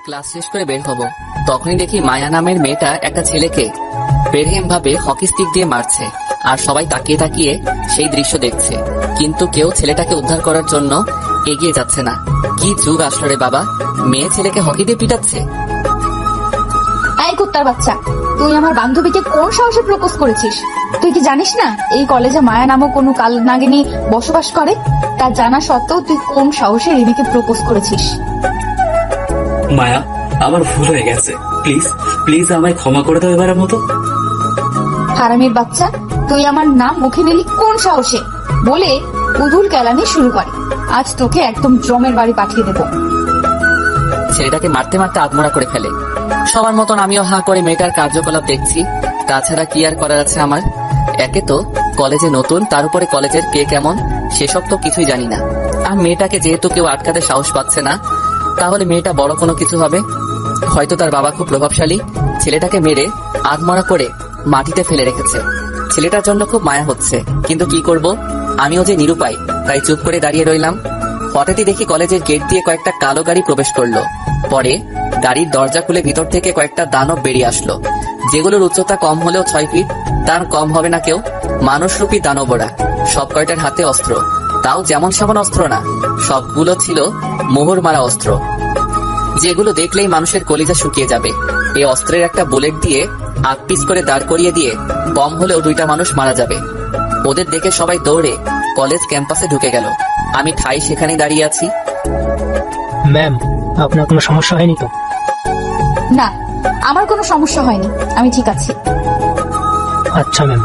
Class শেষ করে বের হব, তখনই দেখি মায়া নামের মেয়েটা একটা ছেলেকে বেরহেম ভাবে হকি স্টিক দিয়ে মারছে, আর সবাই তাকিয়ে তাকিয়ে সেই দৃশ্য দেখছে, কিন্তু কেউ ছেলেটাকে উদ্ধার করার জন্য এগিয়ে যাচ্ছে না। কি যুগ আসলো রে বাবা, মেয়ে ছেলেকে হকি দিয়ে পিটাচ্ছে। এই কুত্তার বাচ্চা, তুই আমার বান্ধবীকে কোন সাহসে প্রপোজ করেছিস? তুই কি জানিস না এই কলেজে মায়া নামক কোনো কাল নাগিনী বসবাস করে? তা জানা সত্ত্বেও তুই কোন সাহসে রিমিকে প্রপোজ করেছিস? মায়া, আমার ভুল হয়ে গেছে, প্লিজ প্লিজ আমায় ক্ষমা করে দাও এবারের মতো। হারামির বাচ্চা, তুই আমার নাম মুখে নিলি কোন সাহসে? বলে উদুল কেলানি শুরু করে। আজ তোকে একদম জমের বাড়ি পাঠিয়ে দেবো। ছেলেটাকে মারতে মারতে আত্মরা করে ফেলে। সবার মতন আমিও হা করে মেয়েটার কার্যকলাপ দেখছি। তাছাড়া কি আর করার আছে আমার? একে তো কলেজে নতুন, তার উপরে কলেজের কে কেমন সেসব তো কিছুই জানি না। আর মেয়েটাকে যেহেতু কেউ আটকাতে সাহস পাচ্ছে না, তাহলে মেয়েটা বড় কোনো কিছু হবে। হয়তো তার বাবা খুব প্রভাবশালী, ছেলেটাকে মেরে আধমরা করে মাটিতে ফেলে রেখেছে। ছেলেটার জন্য খুব মায়া হচ্ছে, কিন্তু কি করব, আমিও যে নিরুপায়, তাই চুপ করে দাঁড়িয়ে রইলাম। হঠাৎই দেখি কলেজের গেট দিয়ে কয়েকটা কালো গাড়ি প্রবেশ করলো। পরে গাড়ির দরজা খুলে ভিতর থেকে কয়েকটা দানব বেরিয়ে আসলো, যেগুলোর উচ্চতা কম হলেও 6 ফিট, তার কম হবে না কেউ। মানুষরূপী দানবরা, সব কয়টার হাতে অস্ত্র, তাও যেমন সেমন অস্ত্র না, সবগুলো ছিল মোহর মারা অস্ত্র, যেগুলো দেখলেই মানুষের কলিজা শুকিয়ে যাবে। এই অস্ত্রের একটা বুলেট দিয়ে আটপিস করে দাঁড় করিয়ে দিয়ে কম হলেও 2টা মানুষ মারা যাবে। ওদের দেখে সবাই দৌড়ে কলেজ ক্যাম্পাসে ঢুকে গেল। আমি ঠাই সেখানে দাঁড়িয়ে আছি। ম্যাম, আপনার কোনো সমস্যা হয়নি তো? না, আমার কোনো সমস্যা হয়নি, আমি ঠিক আছি। আচ্ছা ম্যাম,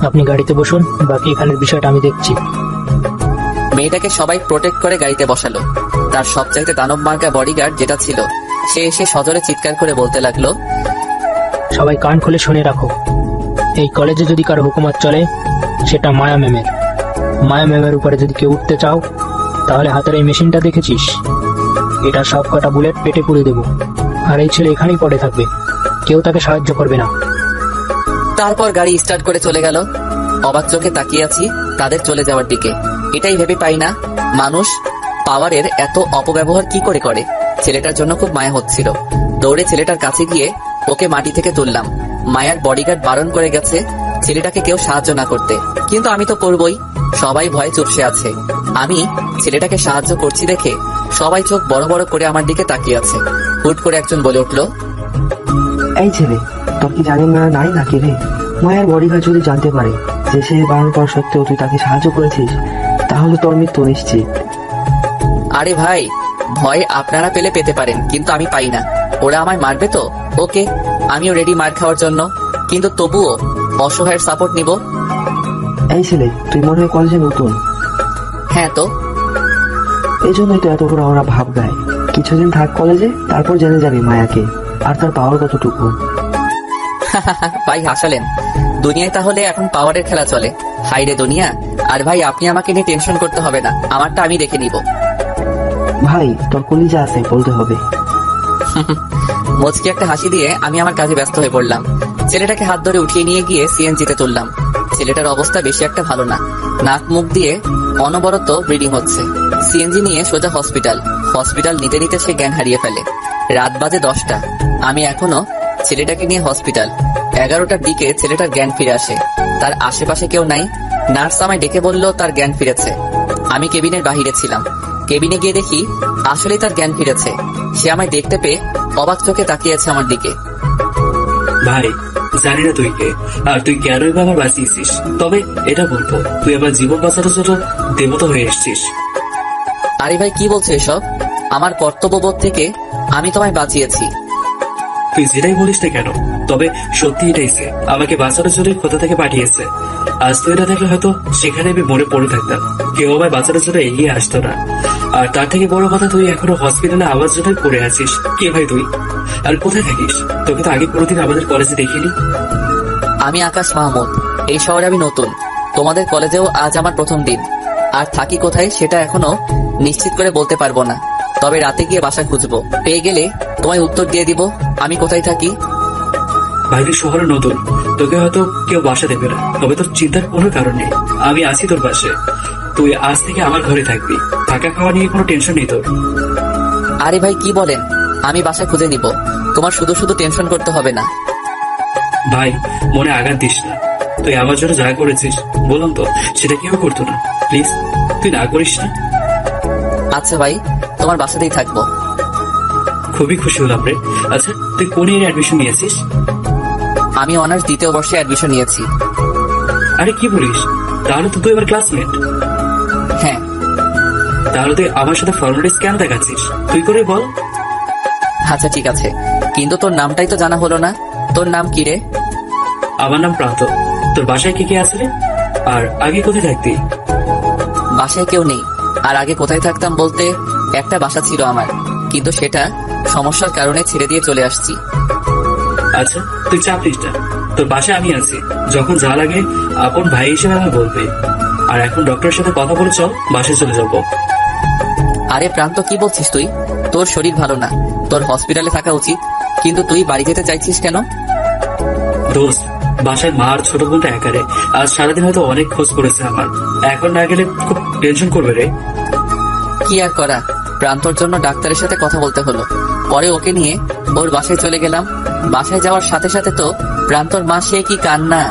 আপনি গাড়িতে বসুন, বাকি এখানের বিষয়টা আমি দেখছি। মেয়েটাকে সবাই প্রোটেক্ট করে গাড়িতে বসালো। তার সবচাইতে দানব মার্কা বডিগার্ড যেটা ছিল, সে এসে সজোরে চিৎকার করে বলতে লাগলো, সবাই কান খুলে শুনে রাখো, এই কলেজে যদি কারো হুকুমত চলে সেটা মায়া ম্যামের। মায়া ম্যামের উপরে যদি কেউ উঠতে চাও, তাহলে হাতের এই মেশিনটা দেখেছিস, এটা সব কটা বুলেট পেটে পুড়ে দেবো। আর এই ছেলে এখানেই পড়ে থাকবে, কেউ তাকে সাহায্য করবে না। তারপর গাড়ি স্টার্ট করে চলে গেল। অবাক চোখে তাকিয়ে আছি তাদের চলে যাওয়ার দিকে। এটাই ভেবে পাই না, মানুষ পাওয়ারের এত অপব্যবহার কি করে করে। ছেলেটার জন্য খুব মায়া হচ্ছিল। দৌড়ে ছেলেটার কাছে গিয়ে ওকে মাটি থেকে তুললাম। মায়ার বডিগার্ড বারণ করে গেছে ছেলেটাকে কেউ সাহায্য না করতে, কিন্তু আমি তো করবই। সবাই ভয়ে চুপসে আছে। আমি ছেলেটাকে সাহায্য করছি দেখে সবাই চোখ বড় বড় করে আমার দিকে তাকিয়ে আছে। হুট করে একজন বলে উঠল, এই ছেলে, তোর কি জানেন না নাই নাকি রে? মায়ের বডিগার্ড যদি জানতে পারে যে সে বারণ করা সত্ত্বেও তুই তাকে সাহায্য করেছিস, তাহলে তোর মৃত্যু নিশ্চিত। আরে ভাই, ভয় আপনারা পেলে পেতে পারেন, কিন্তু আমি পাই না। ওরা আমায় মারবে তো ওকে, আমিও রেডি মার খাওয়ার জন্য, কিন্তু তবুও অসহায়ের সাপোর্ট নিব। এই ছেলে, তুই মনে হয় কলেজে নতুন? হ্যাঁ তো। এই জন্যই তো এত করে ওরা ভাব গায়। কিছুদিন থাক কলেজে, তারপর জেনে যাবি মায়াকে আর তার পাওয়ার কতটুকু। ভাই হাসালেন। দুনিয়ায় তাহলে এখন পাওয়ারের খেলা চলে। হাই রে দুনিয়া। আর ভাই, আপনি আমাকে নিয়ে টেনশন করতে হবে না, আমারটা আমি দেখে নিব। ভাই, তোর কলিজা আছে, বলতে হবে। মুচকি একটা হাসি দিয়ে আমি আমার কাজে ব্যস্ত হয়ে পড়লাম। ছেলেটাকে হাত ধরে উঠিয়ে নিয়ে গিয়ে সিএনজিতে তুললাম। ছেলেটার অবস্থা বেশি একটা ভালো না, নাক মুখ দিয়ে অনবরত ব্লিডিং হচ্ছে। সিএনজি নিয়ে সোজা হসপিটাল নিতে নিতে সে জ্ঞান হারিয়ে ফেলে। রাত বাজে 10টা, আমি এখনো ছেলেটাকে নিয়ে হসপিটাল। 11টার দিকে ছেলেটার জ্ঞান ফিরে আসে। তার আশেপাশে কেউ নাই। নার্স আমায় ডেকে বলল তার জ্ঞান ফিরেছে। আমি কেবিনের বাহিরে ছিলাম। কেবিনে গিয়ে দেখি আসলেই তার জ্ঞান ফিরেছে। সে আমায় দেখতে পেয়ে অবাক চোখে তাকিয়েছে আমার দিকে। ভাই, জানি না তুই কে, আর তুই কেনই বা আমার বাঁচিয়েছিস, তবে এটা বলবো, তুই আমার জীবন বাঁচানোর জন্য দেবতা হয়ে এসেছিস। আরে ভাই, কি বলছো এসব? আমার কর্তব্যবোধ থেকে আমি তোমায় বাঁচিয়েছি। তুই যেটাই বলিস না কেন, তবে সত্যি এটাই সে আমাকে বাঁচানোর জন্য কোথা থেকে পাঠিয়েছে। আজ তো এটা দেখলে হয়তো সেখানে আমি মরে পড়ে থাকতাম, কেউ আমায় বাঁচানোর জন্য এগিয়ে আসতো না। আর তার থেকে বড় কথা, তুই এখনো হসপিটালে আমার জন্যই পড়ে আছিস। কে ভাই তুই, আর কোথায় থাকিস? তোকে তো আগে কোনোদিন আমাদের কলেজে দেখিনি। আমি আকাশ মাহমুদ। এই শহরে আমি নতুন। তোমাদের কলেজেও আজ আমার প্রথম দিন। আর থাকি কোথায় সেটা এখনো নিশ্চিত করে বলতে পারবো না, তবে রাতে গিয়ে বাসা খুঁজবো। পেয়ে গেলে তোমায় উত্তর দিয়ে দিব আমি কোথায় থাকি। বাইরের শহরে নতুন, তোকে হয়তো কেউ বাসা দেবে না, তবে তোর চিন্তার কোনো কারণ নেই। আমি আছি তোর পাশে। তুই আজ থেকে আমার ঘরে থাকবি, থাকা খাওয়া নিয়ে কোনো টেনশন নেই তোর। আরে ভাই কি বলেন, আমি বাসা খুঁজে নিব, তোমার শুধু শুধু টেনশন করতে হবে না। ভাই মনে আঘাত দিস না, তুই আমার জন্য যা করেছিস বললাম তো সেটা কেউ করতো না, প্লিজ তুই না করিস না। আচ্ছা ভাই, তোমার বাসাতেই থাকবো। খুবই খুশি হলাম রে। আচ্ছা তুই কোন ইয়ারে অ্যাডমিশন নিয়েছিস? আমি অনার্স 2য় বর্ষে অ্যাডমিশন নিয়েছি। আরে কি বলিস, তাহলে তো তুই আমার ক্লাসমেট। হ্যাঁ। তাহলে তুই আমার সাথে ফর্মালিটিস কেন দেখাচ্ছিস, তুই করে বল। আচ্ছা ঠিক আছে, কিন্তু তোর নামটাই তো জানা হলো না, তোর নাম কি রে? আমার নাম প্রান্ত। তোর বাসায় কে কে আছে রে? আর আগে কোথায় থাকতি? বাসায় কেউ নেই, আর আগে কোথায় থাকতাম বলতে একটা বাসা ছিল আমার, কিন্তু সেটা সমস্যার কারণে ছেড়ে দিয়ে চলে আসছি। আচ্ছা তুই চাপ নিস না, তোর বাসায় আমি আছি, যখন যা লাগে আপন ভাই হিসেবে আমি বলবি। আর এখন ডক্টরের সাথে কথা বলে চল বাসায় চলে যাবো। আরে প্রান্ত কি বলছিস তুই? তোর শরীর ভালো না, তোর হসপিটালে থাকা উচিত, কিন্তু তুই বাড়ি যেতে চাইছিস কেন? দোস্ত, বাসায় মা আর ছোট বোনটা একারে, আজ সারাদিন হয়তো অনেক খোঁজ করেছে আমার, এখন না গেলে খুব টেনশন করবে রে। কি আর করা, প্রান্তর জন্য ডাক্তারের সাথে কথা বলতে হলো, পরে ওকে নিয়ে ওর বাসায় চলে গেলাম। বাসায় যাওয়ার সাথে সাথে তো প্রান্তর মা সে কি কান্না।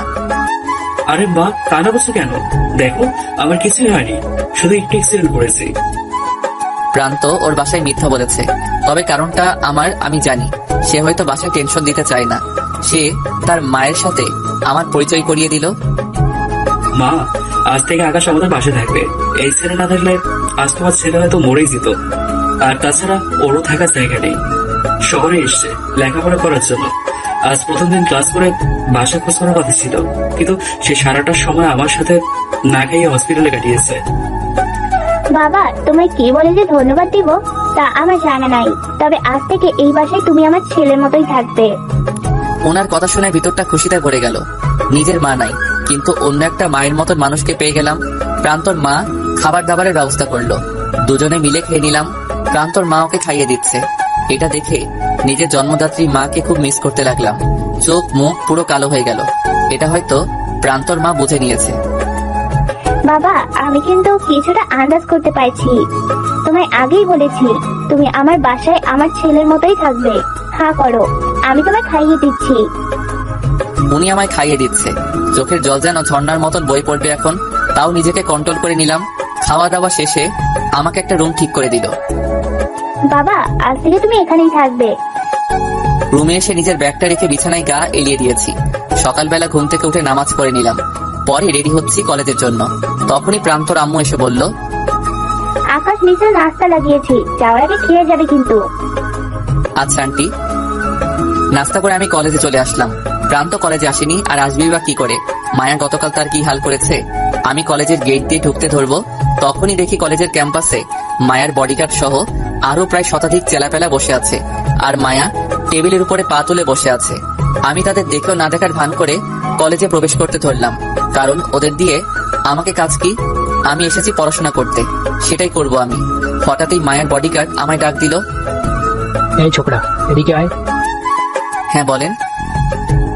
আরে মা কান্না করছো কেন? দেখো আমার কিছুই হয়নি, শুধু একটু অ্যাক্সিডেন্ট করেছি। প্রান্ত ওর বাসায় মিথ্যা বলেছে, তবে কারণটা আমি জানি। সে হয়তো বাসায় টেনশন দিতে চায় না, সে তার মায়ের সাথে আমার পরিচয় করিয়ে দিল। মা আজ থেকে আকাশ আমাদের পাশে থাকবে, এই ছেলে না থাকলে আজ তোমার ছেলে হয়তো মরেই যেত। আর তাছাড়া ওরও থাকার জায়গা নেই, শহরে এসছে লেখাপড়া করার জন্য। আজ প্রথম দিন ক্লাস করে বাসা খোঁজ করার কথা ছিল, কিন্তু সে সারাটা সময় আমার সাথে না খাইয়ে হসপিটালে কাটিয়েছে। বাবা তোমায় কি বলে যে ধন্যবাদ দিব তা আমার জানা নাই, তবে আজ থেকে এই বাসায় তুমি আমার ছেলের মতোই থাকবে। ওনার কথা শুনে ভিতরটা খুশিতে ভরে গেল। নিজের মা নাই, কিন্তু অন্য একটা মায়ের মতন মানুষকে পেয়ে গেলাম। প্রান্তর মা খাবার দাবারের ব্যবস্থা করলো, দুজনে মিলে খেয়ে নিলাম। প্রান্তর মা ওকে খাইয়ে দিচ্ছে, এটা দেখে নিজের জন্মদাত্রী মাকে খুব মিস করতে লাগলাম। চোখ মুখ পুরো কালো হয়ে গেল, এটা হয়তো প্রান্তর মা বুঝে নিয়েছে। বাবা আমি কিন্তু কিছুটা আন্দাজ করতে পারছি, তোমায় আগেই বলেছি তুমি আমার বাসায় আমার ছেলের মতোই থাকবে। হ্যাঁ করো, আমি তোমায় খাইয়ে দিচ্ছি। উনি আমায় খাইয়ে দিচ্ছে, চোখের জল যেন ঝর্ণার মতন বই পড়বে এখন, তাও নিজেকে কন্ট্রোল করে নিলাম। খাওয়া দাওয়া শেষে আমাকে একটা রুম ঠিক করে দিল। বাবা আজ থেকে তুমি এখানেই থাকবে। রুমে এসে নিজের ব্যাগটা রেখে বিছানায় গা এলিয়ে দিয়েছি। সকালবেলা ঘুম থেকে উঠে নামাজ পড়ে নিলাম, পরে রেডি হচ্ছি কলেজের জন্য। তখনই প্রান্তর আম্মু এসে বলল, আকাশ নিচে নাস্তা লাগিয়েছি, যাওয়ার আগে খেয়ে যাবে কিন্তু। আচ্ছা আন্টি। নাস্তা করে আমি কলেজে চলে আসলাম। প্রান্ত কলেজে আসেনি, আর আসবেই বা কি করে? মায়া গতকাল তার কি হাল করেছে। আমি কলেজের গেট দিয়ে ঢুকতে ধরবো, তখনই দেখি কলেজের ক্যাম্পাসে মায়ার বডিগার্ড সহ আরো প্রায় শতাধিক চেলাপেলা বসে আছে, আর মায়া টেবিলের উপরে পা তুলে বসে আছে। আমি তাদের দেখেও না দেখার ভান করে কলেজে প্রবেশ করতে ধরলাম, কারণ ওদের দিয়ে আমাকে কাজ কি? আমি এসেছি পড়াশোনা করতে, সেটাই করব আমি। হঠাৎই মায়ার বডিগার্ড আমায় ডাক দিল। এই ছোকরা এদিকে আয়। হ্যাঁ বলেন।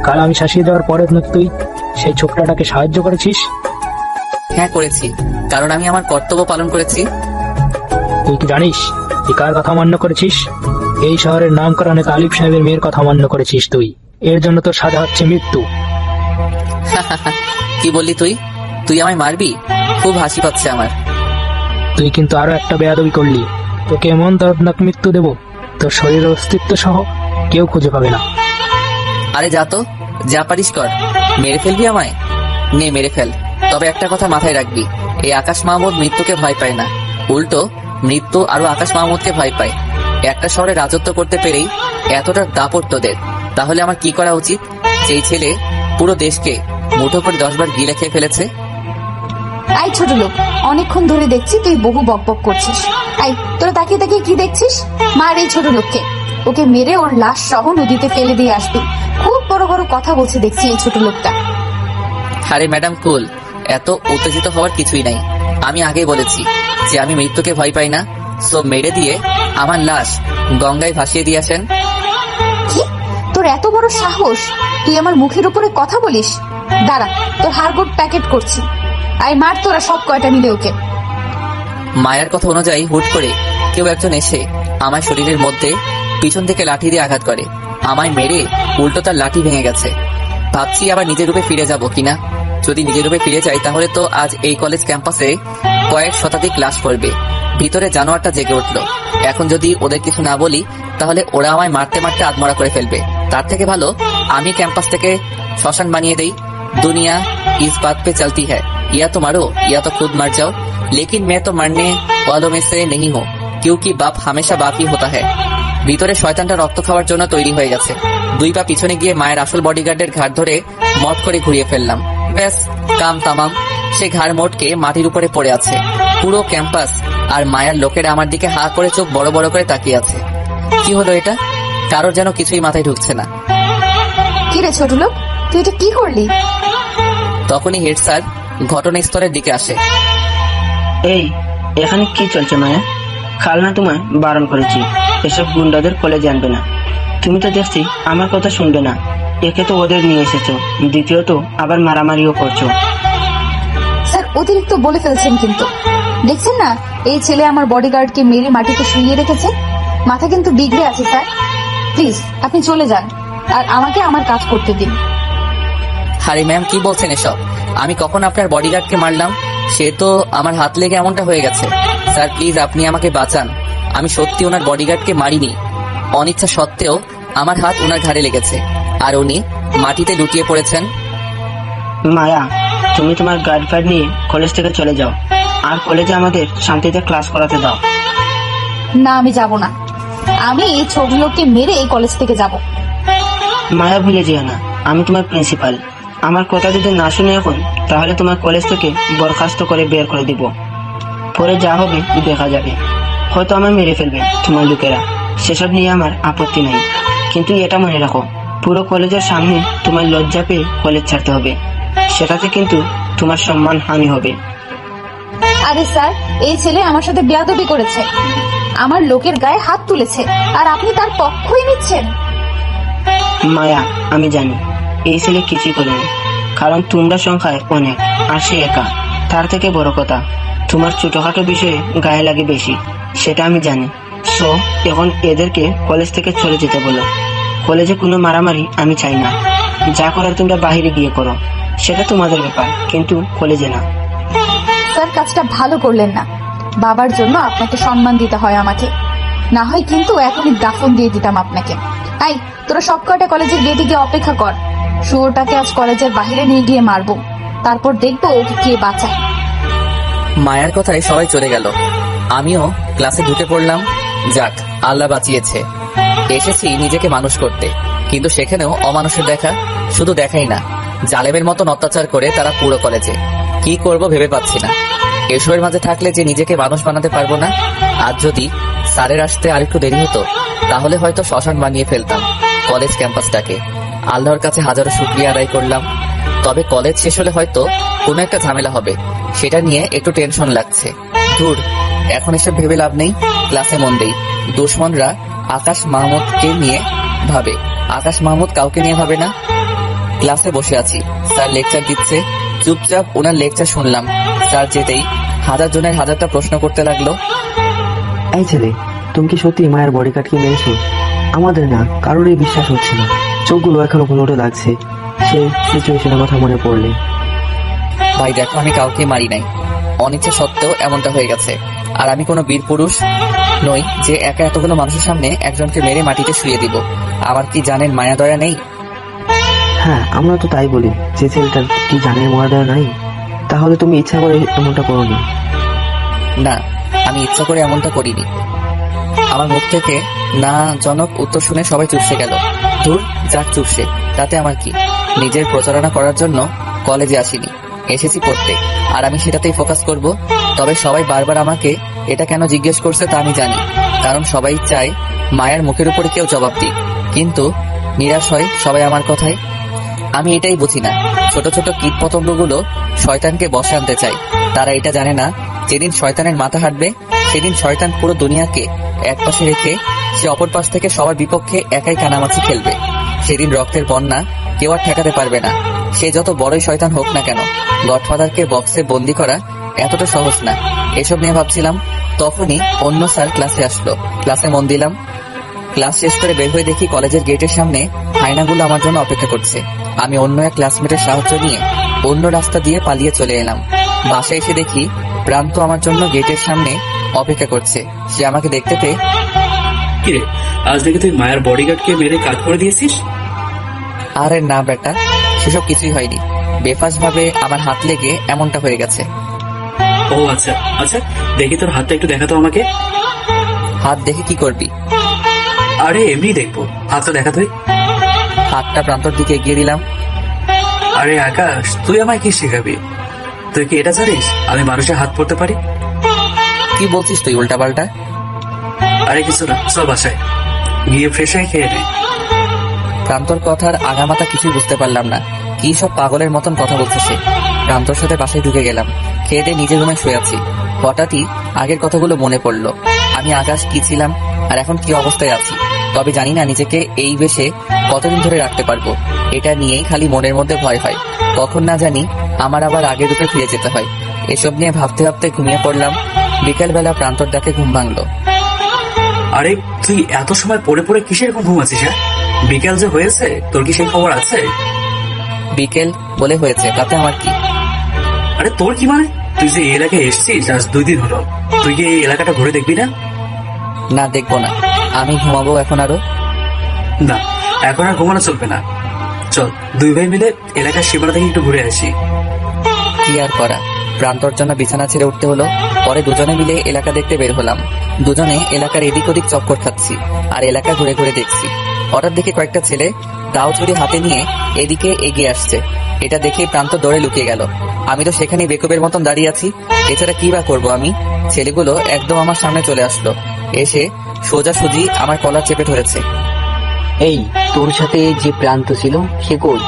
কাল আমি শাসিয়ে দেওয়ার পরে নাকি তুই সেই ছোকরাটাকে সাহায্য করেছিস? হ্যাঁ করেছি, কারণ আমি আমার কর্তব্য পালন করেছি। তুই কি জানিস তুই কার কথা মান্য করেছিস? এই শহরের নাম করা অনেক আলিফ সাহেবের মেয়ের কথা মান্য করেছিস তুই। এর জন্য তোর সাজা হচ্ছে মৃত্যু। কি বললি তুই? তুই আমায় মারবি? খুব হাসি পাচ্ছে আমার। তুই কিন্তু আরো একটা বেয়াদবি করলি, তোকে এমন দর্দনাক মৃত্যু দেব তোর শরীরের অস্তিত্ব সহ কেউ খুঁজে পাবে না। আরে যা তো, যা পারিস কর। মেরে ফেলবি আমায়? নে মেরে ফেল, তবে একটা কথা মাথায় রাখবি, এই আকাশ মাহমুদ মৃত্যুকে ভয় পায় না, উল্টো মৃত্যু আরো আকাশ মাহমুদকে ভয় পায়। একটা শহরে রাজত্ব করতে পেরেই এতটা দাপট তোদের, তাহলে আমার কি করা উচিত? যেই ছেলে পুরো দেশকে মুঠো করে 10 বার গিলে খেয়ে ফেলেছে। আই ছোট লোক, অনেকক্ষণ ধরে দেখছি তুই বহু বকবক করছিস। আই তোরা তাকিয়ে তাকিয়ে কি দেখছিস? মার এই ছোট লোককে, ওকে মেরে ওর লাশ সহ নদীতে ফেলে দিয়ে আসবি। খুব বড় বড় কথা বলছে দেখছি এই ছোট লোকটা। আরে ম্যাডাম কুল, এত উত্তেজিত হওয়ার কিছুই নাই। আমি আগেই বলেছি যে আমি মৃত্যুকে ভয় পাই না, সো মেরে দিয়ে আমার লাশ গঙ্গায় ভাসিয়ে দিয়ে আসেন। কি? তোর তোর এত বড় সাহস, তুই আমার মুখের উপরে কথা বলিস? দাঁড়া, তোর হাড়গোড় প্যাকেট করছি। আই মার তোরা সব কয়টা মিলে ওকে। মায়ের কথা অনুযায়ী হুট করে কেউ একজন এসে আমার শরীরের মধ্যে পিছন থেকে লাঠি দিয়ে আঘাত করে। আমায় মেরে উল্টো তার লাঠি ভেঙে গেছে। ভাবছি আবার নিজের রূপে ফিরে যাব কিনা। যদি নিজের রূপে ফিরে যাই তাহলে তো আজ এই কলেজ ক্যাম্পাসে কয়েক শতাধিক ক্লাস করবে। ভিতরে জানোয়ারটা জেগে উঠল। এখন যদি ওদের কিছু না বলি তাহলে ওরা আমায় মারতে মারতে আধমরা করে ফেলবে। তার থেকে ভালো আমি ক্যাম্পাস থেকে শ্মশান বানিয়ে দেই। दुनिया इस बात पे चलती है, या तो मारो या तो खुद मर जाओ, लेकिन मैं तो मरने वालों में से नहीं हूँ, क्योंकि बाप हमेशा बाप ही होता है। ভিতরে শয়তানটা রক্ত খাওয়ার জন্য তৈরি হয়ে গেছে। 2 পা পিছনে গিয়ে মায়ের আসল বডিগার্ডের ঘাট ধরে মত করে ঘুরিয়ে ফেললাম। ব্যাস, কাম তামাম। সে ঘাড় মোটকে মাটির উপরে পড়ে আছে। পুরো ক্যাম্পাস আর মায়ের লোকেরা আমার দিকে হা করে চোখ বড় বড় করে তাকিয়ে আছে। কি হলো এটা? কারোর যেন কিছুই মাথায় ঢুকছে না। কি রে ছোট লোক, তুই এটা কি করলি? তখনই হেড স্যার ঘটনাস্থলের দিকে আসে। এই, এখানে কি চলছে মায়া? কাল না তোমায় বারণ করেছি এসব গুন্ডাদের কলেজে আনবে না। তুমি তো দেখছি আমার কথা শুনবে না। একে তো ওদের নিয়ে এসেছো, দ্বিতীয়ত আবার মারামারিও করছো। স্যার অতিরিক্ত বলে ফেলছেন কিন্তু। দেখছেন না এই ছেলে আমার বডিগার্ডকে মেরে মাটিতে শুইয়ে রেখেছে। মাথা কিন্তু বিগড়ে আছে স্যার। প্লিজ আপনি চলে যান আর আমাকে আমার কাজ করতে দিন। আরে ম্যাম, কি বলছেন এসব? আমি কখন আপনার বডিগার্ডকে মারলাম? সে তো আমার হাত লেগে এমনটা হয়ে গেছে। স্যার প্লিজ আপনি আমাকে বাঁচান। আমি সত্যি ওনার বডিগার্ডকে মারিনি। অনিচ্ছা সত্ত্বেও আমার হাত ওনার ঘাড়ে লেগেছে আর উনি মাটিতে লুটিয়ে পড়েছেন। মায়া, তুমি তোমার গার্লফ্রেন্ড নিয়ে কলেজ থেকে চলে যাও আর কলেজে আমাদের শান্তিতে ক্লাস করাতে দাও। না, আমি যাব না। আমি এই ছোট লোককে মেরে এই কলেজ থেকে যাব। মায়া, ভুলে যেও না আমি তোমার প্রিন্সিপাল। আমার কথা যদি না শুনে এখন, তাহলে তোমার কলেজ থেকে বরখাস্ত করে বের করে দিব। পরে যা হবে দেখা যাবে। হয়তো আমায় মেরে ফেলবে তোমার লোকেরা, সেসব নিয়ে আমার আপত্তি নাই। কিন্তু এটা মনে রাখো, পুরো কলেজের সামনে তোমার লজ্জা পেয়ে কলেজ ছাড়তে হবে। সেটাতে কিন্তু তোমার সম্মান হানি হবে। আরে স্যার, এই ছেলে আমার সাথে বেয়াদবি করেছে, আমার লোকের গায়ে হাত তুলেছে, আর আপনি তার পক্ষই নিচ্ছেন। মায়া, আমি জানি এই ছেলে কিছুই করেনি, কারণ তোমরা সংখ্যায় অনেক আর সে একা। তার থেকে বড় কথা, তোমার ছোটখাটো বিষয়ে গায়ে লাগে বেশি, সেটা আমি জানি। সো এখন এদেরকে কলেজ থেকে চলে যেতে বলো। কলেজে কোনো মারামারি আমি চাই না। যা করার তোমরা বাহিরে গিয়ে করো, সেটা তোমাদের ব্যাপার, কিন্তু কলেজে না। স্যার কাজটা ভালো করলেন না। বাবার জন্য আপনাকে সম্মান দিতে হয় আমাকে, না হয় কিন্তু এখনই দাফন দিয়ে দিতাম আপনাকে। তাই তোরা সব কয়টা কলেজের গেটে গিয়ে অপেক্ষা কর। শুয়োরটাকে আজ কলেজের বাইরে নিয়ে গিয়ে মারবো, তারপর দেখবো ওকে কে বাঁচায়। মায়ের কথায় সবাই চলে গেল। আমিও ক্লাসে ঢুকে পড়লাম। যাক, আল্লাহ বাঁচিয়েছে। এসেছি নিজেকে মানুষ করতে, কিন্তু সেখানেও অমানুষের দেখা। শুধু দেখাই না, জালেমের মতন অত্যাচার করে তারা পুরো কলেজে। কি করব ভেবে পাচ্ছি না। এসবের মাঝে থাকলে যে নিজেকে মানুষ বানাতে পারবো না। আজ যদি স্যারের আসতে আরেকটু দেরি হতো তাহলে হয়তো শ্মশান বানিয়ে ফেলতাম কলেজ ক্যাম্পাসটাকে। আল্লাহর কাছে হাজারো শুকরিয়া আদায় করলাম। তবে কলেজ শেষ হলে হয়তো কোনো একটা ঝামেলা হবে, সেটা নিয়ে একটু টেনশন লাগছে। ধুর, এখন এসব ভেবে লাভ নেই। ক্লাসে মন দেই। দুশ্মনরা আকাশ মাহমুদকে নিয়ে ভাবে, আকাশ মাহমুদ কাউকে নিয়ে ভাবে না। ক্লাসে বসে আছি, স্যার লেকচার দিচ্ছে। চুপচাপ ওনার লেকচার শুনলাম। স্যার যেতেই হাজার জনের হাজারটা প্রশ্ন করতে লাগলো। এই ছেলে, তুমি কি সত্যি মায়ের বডিগার্ডকে মেরেছো? আমাদের না, কারোরই বিশ্বাস হচ্ছে না। চোখগুলো এখনো ঘুমোটে লাগছে সেই সিচুয়েশনের কথা মনে পড়লে। ভাই দেখো, আমি কাউকে মারি নাই। অনিচ্ছা সত্ত্বেও এমনটা হয়ে গেছে। আর আমি কোনো বীর পুরুষ নই যে একা এতগুলো মানুষের সামনে একজনকে মেরে মাটিতে শুয়ে দিব। আমার কি জানেন মায়া দয়া নেই? হ্যাঁ, আমরা তো তাই বলি যে ছেলেটার কি জানের মর্যাদা নাই। তাহলে তুমি ইচ্ছা করে এমনটা করোনি? না, আমি ইচ্ছা করে এমনটা করিনি। আমার মুখ থেকে না জনক উত্তর শুনে সবাই চুপসে গেল। ধুর, যাক চুপসে, তাতে আমার কি? নিজের প্রচারণা করার জন্য কলেজে আসিনি, এসেছি পড়তে, আর আমি সেটাতেই ফোকাস করব। তবে সবাই বারবার আমাকে এটা কেন জিজ্ঞেস করছে তা আমি জানি, কারণ সবাই চায় মায়ের মুখের উপরে কেউ জবাব দিক। কিন্তু নিরাশ হয় সবাই আমার কথায়। আমি এটাই বুঝি না, ছোট ছোট কীট পতঙ্গগুলো শয়তানকে বশে আনতে চায়। তারা এটা জানে না, যেদিন শয়তানের মাথা হাঁটবে সেদিন শয়তান পুরো দুনিয়াকে এক পাশে রেখে সে অপর পাশ থেকে সবার বিপক্ষে একাই কানামাছি খেলবে। সেদিন রক্তের বন্যা কেউ আর ঠেকাতে পারবে না। সে যত বড়ই শয়তান হোক না কেন, গডফাদারকে বক্সে বন্দি করা এতটা সহজ না। এসব নিয়ে ভাবছিলাম, তখনই অন্য স্যার ক্লাসে আসলো। ক্লাসে মন দিলাম। ক্লাস শেষ করে বের হয়ে দেখি কলেজের গেটের সামনে হায়নাগুলো আমার জন্য অপেক্ষা করছে। আমি অন্য এক ক্লাসমেটের সাহায্য নিয়ে অন্য রাস্তা দিয়ে পালিয়ে চলে এলাম। বাসায় এসে দেখি প্রান্ত আমার জন্য গেটের সামনে অপেক্ষা করছে। সে আমাকে দেখতে পেয়ে, কিরে, আজ দেখে তুই মায়ের বডিগার্ডকে মেরে কাজ করে দিয়েছিস? আরে না বেটা, সেসব কিছুই হয়নি। বেফাস ভাবে আমার হাত লেগে এমনটা হয়ে গেছে। ও আচ্ছা আচ্ছা, দেখি তোর হাতটা একটু দেখাতো আমাকে। হাত দেখে কি করবি? আরে এমনি দেখবো, হাতটা দেখা তুই। হাতটা প্রান্তর দিকে এগিয়ে দিলাম। আরে আকাশ, তুই আমায় কি শেখাবি? তুই কি এটা জানিস আমি মানুষের হাত পড়তে পারি? কি বলছিস তুই উল্টা পাল্টা? আরে কিছু না, চল বাসায় গিয়ে ফ্রেশ হয়ে খেয়ে নে। প্রান্তর কথার আগামাতা কিছুই বুঝতে পারলাম না। কি সব পাগলের মতন কথা বলছে সে। প্রান্তর সাথে বাসায় ঢুকে গেলাম। খেয়ে দিয়ে নিজের রুমে শুয়ে আছি। হঠাৎই আগের কথাগুলো মনে পড়লো। আমি আকাশ কি ছিলাম আর এখন কি অবস্থায় আছি। তবে জানি না নিজেকে এই বেশে কতদিন ধরে রাখতে পারবো। এটা নিয়েই খালি মনের মধ্যে ভয় হয়, কখন না জানি আমার আবার আগের রূপে ফিরে যেতে হয়। এসব নিয়ে ভাবতে ভাবতে ঘুমিয়ে পড়লাম। বিকেলবেলা প্রান্তর ডাকে ঘুম ভাঙলো। আরে তুই এত সময় পড়ে পড়ে কিসের এরকম ঘুমাচ্ছিস? হ্যাঁ, বিকেল যে হয়েছে, তোর কি সেই খবর আছে? বিকেল বলে হয়েছে, তাতে আমার কি? আরে তোর কি মানে? তুই যে এই এলাকায় এসেছিস আজ 2 দিন হলো, তুই কি এই এলাকাটা ঘুরে দেখবি না? না, দেখবো না। আমি ঘুমাবো এখন আরো। না, এখন আর ঘুমানো চলবে না। চল 2 ভাই মিলে এলাকার সীমানা থেকে একটু ঘুরে আসি। কি আর করা, প্রান্তর জন্য বিছানা ছেড়ে উঠতে হলো। পরে দুজনে মিলে এলাকা দেখতে বের হলাম। দুজনে এলাকার এদিক ওদিক চক্কর খাচ্ছি আর এলাকা ঘুরে ঘুরে দেখছি। হঠাৎ দেখে কয়েকটা ছেলে দাও ছুরি হাতে নিয়ে এদিকে এগিয়ে আসছে। এটা দেখে প্রান্ত দৌড়ে লুকিয়ে গেল। আমি তো সেখানে বেকুবের মতন দাঁড়িয়ে আছি। এছাড়া কি বা করবো আমি? ছেলেগুলো একদম আমার সামনে চলে আসলো। এসে সোজাসুজি আমার কলার চেপে ধরেছে। এই, তোর সাথে যে প্রান্ত ছিল সে কই?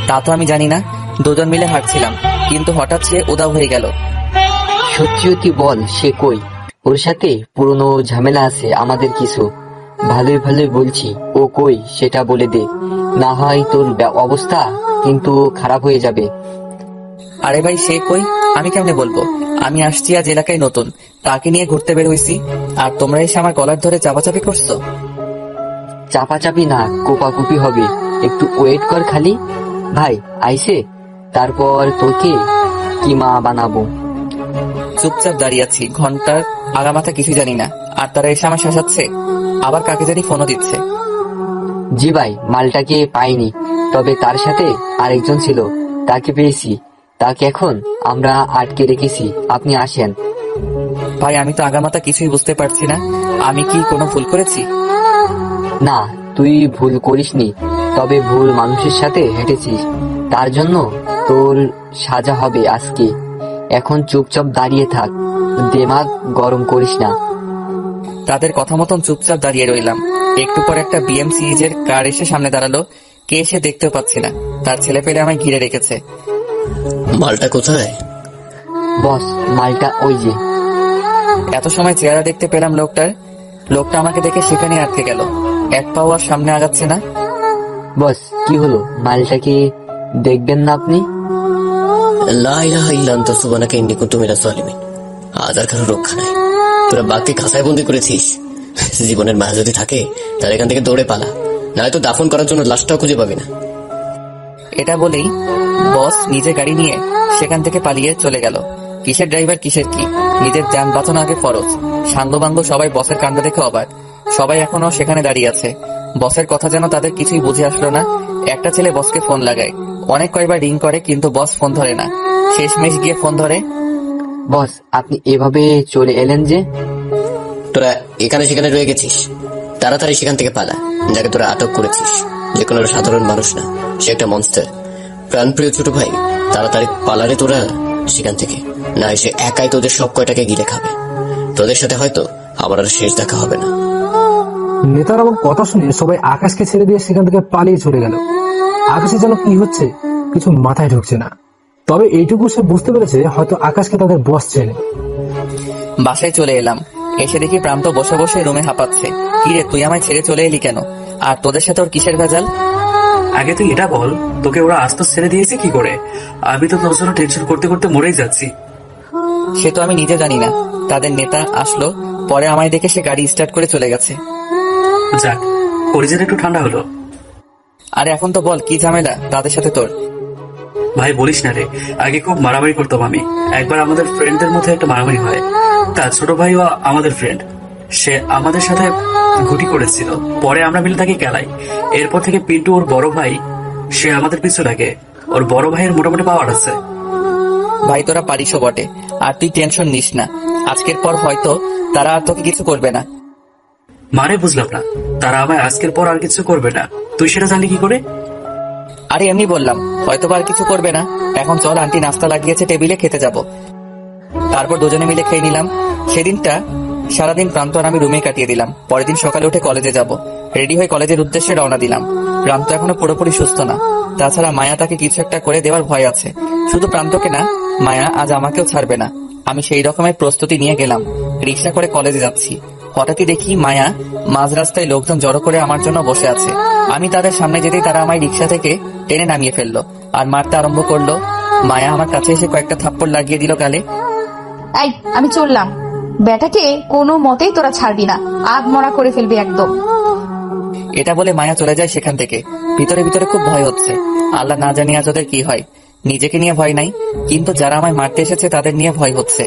তা তো আমি জানি না। দুজন মিলে হাঁটছিলাম, কিন্তু হঠাৎ সে উধাও হয়ে গেল। সত্যি সত্যি বল, সে কই? ওর সাথে পুরনো ঝামেলা আছে আমাদের কিছু। ভালোই ভালোই বলছি, ও কই সেটা বলে দে, না হয় তোর অবস্থা কিন্তু খারাপ হয়ে যাবে। আরে ভাই, সে কই আমি কেমনে বলবো? আমি আসছি আজ এলাকায় নতুন, তাকে নিয়ে ঘুরতে বের হইছি, আর তোমরা এসে আমার কলার ধরে চাপাচাপি করছো। চাপাচাপি না, কোপাকুপি হবে। একটু ওয়েট কর খালি। ভাই আইসে, তারপর তোকে কি মা বানাবো। চুপচাপ দাঁড়িয়ে আছি, ঘন্টার আগামাথা কিছু জানি না, আর তারা এসে আমার শাসাচ্ছে। আবার কাকে জানি ফোনও দিচ্ছে। জি ভাই, মালটাকে পাইনি, তবে তার সাথে আরেকজন ছিল, তাকে পেয়েছি। তাকে এখন আমরা আটকে রেখেছি, আপনি আসেন। ভাই, আমি তো আগামাথা কিছুই বুঝতে পারছি না। আমি কি কোনো ভুল করেছি? না, তুই ভুল করিসনি, তবে ভুল মানুষের সাথে হেঁটেছিস, তার জন্য তোর সাজা হবে আজকে। এখন চুপচাপ দাঁড়িয়ে থাক, দিমাগ গরম করিস না। তাদের কথা মতন চুপচাপ দাঁড়িয়ে রইলাম। একটু পর একটা BM-CEJ এর কার এসে সামনে দাঁড়ালো। কে এসে দেখতেও পাচ্ছি না। তার ছেলে পেলে আমায় ঘিরে রেখেছে। মালটা কোথায়? বস, মালটা ওই যে। এত সময় চেহারা দেখতে পেলাম লোকটা আমাকে দেখে সেখানে আটকে গেল। এক পাও আর সামনে আগাচ্ছে না। বস, কি হলো? মালটাকে দেখবেন না আপনি? লা ইলাহা ইল্লা আনতা সুবহানাকা ইন্নী কুনতু মিনাজ জালিমিন। আজ আর কারো রক্ষা নাই। তোরা বাঘকে খাঁচায় বন্দি করেছিস। জীবনের মায়া যদি থাকে তাহলে এখান থেকে দৌড়ে পালা, নয়তো দাফন করার জন্য লাশটাও খুঁজে পাবি না। এটা বলেই বস নিজে গাড়ি নিয়ে সেখান থেকে পালিয়ে চলে গেল। কিসের ড্রাইভার, কিসের কি, নিজের যান বাঁচানো আগে ফরজ। সাঙ্গবাঙ্গ সবাই বসের কাণ্ড দেখে অবাক। সবাই এখনো সেখানে দাঁড়িয়ে আছে। বসের কথা যেন তাদের কিছুই বুঝে আসলো না। একটা ছেলে বসকে ফোন লাগায়, অনেক কয়বার রিং করে, কিন্তু বস ফোন ধরে না। শেষমেশ গিয়ে ফোন ধরে। বস, আপনি এভাবে চলে এলেন যে? তোরা এখানে সেখানে রয়ে গেছিস, তাড়াতাড়ি সেখান থেকে পালা। যাকে তোরা আটক করেছিস যে কোনো সাধারণ মানুষ না, সে একটা মনস্টার। প্রাণপ্রিয় ছোট ভাই, তাড়াতাড়ি পালারে তোরা সেখান থেকে, না এসে একাই তোদের সব কয়টাকে গিলে খাবে। তোদের সাথে হয়তো আবার আর শেষ দেখা হবে না। নেতার আমার কথা শুনে সবাই আকাশকে ছেড়ে দিয়ে সেখান থেকে পালিয়ে চলে গেল। আকাশে যেন কি হচ্ছে কিছু মাথায় ঢুকছে না। তবে এইটুকু সে বুঝতে পেরেছে, হয়তো আকাশকে তাদের বস চেনে। বাসায় চলে এলাম। এসে দেখি প্রান্ত বসে বসে রুমে হাঁপাচ্ছে। কিরে, তুই আমায় ছেড়ে চলে এলি কেন? আর তোদের সাথে ওর কিসের ভেজাল? আগে তুই এটা বল, তোকে ওরা আস্ত ছেড়ে দিয়েছে কি করে? আমি তো তোর জন্য টেনশন করতে করতে মরেই যাচ্ছি। সে তো আমি নিজে জানি না। তাদের নেতা আসলো, পরে আমায় দেখে সে গাড়ি স্টার্ট করে চলে গেছে। যাক, পরিচয় একটু ঠান্ডা হলো। আরে এখন তো বল কি ঝামেলা তাদের সাথে তোর? ভাই বলিস না রে, আগে খুব মারামারি করতাম আমি। একবার আমাদের ফ্রেন্ডদের মধ্যে একটা মারামারি হয়। তার ছোট ভাইও আমাদের ফ্রেন্ড, সে আমাদের সাথে ঘুটি করেছিল। পরে আমরা মিলে তাকে গেলাই। এরপর থেকে পিন্টু ওর বড় ভাই, সে আমাদের পিছু লাগে। ওর বড় ভাইয়ের মোটামুটি পাওয়ার আছে। ভাই তোরা পারিসও বটে, আর তুই টেনশন নিস না। আজকের পর হয়তো তারা আর তোকে কিছু করবে না। মানে বুঝলাম না, তারা আমায় আজকের পর আর কিছু করবে না? তুই সেটা জানলি কি করে? আরে এমনি বললাম, হয়তো আর কিছু করবে না। এখন চল, আন্টি নাস্তা লাগিয়েছে টেবিলে, খেতে যাব। তারপর দুজনে মিলে খেয়ে নিলাম। সেদিনটা সারাদিন প্রান্ত আর আমি রুমে কাটিয়ে দিলাম। পরের দিন সকালে উঠে কলেজে যাব। রেডি হয়ে কলেজের উদ্দেশ্যে রওনা দিলাম। প্রান্ত এখনো পুরোপুরি সুস্থ না, তাছাড়া মায়া তাকে কিছু একটা করে দেওয়ার ভয় আছে। শুধু প্রান্তকে না, মায়া আজ আমাকেও ছাড়বে না। আমি সেই রকমের প্রস্তুতি নিয়ে গেলাম। রিক্সা করে কলেজে যাচ্ছি। হঠাৎই দেখি মায়া মাঝ রাস্তায় লোকজন জড়ো করে আমার জন্য বসে আছে। আমি তাদের সামনে যেতেই তারা আমায় রিক্সা থেকে টেনে নামিয়ে ফেললো আর মারতে আরম্ভ করলো। মায়া আমার কাছে এসে কয়েকটা থাপ্পড় লাগিয়ে দিল গালে। এই আমি চললাম, বেটাকে কোনো মতেই তোরা ছাড়বি না, আধ মরা করে ফেলবি একদম। এটা বলে মায়া চলে যায় সেখান থেকে। ভিতরে ভিতরে খুব ভয় হচ্ছে। আল্লাহ না জানি আজ ওদের কি হয়। নিজেকে নিয়ে ভয় নাই, কিন্তু যারা আমায় মারতে এসেছে তাদের নিয়ে ভয় হচ্ছে।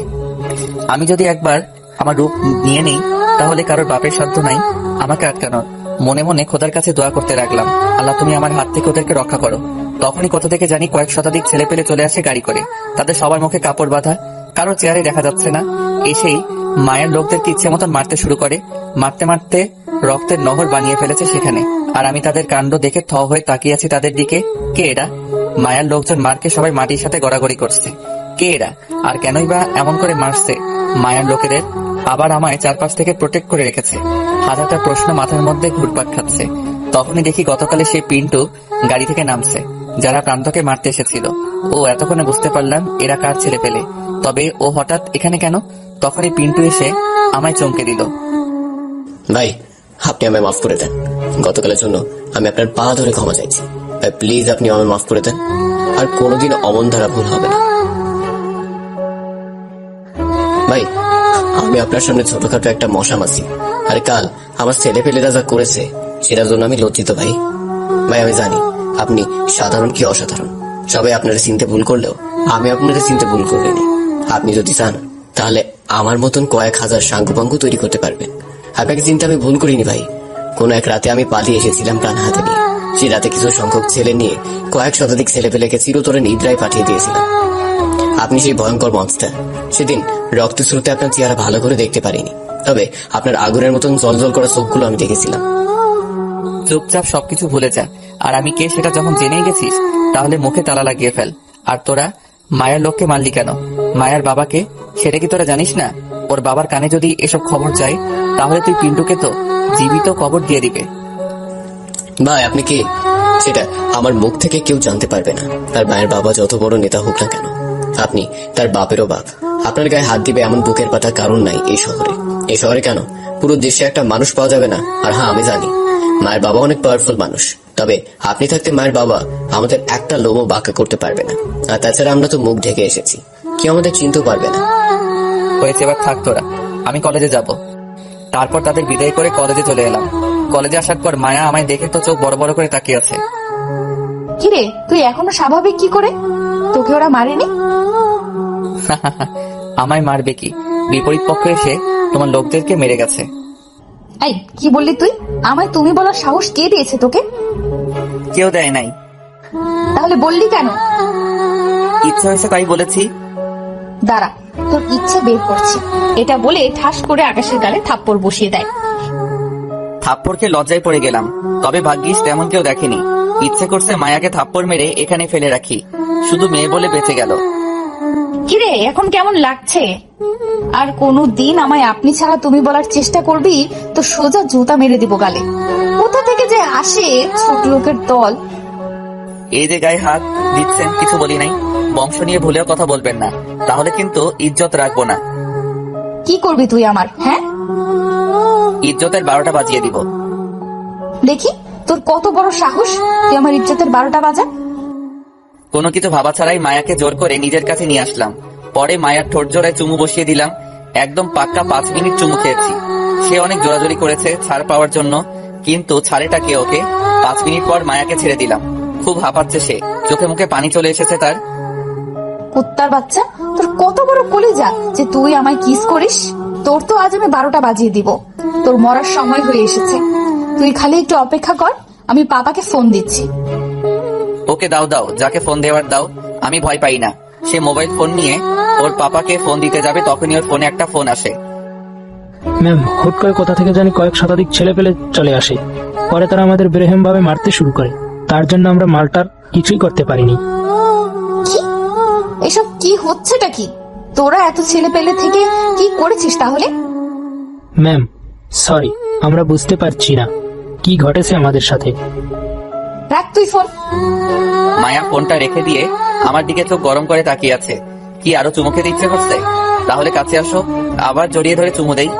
আমি যদি একবার আমার রূপ নিয়ে নেই, তাহলে কারোর বাপের সাধ্য নাই আমাকে আটকানোর। মনে মনে খোদার কাছে দোয়া করতে লাগলাম, আল্লাহ তুমি আমার হাত থেকে ওদেরকে রক্ষা করো। তখনই কোথা থেকে জানি কয়েক শতাধিক ছেলে পেলে চলে আসে গাড়ি করে। তাদের সবার মুখে কাপড় বাঁধা, কারো চেহারে দেখা যাচ্ছে না। এসেই মায়ের লোকদেরকে ইচ্ছে মতন মারতে শুরু করে। মারতে মারতে রক্তের নহর বানিয়ে ফেলেছে সেখানে। আর আমি তাদের কাণ্ড দেখে থ হয়ে তাকিয়ে আছি তাদের দিকে। কে এরা? মায়ের লোকজন মারকে সবাই মাটির সাথে গড়াগড়ি করছে। কে এরা আর কেনই বা এমন করে মারছে মায়ের লোকেদের? আবার আমায় চারপাশ থেকে প্রোটেক্ট করে রেখেছে। হাজারটা প্রশ্ন মাথার মধ্যে ঘুরপাক খাচ্ছে। তখনই দেখি গতকালে সেই পিন্টু গাড়ি থেকে নামছে, যারা প্রান্তকে মারতে এসেছিল। ও এতক্ষণে বুঝতে পারলাম এরা কার ছেলে পেলে। তবে ও হঠাৎ এখানে কেন? তখনই পিন্টু এসে আমায় চমকে দিল। ভাই, আপনি আমায় মাফ করে দেন। গতকালের জন্য আমি আপনার পা ধরে ক্ষমা চাইছি। ভাই প্লিজ আপনি আমায় মাফ করে দেন, আর কোনোদিন অমন ধারা ভুল হবে না। ভাই, আমি আপনার সামনে ছোটখাটো একটা মশা মাছি, আর কাল আমার ছেলে পেলেরা যা করেছে সেটার জন্য আমি লজ্জিত ভাই। ভাই আমি জানি আপনি সাধারণ কি অসাধারণ, সবাই আপনারা চিনতে ভুল করলেও আমি আপনারা চিনতে ভুল করিনি। আপনি যদি চান তাহলে আমার মতন কয়েক হাজার সাঙ্গপাঙ্গ তৈরি করতে পারবেন। আপনাকে চিনতে আমি ভুল করিনি ভাই। কোন এক রাতে আমি পালিয়ে এসেছিলাম প্রাণ হাতে নিয়ে। সেই রাতে কিছু সংখ্যক ছেলে নিয়ে কয়েক শতাধিক ছেলে পেলেকে চিরতরে নিদ্রায় পাঠিয়ে দিয়েছিলাম। আপনি সেই ভয়ঙ্কর মনস্টার। সেদিন রক্ত স্রোতে আপনার চেহারা ভালো করে দেখতে পারিনি, তবে আপনার আগুনের মতন জলজল করা চোখগুলো আমি দেখেছিলাম। চুপচাপ সবকিছু ভুলে যা। আর আমি কে সেটা যখন জেনেই গেছিস, তাহলে মুখে তালা লাগিয়ে ফেল। আর তোরা মায়ের লোককে মারলি কেন? মায়ের বাবাকে সেটা কি তোরা জানিস না? ওর বাবার কানে যদি এসব খবর যায়, তাহলে তুই পিন্টুকে তো জীবিত কবর দিয়ে দিবে। ভাই আপনি কি, সেটা আমার মুখ থেকে কেউ জানতে পারবে না। তার মায়ের বাবা যত বড় নেতা হোক না কেন, আপনি তার বাপেরও বাপ। আপনার গায়ে হাত দিবে এমন বুকের পাটা কারণ নাই এই শহরে। এই শহরে কেন, পুরো দেশে একটা মানুষ পাওয়া যাবে না। আর হ্যাঁ, আমি জানি মায়ের বাবা অনেক পাওয়ারফুল মানুষ, তবে আপনি থাকতে মায়ের বাবা আমাদের একটা লোমও বাঁকা করতে পারবে না। আর তাছাড়া আমরা তো মুখ ঢেকে এসেছি, কেউ আমাদের চিনতেও পারবে না। হয়েছে, এবার থাক তোরা, আমি কলেজে যাব। তারপর তাদের বিদায় করে কলেজে চলে এলাম। কলেজে আসার পর মায়া আমায় দেখে তো চোখ বড় বড় করে তাকিয়ে আছে। কিরে, তুই এখনো স্বাভাবিক কি করে? তোকে ওরা মারেনি? আমায় মারবে কি? বিপরীত পক্ষে এসে তোমার লোকদেরকে মেরে গেছে। এই কি বললি তুই? আমায় তুমি বলার সাহস কে দিয়েছে তোকে? কেউ দেয় নাই। তাহলে বললি কেন? ইচ্ছা হয়েছে তাই বলেছি। দাঁড়া, তোর ইচ্ছে বের করছি। এটা বলে ঠাস করে আকাশের গালে থাপ্পড় বসিয়ে দেয়। থাপ্পড় খেয়ে লজ্জায় পড়ে গেলাম। তবে ভাগ্যিস তেমন কেউ দেখেনি। ইচ্ছে করছে মায়াকে থাপ্পড় মেরে এখানে ফেলে রাখি, শুধু মেয়ে বলে বেঁচে গেল। কিরে, এখন কেমন লাগছে? আর কোনো দিন আমায় আপনি ছাড়া তুমি বলার চেষ্টা করবি তো সোজা জুতা মেরে দিব গালে। কোথা থেকে যে আসে ছোট লোকের দল। এই যে গায়ে হাত দিচ্ছেন, কিছু বলি নাই। বংশ নিয়ে ভুলেও কথা বলবেন না, তাহলে কিন্তু ইজ্জত রাখবো না। কি করবি তুই আমার? হ্যাঁ, ইজ্জতের 12টা বাজিয়ে দিব। দেখি তোর কত বড় সাহস, তুই আমার ইজ্জতের 12টা বাজা। কোনো কিছু ভাবা ছাড়াই মায়াকে জোর করে নিজের কাছে নিয়ে আসলাম। পরে মায়ার ঠোঁট জোড়ায় চুমু বসিয়ে দিলাম। একদম পাক্কা 5 মিনিট চুমু খেয়েছি। সে অনেক জোরাজোরি করেছে ছাড় পাওয়ার জন্য, কিন্তু ছাড়েটা কে ওকে। 5 মিনিট পর মায়াকে ছেড়ে দিলাম। খুব হাঁপাচ্ছে সে, চোখে মুখে পানি চলে এসেছে তার। কুত্তার বাচ্চা, তোর কত বড় কলিজা যে তুই আমায় কিস করিস। তোর তো আজ আমি 12টা বাজিয়ে দিব। তোর মরার সময় হয়ে এসেছে। তুই খালি একটু অপেক্ষা কর, আমি পাপাকে ফোন দিচ্ছি। ওকে দাও দাও, যাকে ফোন দেওয়ার দাও, আমি ভয় পাই না। সে মোবাইল ফোন নিয়ে ওর পাপাকে ফোন দিতে যাবে, তখনই ওর ফোনে একটা ফোন আসে। ম্যাম, হুট করে কোথা থেকে জানি কয়েক শতাধিক ছেলে পেলে চলে আসে। পরে তারা আমাদের বেরহেম ভাবে মারতে শুরু করে। তার জন্য আমরা মালটার কিছুই করতে পারিনি। কি এসব কি হচ্ছেটা কি? তোরা এত ছেলে পেলে থেকে কি করেছিস তাহলে? ম্যাম সরি, আমরা বুঝতে পারছি না কি ঘটেছে আমাদের সাথে। রাখ তুই ফোন। মায়া ফোনটা রেখে দিয়ে আমার দিকে চোখ গরম করে তাকিয়ে আছে। কি আরো চুমু খেতে ইচ্ছে করছে? তাহলে কাছে আসো, আবার জড়িয়ে ধরে চুমু দেই।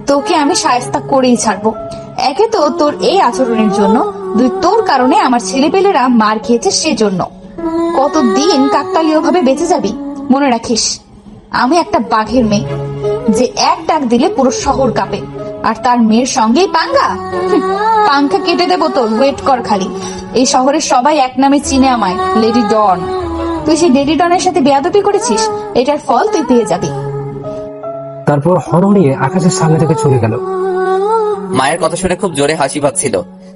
তোকে আমি শায়েস্তা করেই ছাড়বো। একে তো তোর এই আচরণের জন্য, দুই তোর কারণে আমার ছেলেপেলেরা মার খেয়েছে সেজন্য। কতদিন কাকতালীয় ভাবে বেঁচে যাবি মনে রাখিস। আমি একটা বাঘের মেয়ে যে এক ডাক দিলে পুরো শহর কাঁপে, আর তার মেয়ের সঙ্গেই পাঙ্গা। পাঙ্খা কেটে দেবো তোর, ওয়েট কর খালি। এই শহরের সবাই এক নামে চিনে আমায়, লেডি ডন। তুই সেই লেডি ডনের সাথে বেয়াদবি করেছিস, এটার ফল তুই পেয়ে যাবি। তারপর হরহরিয়ে আকাশের সামনে থেকে চলে গেল। মায়ের কথা শুনে খুব জোরে হাসি পাচ্ছিল,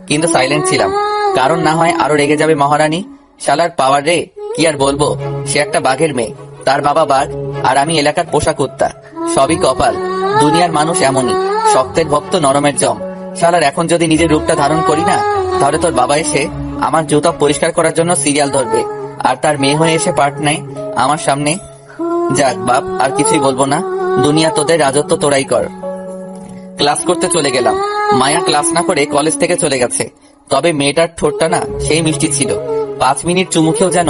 কিন্তু সাইলেন্ট ছিলাম, কারণ না হয় আরো রেগে যাবে মহারানী। শালার পাওয়ার রে, কি আর বলবো। সে একটা বাঘের মেয়ে, তার বাবা বাঘ, আর আমি এলাকার পোষা কুত্তা। সবই কপাল, দুনিয়ার মানুষ এমনই, শক্তের ভক্ত নরমের জম। শালার এখন যদি নিজের রূপটা ধারণ করি না, তাহলে তোর বাবা এসে আমার জুতা পরিষ্কার করার জন্য সিরিয়াল ধরবে, আর তার মেয়ে হয়ে এসে পার্ট নেয় আমার সামনে। যাক বাপ, আর কিছুই বলবো না। দুনিয়া তোদের রাজত্ব তোরাই কর। ক্লাস করতে চলে গেলাম। মায়া ক্লাস না করে কলেজ থেকে চলে গেছে। তবে মেয়েটার ঠোঁটটা না সেই মিষ্টি ছিল। 5 মিনিট চুমুখেও যেন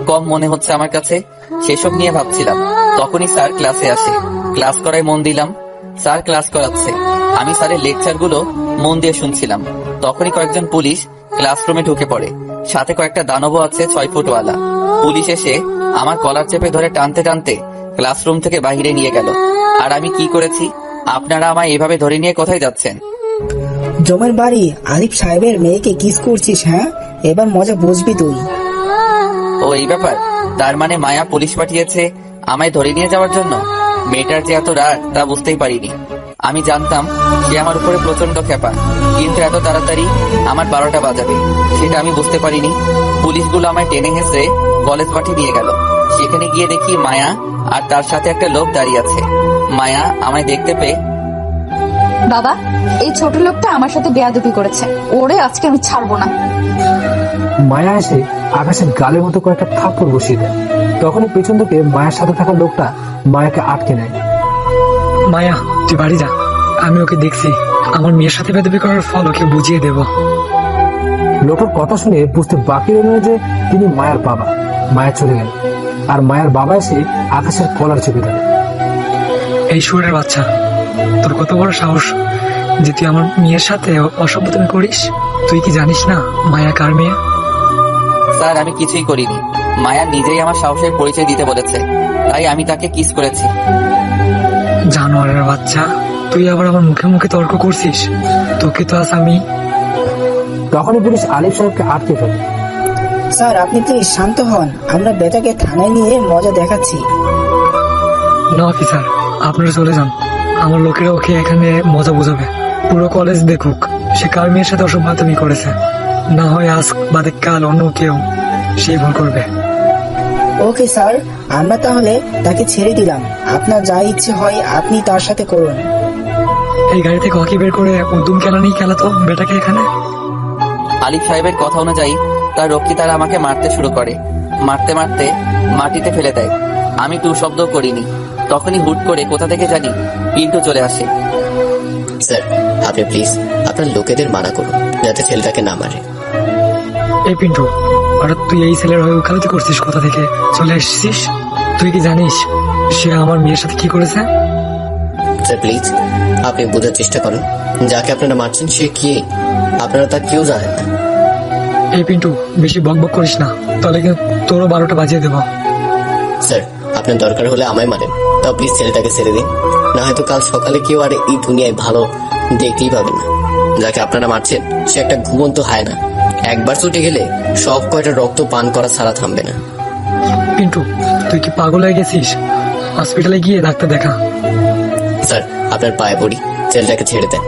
কম মনে হচ্ছে আমার কাছে। সেসব নিয়ে ভাবছিলাম, তখনই স্যার ক্লাসে আসে। ক্লাস করায় মন দিলাম। স্যার ক্লাস করাচ্ছে, আমি স্যারের লেকচার গুলো মন দিয়ে শুনছিলাম। তখনই কয়েকজন পুলিশ ক্লাসরুমে ঢুকে পড়ে, সাথে কয়েকটা দানবও আছে 6 ফুটওয়ালা। পুলিশ এসে আমার কলার চেপে ধরে টানতে টানতে ক্লাসরুম থেকে বাইরে নিয়ে গেল। আর আমি কি করেছি? আপনারা আমায় এভাবে ধরে নিয়ে কোথায় যাচ্ছেন? জমের বাড়ি আলিফ সাহেবের মেয়েকে কিস করছিস? হ্যাঁ, এবার মজা বুঝবি তুই। ও এই ব্যাপার, তার মানে মায়া পুলিশ পাঠিয়েছে আমায় ধরে নিয়ে যাওয়ার জন্য। মেয়েটার যে এত রাগ তা বুঝতেই পারিনি। আমি জানতাম সে আমার উপরে প্রচন্ড খেপা, কিন্তু এত তাড়াতাড়ি আমার 12টা বাজাবে সেটা আমি বুঝতে পারিনি। পুলিশগুলো আমায় টেনে হেসে কলেজ পাঠিয়ে দিয়ে গেল। সেখানে গিয়ে দেখি মায়া আর তার সাথে একটা লোক দাঁড়িয়ে আছে। মায়া আমায় দেখতে পেয়ে, বাবা, এই ছোট লোকটা আমার সাথে বেয়াদবি করেছে, ওরে আজকে আমি ছাড়বো না। মায়া এসে আকাশের গালের মতো কয়েকটা থাপ্পড় বসিয়ে দেয়। তখনই পেছন থেকে মায়ের সাথে থাকা লোকটা মায়াকে আটকে নেয়। মায়া, তুই বাড়ি যা, আমি ওকে দেখছি। আমার মেয়ের সাথে বেয়াদবি করার ফল ওকে বুঝিয়ে দেব। লোকের কথা শুনে বুঝতে বাকি রইল যে তিনি মায়ের বাবা। মায়া চলে গেল, আর মায়ের বাবা এসে আকাশের কলার চেপে ধরে। এই শুয়োরের বাচ্চা, তোর কত বড় সাহস যে তুই আমার মেয়ের সাথে অসভ্যতামি করিস? তুই কি জানিস না মায়া কার মেয়ে? স্যার আমি কিছুই করিনি। মায়া নিজেই আমার সাহসের পরিচয় দিতে বলেছে, তাই আমি তাকে কিস করেছি। জানোয়ারের বাচ্চা, তুই আবার আমার মুখে মুখে তর্ক করছিস? তোকে তো আজ আমি। তখনই পুলিশ আলিফ সাহেবকে আটকে ফেলে। স্যার, আপনি প্লিজ শান্ত হন, আমরা বেটাকে থানায় নিয়ে মজা দেখাচ্ছি। না অফিসার, আপনারা চলে যান। আমার লোকেরা ওকে এখানে মজা বোঝাবে। পুরো কলেজ দেখুক সে কার মেয়ের সাথে অসভ্যতামি করেছে। না হয় আজ বাদে কাল অন্য কেউ সে ভুল করবে। ওকে স্যার, আমরা তাহলে তাকে ছেড়ে দিলাম। আপনার যা ইচ্ছে হয় আপনি তার সাথে করুন। এই গাড়ি থেকে হকি বের করে উদ্যম খেলা নেই খেলাতো বেটাকে এখানে। আলিফ সাহেবের কথা অনুযায়ী তার রক্ষিতারা আমাকে মারতে শুরু করে। মারতে মারতে মাটিতে ফেলে দেয়। আমি টু শব্দ করিনি। তখনই হুট করে কোথা থেকে জানি পিন্টু চলে আসে। স্যার, আপনি প্লিজ আপনার লোকেদের মানা করুন যাতে ছেলেটাকে না মারে। এই পিন্টু, হঠাৎ তুই এই ছেলের হয়ে উকালতি করছিস? কোথা থেকে চলে এসেছিস? তুই কি জানিস সে আমার মেয়ের সাথে কি করেছে? স্যার প্লিজ আপনি বোঝার চেষ্টা করুন। যাকে আপনারা মারছেন সে কি আপনারা তা কেউ জানেন না। এই পিন্টু, বেশি বকবক করিস না, তাহলে কিন্তু তোরও 12টা বাজিয়ে দেবো। স্যার, আপনার দরকার হলে আমায় মারেন, তাও প্লিজ ছেলেটাকে ছেড়ে দিন, না হয়তো কাল সকালে কেউ আর এই দুনিয়ায় ভালো দেখতেই পাবেন না। যাকে আপনারা মারছেন সে একটা ঘুমন্ত হায়না, একবার ছুটে গেলে সব কয়টা রক্ত পান করা ছাড়া থামবে না। পিন্টু, তুই কি পাগল হয়ে গেছিস? হসপিটালে গিয়ে ডাক্তার দেখা। স্যার, আপনার পায়ে পড়ি, ছেলেটাকে ছেড়ে দেন।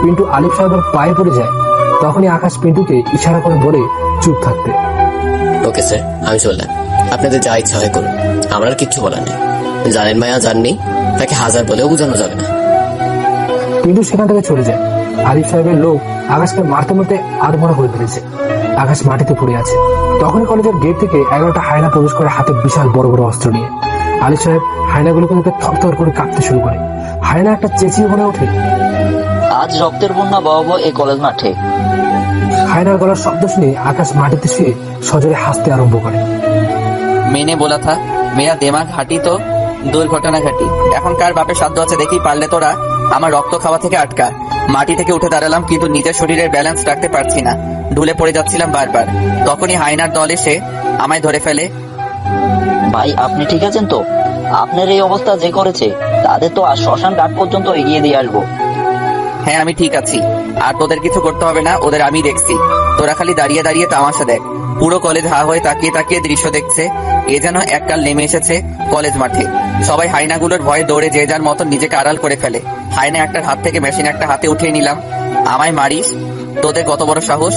পিন্টু আলিফ সাহেবের পায়ে পড়ে যায়। তখনই আকাশ পিন্টুকে ইশারা করে বলে চুপ থাকতে। ওকে স্যার, আমি চললাম, আপনাদের যা ইচ্ছা হয় করুন, আমার আর কিচ্ছু বলার নেই। জানেন মায়া জান নেই, তাকে হাজার বলেও বোঝানো যাবে না। পিন্টু সেখান থেকে চলে যায়। আলিফ সাহেবের লোক আকাশকে মারতে মারতে আধমরা করে ফেলেছে। আকাশ মাটিতে পড়ে আছে। তখনই কলেজের গেট থেকে 11টা হায়না প্রবেশ করে হাতে বিশাল বড় বড় অস্ত্র নিয়ে। আলিফ সাহেব হায়নাগুলোকে দেখে থরথর করে কাঁপতে শুরু করে। হায়না একটা চেঁচিয়ে বলে ওঠে, আজ রক্তের বন্যা বহাবো এই কলেজ মাঠে। হায়নার গলার শব্দ শুনে আকাশ মাটিতে শুয়ে সজোরে হাসতে আরম্ভ করে। मैंने बोला था मेरा दिमाग হাঁটি তো দুর্ঘটনা ঘাটি। এখন কার বাপের সাধ্য আছে দেখি, পারলে তোরা আমার রক্ত খাওয়া থেকে আটকা। মাটি থেকে উঠে দাঁড়ালাম, কিন্তু নিজের শরীরের ব্যালেন্স রাখতে পারছি না, ঢুলে পড়ে যাচ্ছিলাম বারবার। তখনই হায়নার দল এসে আমায় ধরে ফেলে। ভাই, আপনি ঠিক আছেন তো? আপনার এই অবস্থা যে করেছে তাদের তো আর শ্মশান ঘাট পর্যন্ত এগিয়ে দিয়ে আসবো। হ্যাঁ, আমি ঠিক আছি, আর তোদের কিছু করতে হবে না, ওদের আমি দেখছি। তোরা খালি দাঁড়িয়ে দাঁড়িয়ে তামাশা দেখ। পুরো কলেজ হা হয়ে তাকিয়ে তাকিয়ে দৃশ্য দেখছে। এ যেন এককাল নেমে এসেছে কলেজ মাঠে। সবাই হায়নাগুলোর ভয়ে দৌড়ে যে যার মতন নিজেকে আড়াল করে ফেলে। হায়না একটার হাত থেকে মেশিন একটা হাতে উঠিয়ে নিলাম। আমায় মারিস? তোদের কত বড় সাহস!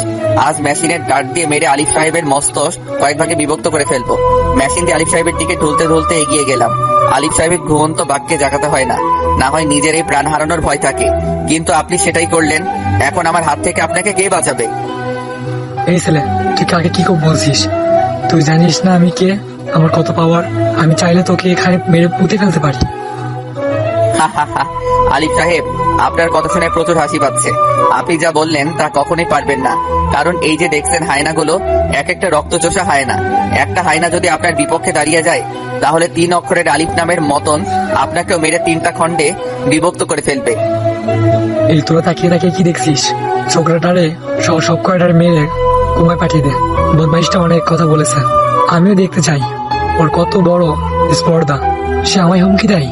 আজ মেশিনের ডাট দিয়ে মেরে আলিফ সাহেবের মস্তক কয়েক ভাগে বিভক্ত করে ফেলবো। মেশিন দিয়ে আলিফ সাহেবের দিকে ঢুলতে ঢুলতে এগিয়ে গেলাম। আলিফ সাহেবের ঘুমন্ত বাক্যে জাগাতে হয় না, না হয় নিজের এই প্রাণ হারানোর ভয় থাকে, কিন্তু আপনি সেটাই করলেন। এখন আমার হাত থেকে আপনাকে কে বাঁচাবে? এই ছেলে, তুই কাকে কি খুব বলছিস? তুই জানিস না আমি কে, আমার কত পাওয়ার? আমি চাইলে তোকে এখানে মেরে পুঁতে ফেলতে পারি। আলিফ সাহেব, আপনার কথা শুনে প্রচুর হাসি পাচ্ছে। আপনি যা বললেন তা কখনোই পারবেন না, কারণ এই যে দেখছেন হায়নাগুলো এক একটা রক্তচোষা হায়না। একটা হায়না যদি আপনার বিপক্ষে দাঁড়িয়ে যায়, তাহলে 3 অক্ষরের আলিফ নামের মতন আপনাকেও মেরে 3টা খণ্ডে বিভক্ত করে ফেলবে। এই তোরা তাকিয়ে তাকিয়ে কি দেখছিস? ছোকরাটারে সব কয়টারে মেরে কুমায় পাঠিয়ে দে। বদমাইশটা অনেক কথা বলেছে, আমিও দেখতে চাই ওর কত বড় স্পর্ধা। সে আমায় হুমকি দেয়।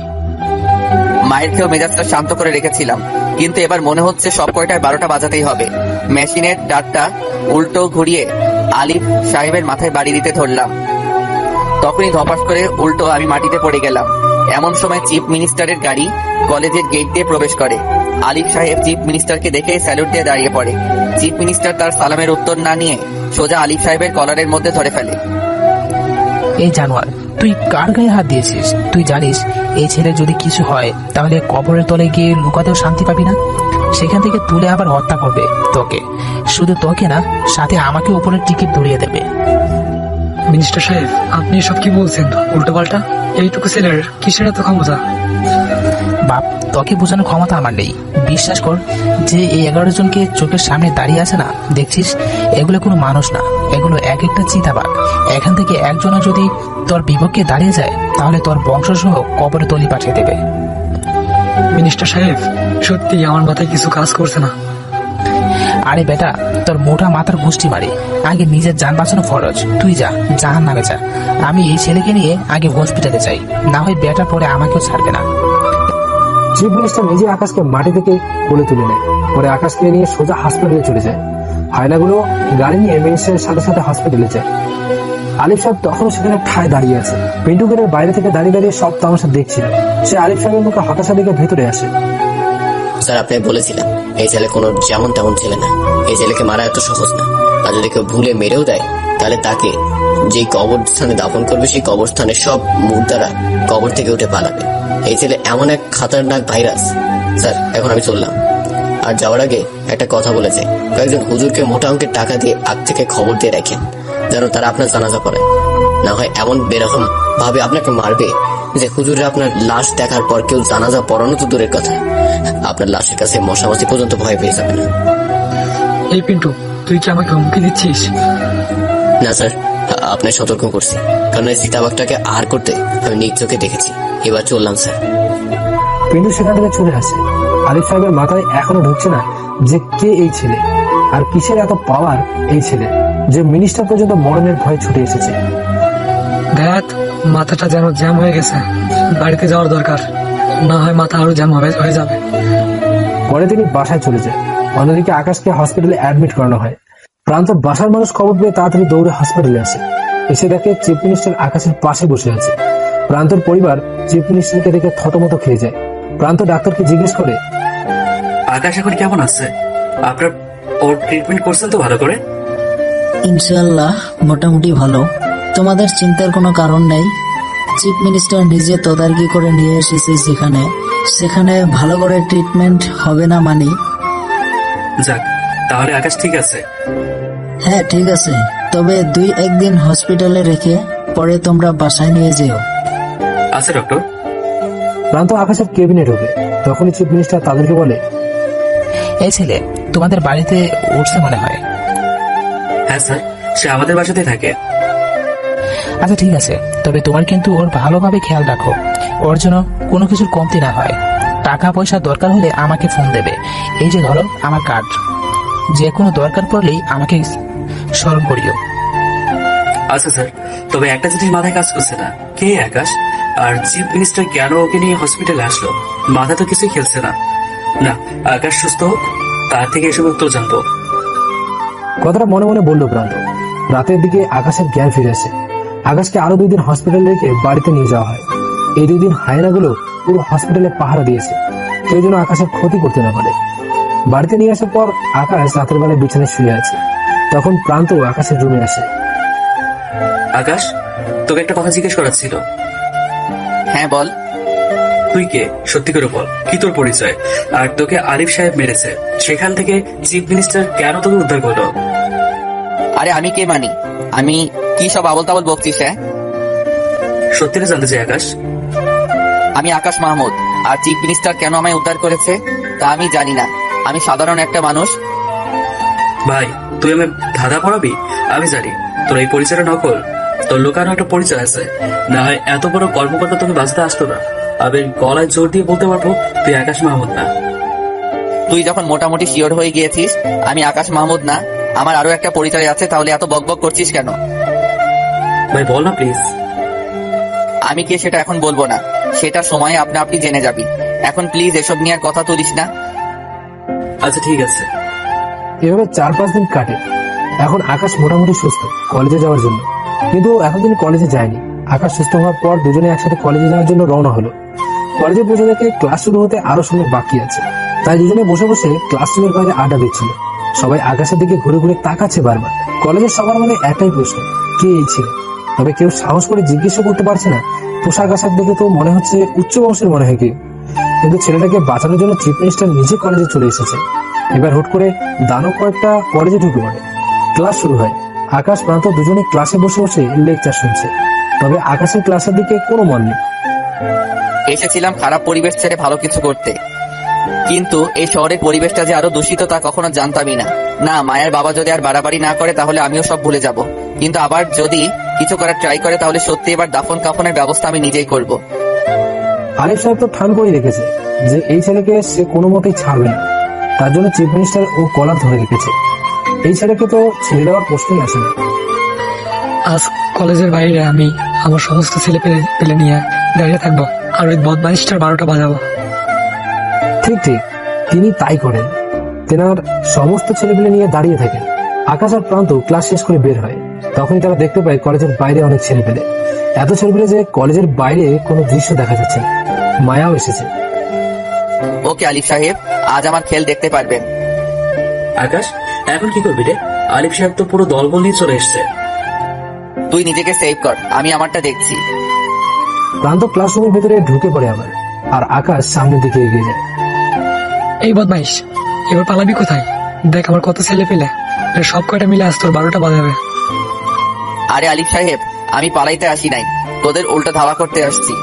মায়ের খেয়েও মেজাজটা শান্ত করে রেখেছিলাম, কিন্তু এবার মনে হচ্ছে সব কয়টায় 12টা বাজাতেই হবে। মেশিনের ডাটটা উল্টো ঘুরিয়ে আলিফ সাহেবের মাথায় বাড়ি দিতে ধরলাম। তখনই ধপাস করে উল্টো আমি মাটিতে পড়ে গেলাম। এমন সময় চিফ মিনিস্টারের গাড়ি কলেজের গেট দিয়ে প্রবেশ করে। আলিফ সাহেব চিফ মিনিস্টারকে দেখে স্যালুট দিয়ে দাঁড়িয়ে পড়ে। চিফ মিনিস্টার তার সালামের উত্তর না নিয়ে সোজা আলিফ সাহেবের কলারের মধ্যে ধরে ফেলে। এই জানোয়ার, তুই কার গায়ে হাত দিয়েছিস? তুই জানিস এই ছেলে যদি কিছু হয় তাহলে কবরের তলে গিয়ে লুকাতেও শান্তি পাবি না। সেখান থেকে তুলে আবার হত্যা করবে তোকে। শুধু তোকে না, সাথে আমাকে উপরের টিকিট ধরিয়ে দেবে। মিনিস্টার সাহেব, আপনি এসব কি বলছেন? উল্টো পাল্টা। এইটুকু ছেলের কিসের এত ক্ষমতা? বাপ, তোকে বোঝানোর ক্ষমতা আমার নেই। বিশ্বাস কর, যে এই 11 জনকে চোখের সামনে দাঁড়িয়ে আছে না, দেখছিস, এগুলো কোনো মানুষ না, এগুলো এক একটা চিতাবাঘ। এখান থেকে একজনও যদি তোর বিপক্ষে দাঁড়িয়ে যায়, তাহলে তোর বংশসহ কবরে তলি পাঠিয়ে দেবে। মিনিস্টার সাহেব, সত্যি আমার মাথায় কিছু কাজ করছে না। আরে বেটা, তোর মোটা মাথার গুষ্টি মারি। আগে নিজের যান বাঁচানো ফরজ। তুই যা, জাহান্নামে যা। আমি এই ছেলেকে নিয়ে আগে হসপিটালে যাই, না হয় বেটা পরে আমাকেও ছাড়বে না। চিফ মিনিস্টার নিজে আকাশকে মাটি থেকে কোলে তুলে নেয়। পরে আকাশকে নিয়ে সোজা হাসপাতালে চলে যায়। হায়নাগুলো গাড়ি নিয়ে মিনিস্টারের সাথে সাথে হসপিটালে যায়। আলিফ সাহেব তখনও সেখানে ঠায় দাঁড়িয়ে আছে। পিন্টু গেটের বাইরে থেকে দাঁড়িয়ে দাঁড়িয়ে সব তামাশা দেখছিল। সে আলিফ সাহেবের মুখে হতাশা দেখে ভেতরে আসে। স্যার, আপনি বলেছিলেন এই ছেলে কোনো যেমন তেমন ছেলে না। এই ছেলেকে মারা এত সহজ না। আর যদি কেউ ভুলে মেরেও দেয়, তাহলে তাকে যে কবরস্থানে দাফন করবে সেই কবরস্থানের সব মুর্দারা কবর থেকে উঠে পালাবে। এই ছেলে এমন এক খাতারনাক ভাইরাস। স্যার, এখন আমি চললাম। আর যাওয়ার আগে একটা কথা বলেছে, কয়েকজন হুজুরকে মোটা অঙ্কের টাকা দিয়ে আগ থেকে খবর দিয়ে রাখেন, যেন তারা আপনার জানাজা পড়ায়। না হয় এমন বেরকম ভাবে আপনাকে মারবে যে হুজুরে আপনার লাশ দেখার পর কেউ জানাজা পড়ানো তো দূরের কথা, আপনার লাশের কাছে মশামাছি পর্যন্ত ভয় পেয়ে যাবে না। এই পিন্টু, তুই কি আমাকে হুমকি দিচ্ছিস? না স্যার, আপনার সতর্ক করছি, কারণ এই চিতাবাঘটাকে আহার করতে আমি নিজ চোখে দেখেছি। এবার চললাম স্যার। পিন্টু সেখান থেকে চলে আসে। আলিফ সাহেবের মাথায় এখনো ঢুকছে না যে কে এই ছেলে, আর কিসের এত পাওয়ার এই ছেলে যে মিনিস্টার পর্যন্ত মরণের ভয় ছুটে এসেছে। দেখ, মাথাটা যেন জ্যাম হয়ে গেছে, বাড়িতে যাওয়ার দরকার, না হয় মাথা আরো জ্যাম হয়ে যাবে। পরে তিনি বাসায় চলে যায়। অন্যদিকে আকাশকে হসপিটালে অ্যাডমিট করানো হয়। প্রান্ত বাসার মানুষ খবর পেয়ে তাড়াতাড়ি দৌড়ে হসপিটালে আসে। এসে দেখে চিফ মিনিস্টার আকাশের পাশে বসে আছে। প্রান্তর পরিবার চিফ মিনিস্টারকে দেখে থতমত খেয়ে যায়। প্রান্ত ডাক্তারকে জিজ্ঞেস করে, আকাশ এখন কেমন আছে? আপনার ওর ট্রিটমেন্ট করছেন তো ভালো করে? ইনশাআল্লাহ মোটামুটি ভালো, তোমাদের চিন্তার কোনো কারণ নেই। চিফ মিনিস্টার নিজে তদারকি করে নিয়ে এসেছে, সেখানে ভালো করে ট্রিটমেন্ট হবে না মানি। যাক, তাহলে আকাশ ঠিক আছে? হ্যাঁ ঠিক আছে, তবে 2-1 দিন হসপিটালে রেখে পরে তোমরা বাসায় নিয়ে যেও। আচ্ছা ডক্টর। প্রান্ত আকাশের কেবিনে ঢোকে। তখনই চিফ মিনিস্টার তাদেরকে বলে, এই ছেলে তোমাদের বাড়িতে উঠছে মনে হয়। হ্যাঁ স্যার, সে আমাদের বাসাতেই থাকে। আচ্ছা ঠিক আছে, তবে তোমার কিন্তু ওর ভালোভাবে খেয়াল রাখো, ওর জন্য কোনো কিছুর কমতি না হয়। টাকা পয়সা দরকার হলে আমাকে ফোন দেবে। এই যে ধরো আমার কার্ড, যে কোনো দরকার পড়লেই আমাকে স্মরণ করিও। আচ্ছা স্যার, তবে একটা জিনিস মাথায় কাজ করছে না, কে আকাশ? আর চিফ মিনিস্টার কেন ওকে নিয়ে হসপিটালে আসলো? মাথা তো কিছুই খেলছে না। না, আকাশ সুস্থ হোক, তার থেকে এসব উত্তর জানবো। কথাটা মনে মনে বললো প্রান্ত। রাতের দিকে আকাশের জ্ঞান ফিরে আসে। আকাশকে আরো 2 দিন হসপিটালে রেখে বাড়িতে নিয়ে যাওয়া হয়। এই 2 দিন হায়নাগুলো পুরো হসপিটালে পাহারা দিয়েছে, কেউ যেন আকাশের ক্ষতি করতে না পারে। বাড়িতে নিয়ে আসার পর আকাশ রাতের বেলা বিছানায় শুয়ে আছে। তখন প্রান্ত আকাশের রুমে আসে। আকাশ, তোকে একটা কথা জিজ্ঞেস করার ছিল। হ্যাঁ বল। তুই কে? সত্যি করে বল, কি তোর পরিচয়? আর তোকে আরিফ সাহেব মেরেছে, সেখান থেকে চিফ মিনিস্টার কেন তোকে উদ্ধার করলো? আরে আমি কে মানি? আমি কি সব আবল তাবল বকছিস? হ্যাঁ, সত্যিটা জানতে চাই আকাশ। আমি আকাশ মাহমুদ, আর চিফ মিনিস্টার কেন আমায় উদ্ধার করেছে তা আমি জানি না। আমি সাধারণ একটা মানুষ। ভাই, তুই আমি ধাঁধা পড়াবি? আমি জানি তোর এই পরিচয়টা নকল। তোর লোকানো একটা পরিচয় আছে, না হয় এত বড় কর্মকর্তা তোকে বাঁচতে আসতো না। আমি গলায় জোর দিয়ে বলতে পারবো তুই আকাশ মাহমুদ না। তুই যখন মোটামুটি শিওর হয়ে গিয়েছিস আমি আকাশ মাহমুদ না, আমার আরো একটা পরিচয় আছে, তাহলে এত বকবক করছিস কেন? ভাই বল না প্লিজ। আমি কে সেটা এখন বলবো না, সেটা সময়ে আপনা আপনি জেনে যাবি। এখন প্লিজ এসব নিয়ে আর কথা তুলিস না। আচ্ছা ঠিক আছে। এভাবে 4-5 দিন কাটে। এখন আকাশ মোটামুটি সুস্থ কলেজে যাওয়ার জন্য, কিন্তু এখন তিনি কলেজে যায়নি। আকাশ সুস্থ হওয়ার পর দুজনে একসাথে কলেজে যাওয়ার জন্য রওনা হলো। কলেজে পৌঁছে দেখে ক্লাস শুরু হতে আরো সময় বাকি আছে, তাই দুজনে বসে বসে ক্লাসরুমের বাইরে আড্ডা দিচ্ছিল। সবাই আকাশের দিকে ঘুরে ঘুরে তাকাচ্ছে বারবার। কলেজের সবার মনে একটাই প্রশ্ন, কে এই ছিল? তবে কেউ সাহস করে জিজ্ঞেসও করতে পারছে না। পোশাক আশাক দেখে তো মনে হচ্ছে উচ্চ বংশের মনে হয় কেউ, কিন্তু ছেলেটাকে বাঁচানোর জন্য চিফ মিনিস্টার নিজে কলেজে চলে এসেছে। এবার হুট করে দানব কয়েকটা কলেজে ঢুকে পড়ে। ক্লাস শুরু হয়। আকাশ প্রান্ত দুজনে ক্লাসে বসে বসে লেকচার শুনছে, তবে আকাশের ক্লাসের দিকে কোনো মন নেই। এসেছিলাম খারাপ পরিবেশ ছেড়ে ভালো কিছু করতে, কিন্তু এই শহরের পরিবেশটা যে আরো দূষিত তা কখনো জানতামই না। না, মায়ের বাবা যদি আর বাড়াবাড়ি না করে তাহলে আমিও সব ভুলে যাব, কিন্তু আবার যদি কিছু করার ট্রাই করে তাহলে সত্যি এবার দাফন কাফনের ব্যবস্থা আমি নিজেই করব। আরিফ সাহেব তো ঠান করে রেখেছে যে এই ছেলেকে সে কোনো মতেই ছাড়বে না, তার জন্য চিফ মিনিস্টার ও কলার ধরে রেখেছে। এই ছেলেকে তো ছেড়ে দেওয়ার প্রশ্নই আসে না। আজ কলেজের বাইরে আমি আমার সমস্ত ছেলে পেলে নিয়ে দাঁড়িয়ে থাকবো, আর ওই বদমাইশটার 12টা বাজাবো। ঠিক ঠিক, তিনি তাই করেন। তেনার সমস্ত ছেলেপেলে নিয়ে দাঁড়িয়ে থাকেন। আকাশ আর প্রান্ত ক্লাস শেষ করে বের হয়। তখনই তারা দেখতে পায় কলেজের বাইরে অনেক ছেলেপেলে, এত ছেলেপেলে যে কলেজের বাইরে কোনো দৃশ্য দেখা যাচ্ছে না। মায়াও এসেছে। ওকে আলিফ সাহেব, আজ আমার খেল দেখতে পারবেন। আকাশ, এখন কি করবি রে? আলিফ সাহেব তো পুরো দলবল নিয়ে চলে এসছে। তুই নিজেকে সেভ কর, আমি আমারটা দেখছি। প্রান্ত ক্লাসরুমের ভেতরে ঢুকে পড়ে আবার, আর আকাশ সামনের দিকে এগিয়ে যায়। এই বদমাইশ, এবার পালাবি কোথায়? দেখ আমার কত ছেলে পেলে, সব কয়টা মিলে আজ তোর 12টা বাজাবে। আরে আলিফ সাহেব, আমি পালাইতে আসি নাই, তোদের উল্টো ধাওয়া করতে আসছি।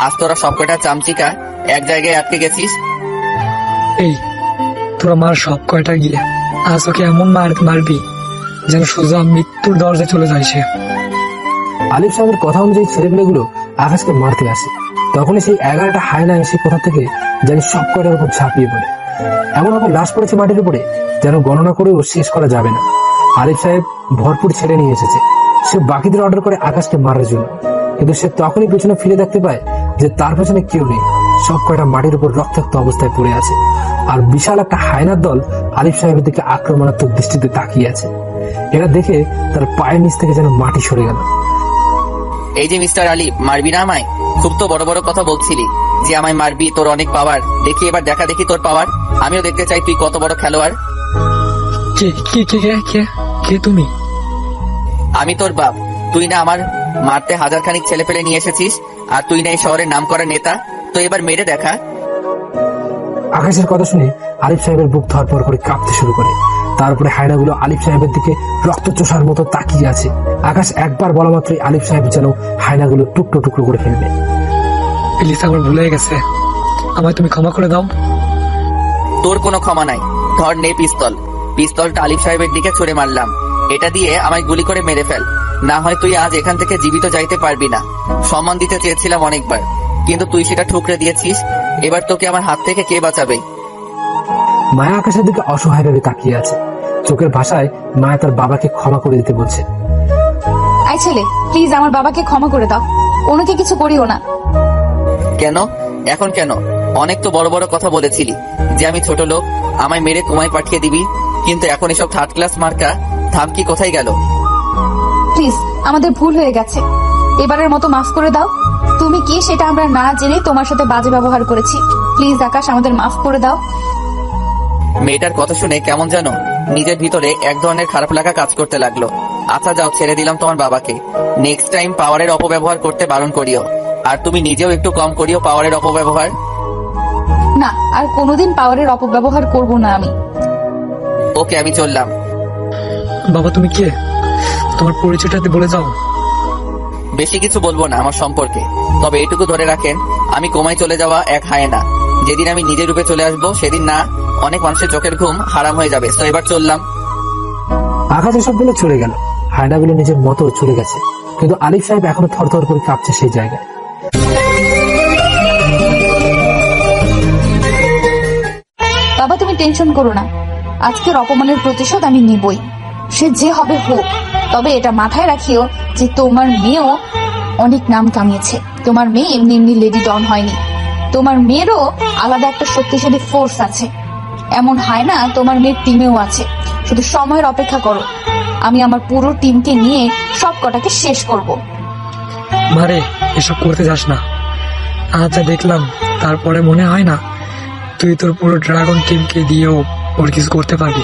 আজ তোরা সব কয়টা চামচিকা এক জায়গায় আটকে গেছিস। এই তোরা মার সব কয়টা গিয়ে, আজ ওকে এমন মারবি যেন সোজা মৃত্যুর দরজায় চলে যায় সে। আলিফ সাহেবের কথা অনুযায়ী ছেলেপেলেগুলো আকাশকে মারতে আসে। তখনই সেই 11টা হায়না এসে কোথা থেকে জানি সব কয়টার উপর ঝাঁপিয়ে পড়ে। এমনভাবে লাশ পড়েছে মাটির উপরে যেন গণনা করেও শেষ করা যাবে না। আরিফ সাহেব ভরপুর ছেলে নিয়ে এসেছে। সে বাকিদের অর্ডার করে আকাশকে মারার জন্য, কিন্তু সে তখনই পেছনে ফিরে দেখতে পায় যে তার পেছনে কেউ নেই। সব কয়টা মাটির উপর রক্তাক্ত অবস্থায় পড়ে আছে, আর বিশাল একটা হায়নার দল আরিফ সাহেবের দিকে আক্রমণাত্মক দৃষ্টিতে তাকিয়ে আছে। এরা দেখে তার পায়ের নিচ থেকে যেন মাটি সরে গেল। এই যে মিস্টার আলী, মারবি না আমায়? খুব তো বড় বড় কথা বলছিলি যে আমায় মারবি, তোর অনেক পাওয়ার। দেখি এবার দেখা দেখি তোর পাওয়ার। আমিও দেখতে চাই তুই কত বড় খেলোয়াড়। কে তুমি? আমি তোর বাপ। তুই না আমার মারতে হাজারখানিক ছেলে পেলে নিয়ে এসেছিস, আর তুই না এই শহরের নাম করা নেতা। তো এবার মেরে দেখা। আকাশের কথা শুনে আরিফ সাহেবের বুক ধরপর করে কাঁপতে শুরু করে। তারপরে হায়নাগুলো আলিফ সাহেবের দিকে রক্ত চোষার মতো তাকিয়ে আছে। আকাশ একবার বলা মাত্রই আলিফ সাহেব যেন হায়নাগুলো টুকরো টুকরো করে ফেলবে। প্লিজ, আমার ভুল হয়ে গেছে, আমায় তুমি ক্ষমা করে দাও। তোর কোনো ক্ষমা নাই। ধর নে পিস্তল। পিস্তলটা আলিফ সাহেবের দিকে ছুড়ে মারলাম। এটা দিয়ে আমায় গুলি করে মেরে ফেল, না হয় তুই আজ এখান থেকে জীবিত যাইতে পারবি না। সম্মান দিতে চেয়েছিলাম অনেকবার, কিন্তু তুই সেটা ঠুকরে দিয়েছিস। এবার তোকে আমার হাত থেকে কে বাঁচাবে? মায়া আকাশের দিকে অসহায়ভাবে তাকিয়ে আছে। চোখের ভাষায় মায়া তার বাবাকে ক্ষমা করে দিতে বলছে। আই ছেলে, প্লিজ আমার বাবাকে ক্ষমা করে দাও, ওনাকে কিছু করিও না। কেন? এখন কেন? অনেক তো বড় বড় কথা বলেছিলি যে আমি ছোট লোক, আমায় মেরে তোমায় পাঠিয়ে দিবি, কিন্তু এখন এসব থার্ড ক্লাস মার্কা থামকি কোথায় গেল? প্লিজ, আমাদের ভুল হয়ে গেছে, এবারের মতো মাফ করে দাও। তুমি কি সেটা আমরা না জেনে তোমার সাথে বাজে ব্যবহার করেছি। প্লিজ আকাশ, আমাদের মাফ করে দাও। মেয়েটার কথা শুনে কেমন যেন নিজের ভিতরে এক ধরনের খারাপ লাগা কাজ করতে লাগলো। আচ্ছা যাও, ছেড়ে দিলাম তোমার বাবাকে। নেক্সট টাইম পাওয়ারের অপব্যবহার করতে বারণ করিও, আর তুমি নিজেও একটু কম করিও পাওয়ারের অপব্যবহার। না, আর কোনোদিন পাওয়ারের অপব্যবহার করব না আমি। ওকে, আমি চললাম। বাবা, তুমি কে? তোমার পরিচয়টাতে বলে যাও। বেশি কিছু বলবো না আমার সম্পর্কে, তবে এটুকু ধরে রাখেন, আমি কোমায় চলে যাওয়া এক হায়না। যেদিন আমি নিজের রূপে চলে আসবো সেদিন না অনেক মানুষের চোখের ঘুম হারাম হয়ে যাবে। তো এবার চললাম। আকাশ এসব বলে চলে গেল। হায়নাগুলো নিজের মতো চলে গেছে, কিন্তু আলিফ সাহেব এখনো থরথর করে কাঁপছে সেই জায়গায়। বাবা, তুমি টেনশন করো না, আজকের অপমানের প্রতিশোধ আমি নিবই, সে যে হবে হোক। তবে এটা মাথায় রাখিও যে তোমার মেয়েও অনেক নাম কামিয়েছে। তোমার মেয়ে এমনি এমনি লেডি ডন হয়নি, তোমার মেয়েরও আলাদা একটা শক্তিশালী ফোর্স আছে। এমন হয় না তোমার মেয়ের টিমেও আছে, শুধু সময়ের অপেক্ষা করো। আমি আমার পুরো টিমকে নিয়ে সব কটাকে শেষ করব। মারে, এসব করতে যাস না। আজ যা দেখলাম তারপরে মনে হয় না তুই তোর পুরো ড্রাগন টিমকে দিয়েও ওর কিছু করতে পারবি।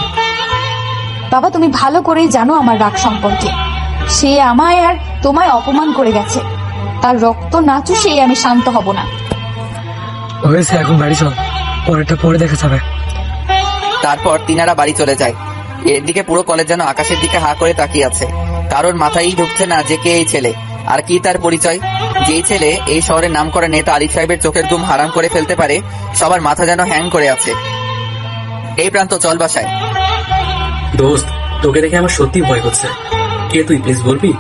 বাবা, তুমি ভালো করেই জানো আমার রাগ সম্পর্কে। সে আমায় আর তোমায় অপমান করে গেছে, তার রক্ত না চুষে আমি শান্ত হব না। হয়েছে, এখন বাড়ি চল, পরেরটা পরে দেখা যাবে। তারপর তিনারা বাড়ি চলে যায়। এদিকে পুরো কলেজ যেন আকাশের দিকে হা করে তাকিয়ে আছে। কারোর মাথায় ঢুকছে না যে কে এই ছেলে, আর কি তার পরিচয়। যেই ছেলে এই শহরের নাম করা নেতা আলিফ সাহেবের চোখের ঘুম হারাম করে ফেলতে পারে, সবার মাথা যেন হ্যাং করে আছে। এই প্রান্ত, চল বাসায়। দোস্ত, তোকে দেখে আমার সত্যি ভয় করছে। কে তুই, প্লিজ বলবি?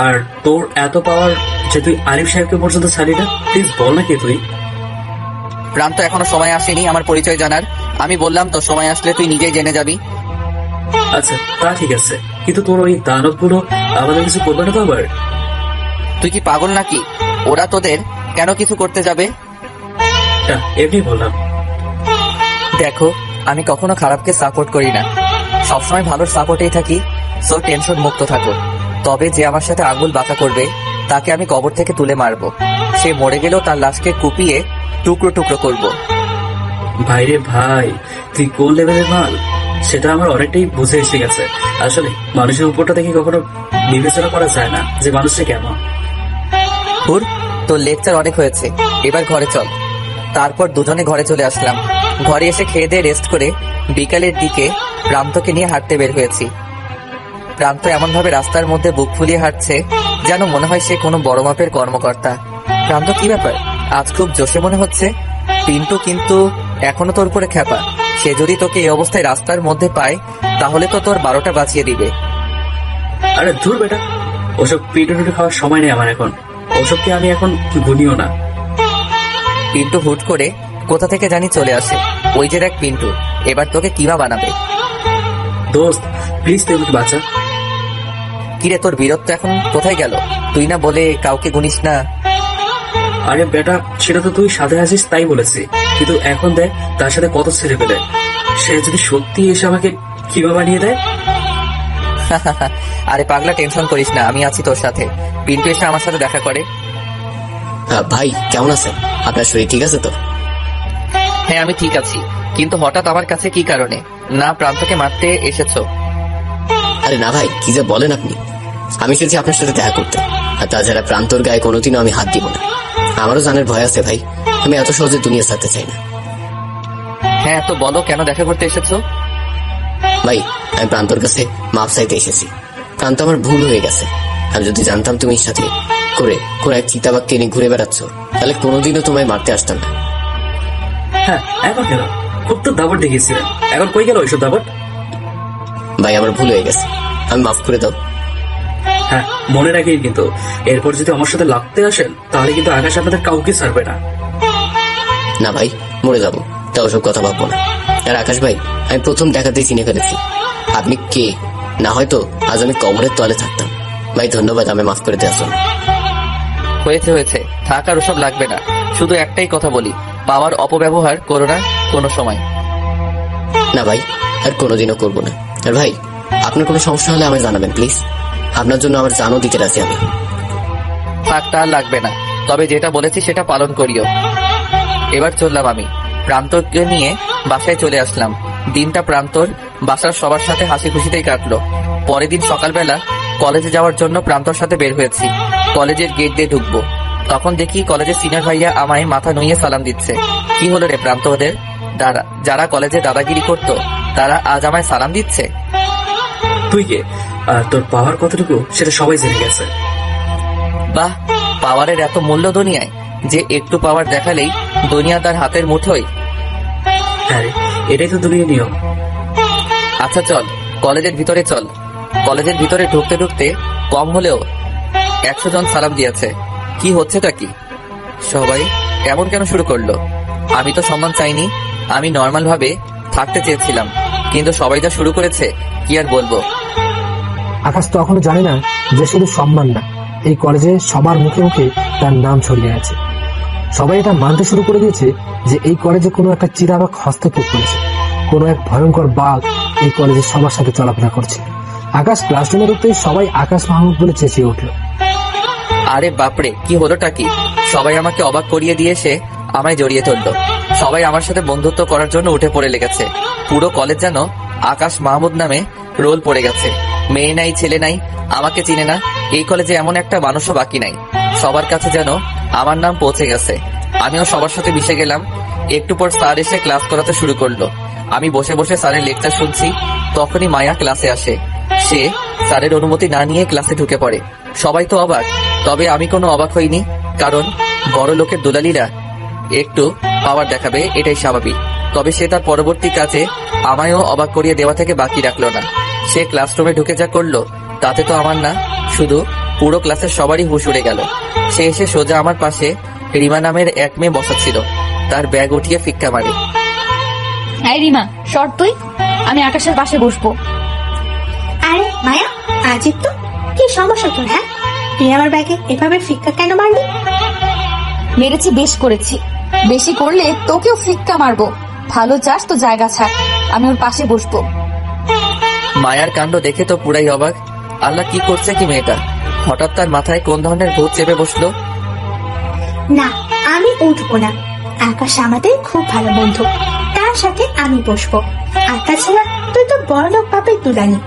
আর তোর এত পাওয়ার যে তুই আরিফ সাহেবকে পর্যন্ত ছাড়ি না, প্লিজ বল না কে তুই। প্রান্ত, এখনো সময় আসেনি আমার পরিচয় জানার। আমি বললাম তো, সময় আসলে তুই নিজেই জেনে যাবি। আচ্ছা, তা ঠিক আছে, কিন্তু তোর ওই দানবগুলো আমাদের কিছু করবে না তো আবার? তুই কি পাগল নাকি? ওরা তোদের কেন কিছু করতে যাবে? এমনি বললাম। দেখো, আমি কখনো খারাপকে সাপোর্ট করি না, সবসময় ভালোর সাপোর্টেই থাকি। সো টেনশন মুক্ত থাকো। তবে যে আমার সাথে আঙুল বাঁকা করবে তাকে আমি কবর থেকে তুলে মারবো। সে মরে গেলেও তার লাশকে কুপিয়ে টুকরো টুকরো করবো। ভাইরে ভাই, তুই কোন লেভেলের মাল সেটা আমার অনেকটাই বুঝে এসে গেছে। আসলে মানুষের উপরটা দেখে কখনো বিবেচনা করা যায় না যে মানুষটা কেমন। তোর লেকচার অনেক হয়েছে, এবার ঘরে চল। তারপর দুজনে ঘরে চলে আসলাম। ঘরে এসে খেয়ে দিয়ে রেস্ট করে বিকালের দিকে প্রান্তকে নিয়ে হাঁটতে বের হয়েছি। প্রান্ত এমন ভাবে রাস্তার মধ্যে বুক ফুলিয়ে হাঁটছে যেন মনে হয় সে কোনো বড় মাপের কর্মকর্তা। প্রান্ত, কি ব্যাপার? আজ খুব জোশে মনে হচ্ছে। পিন্টু কিন্তু এখনো তোর উপরে খ্যাপা। সে যদি তোকে এই অবস্থায় রাস্তার মধ্যে পায় তাহলে তো তোর 12টা বাঁচিয়ে দিবে। আরে দূর বেটা, ওসব পিটু খাওয়ার সময় নেই আমার এখন। ওসবকে আমি এখন গুনিও না। পিন্টু হুট করে কোথা থেকে জানি চলে আসে। ওই যে দেখ পিন্টু, এবার তোকে কিমা বানাবে। দোস্ত প্লিজ তুই আমাকে বাঁচা। কিরে, তোর বীরত্ব এখন কোথায় গেল? তুই না বলে কাউকে গুনিস না? আরে বেটা, সেটা তো তুই সাথে আছিস তাই বলেছি, কিন্তু এখন দেখ তার সাথে কত ছেড়ে পেলে। সে যদি সত্যি এসে আমাকে কিমা বানিয়ে দেয়। আরে পাগলা, টেনশন করিস না, আমি আছি তোর সাথে। পিন্টু এসে আমার সাথে দেখা করে। ভাই কেমন আছেন? আপনার শরীর ঠিক আছে তো? হ্যাঁ আমি ঠিক আছি, কিন্তু হঠাৎ আমার কাছে কি কারণে? না প্রান্তকে মারতে এসেছো? আরে না ভাই, কি যে বলেন আপনি। আমি এসেছি আপনার সাথে দেখা করতে। আর তাছাড়া প্রান্তর গায়ে কোনোদিনও আমি হাত দিব না। আমারও জানের ভয় আছে ভাই, আমি এত সহজে দুনিয়া ছাড়তে চাই না। হ্যাঁ তো বলো, কেন দেখা করতে এসেছো? ভাই আমি প্রান্তর কাছে মাপ চাইতে এসেছি। প্রান্ত আমার ভুল হয়ে গেছে। আমি যদি জানতাম তুমি সাথে করে কোন এক চিতাবাঘকে নিয়ে ঘুরে বেড়াচ্ছ, তাহলে কোনোদিনও তোমায় মারতে আসতাম না। হ্যাঁ এখন কেন? খুব তো দাবট দেখিয়েছিলেন, এখন কই গেল ওইসব দাবট? ভাই আমার ভুল হয়ে গেছে, আমি মাফ করে দাও। হ্যাঁ মনে রাখি, কিন্তু এরপর যদি আমার সাথে লাগতে আসেন তাহলে কিন্তু আকাশ আপনাদের কাউকে ছাড়বে না। না ভাই, মরে যাবো, তা ওসব কথা ভাববো না। আর আকাশ ভাই, আমি প্রথম দেখাতেই চিনে ফেলেছি আপনি কে। না হয়তো আজ আমি কবরের তলে থাকতাম। ভাই ধন্যবাদ, আমি মাফ করে দেওয়ার জন্য। হয়েছে হয়েছে, থাক আর ওসব লাগবে না। শুধু একটাই কথা বলি, পাওয়ার অপব্যবহার করো না কোনো সময়। না ভাই, আর কোনোদিনও করবো না। আর ভাই আপনার কোনো সমস্যা হলে আমায় জানাবেন প্লিজ। আপনার জন্য আমার জানও দিতে রাজি আমি। থাক, তা লাগবে না, তবে যেটা বলেছি সেটা পালন করিও। এবার চললাম আমি। প্রান্তকে নিয়ে বাসায় চলে আসলাম। দিনটা প্রান্তর বাসার সবার সাথে হাসি খুশিতেই কাটলো। পরের দিন সকালবেলা কলেজে যাওয়ার জন্য প্রান্তর সাথে বের হয়েছি। কলেজের গেট দিয়ে ঢুকবো, তখন দেখি কলেজের সিনিয়র ভাইয়া আমায় মাথা নুইয়ে সালাম দিচ্ছে। কি হলো রে প্রান্ত, ওদের যারা কলেজে দাদাগিরি করতো তারা আজ আমায় সালাম দিচ্ছে? তুই কে আর তোর পাওয়ার কতটুকু সেটা সবাই জেনে গেছে। বাহ, পাওয়ারের এত মূল্য দুনিয়ায় যে একটু পাওয়ার দেখালেই দুনিয়া তার হাতের মুঠোয়। হ্যাঁ এটাই তো দুনিয়ার নিয়ম। আচ্ছা চল কলেজের ভিতরে চল। কলেজের ভিতরে ঢুকতে ঢুকতে কম হলেও 100 জন সালাম দিয়েছে। কি হচ্ছেটা কি? সবাই এমন কেন শুরু করলো? আমি তো সম্মান চাইনি, আমি নর্মাল ভাবে থাকতে চেয়েছিলাম, কিন্তু সবাই যা শুরু করেছে কি আর বলবো। আকাশ তো এখনো জানে না যে শুধু সম্মান না, এই কলেজে সবার মুখে মুখে তার নাম ছড়িয়ে আছে। সবাই এটা মানতে শুরু করে দিয়েছে যে এই কলেজে কোনো একটা চিতাবাঘ হস্তক্ষেপ করেছে, কোনো এক ভয়ঙ্কর বাঘ এই কলেজে সবার সাথে চলাফেরা করছে। আকাশ ক্লাসরুমে ঢুকতেই সবাই আকাশ মাহমুদ বলে চেঁচিয়ে উঠল। আরে বাপরে, কি হলোটা কি? সবাই আমাকে অবাক করিয়ে দিয়ে এসে আমায় জড়িয়ে ধরলো। সবাই আমার সাথে বন্ধুত্ব করার জন্য উঠে পড়ে লেগেছে। পুরো কলেজ যেন আকাশ মাহমুদ নামে রোল পড়ে গেছে। মেয়ে নাই ছেলে নাই, আমাকে চিনে না। এই কলেজে এমন একটা মানুষও বাকি নাই। সবার কাছে যেন আমার নাম পৌঁছে গেছে। আমিও সবার সাথে মিশে গেলাম। একটু পর স্যার এসে ক্লাস করাতে শুরু করলো। আমি বসে বসে স্যারের লেকচার শুনছি। তখনই মায়া ক্লাসে আসে। সে স্যারের অনুমতি না নিয়ে ক্লাসে ঢুকে পড়ে। সবাই তো অবাক, তবে আমি কোনো অবাক হইনি, কারণ বড় লোকের দুলালিরা একটু পাওয়ার দেখাবে, এটাই স্বাভাবিক। তবে সে তার পরবর্তী কাজে আমায়ও অবাক করিয়ে দেওয়া থেকে বাকি রাখলো না। সে ক্লাসরুমে ঢুকে যা করলো তাতে তো আমার না, শুধু পুরো ক্লাসের সবারই হুঁশ উড়ে গেল। সে এসে সোজা আমার পাশে রিমা নামের এক মেয়ে বসা ছিল, তার ব্যাগ উঠিয়ে ফিক্কা মারে। এই রিমা, সর তুই, আমি আকাশের পাশে বসবো। আরে মায়া, আজিব তো, কি সমস্যা তোর? হ্যাঁ, তুই আমার ব্যাগে এভাবে ফিক্কা কেন মারলি? মেরেছি, বেশ করেছি। বেশি করলে তোকেও ফিক্কা মারবো। ভালো চাস তো জায়গা ছাড়, আমি ওর পাশে বসবো। মায়ার কাণ্ড দেখে তো পুরাই অবাক। আল্লাহ, কি করছে কি মেয়েটা? হঠাৎ তার মাথায় কোন ধরনের ভূত চেপে বসলো? না, আমি উঠবো না। আকাশ আমাদের খুব ভালো বন্ধু, তার সাথে আমি বসবো। আর তাছাড়া তুই তো বড় লোক বাপের দুলানি,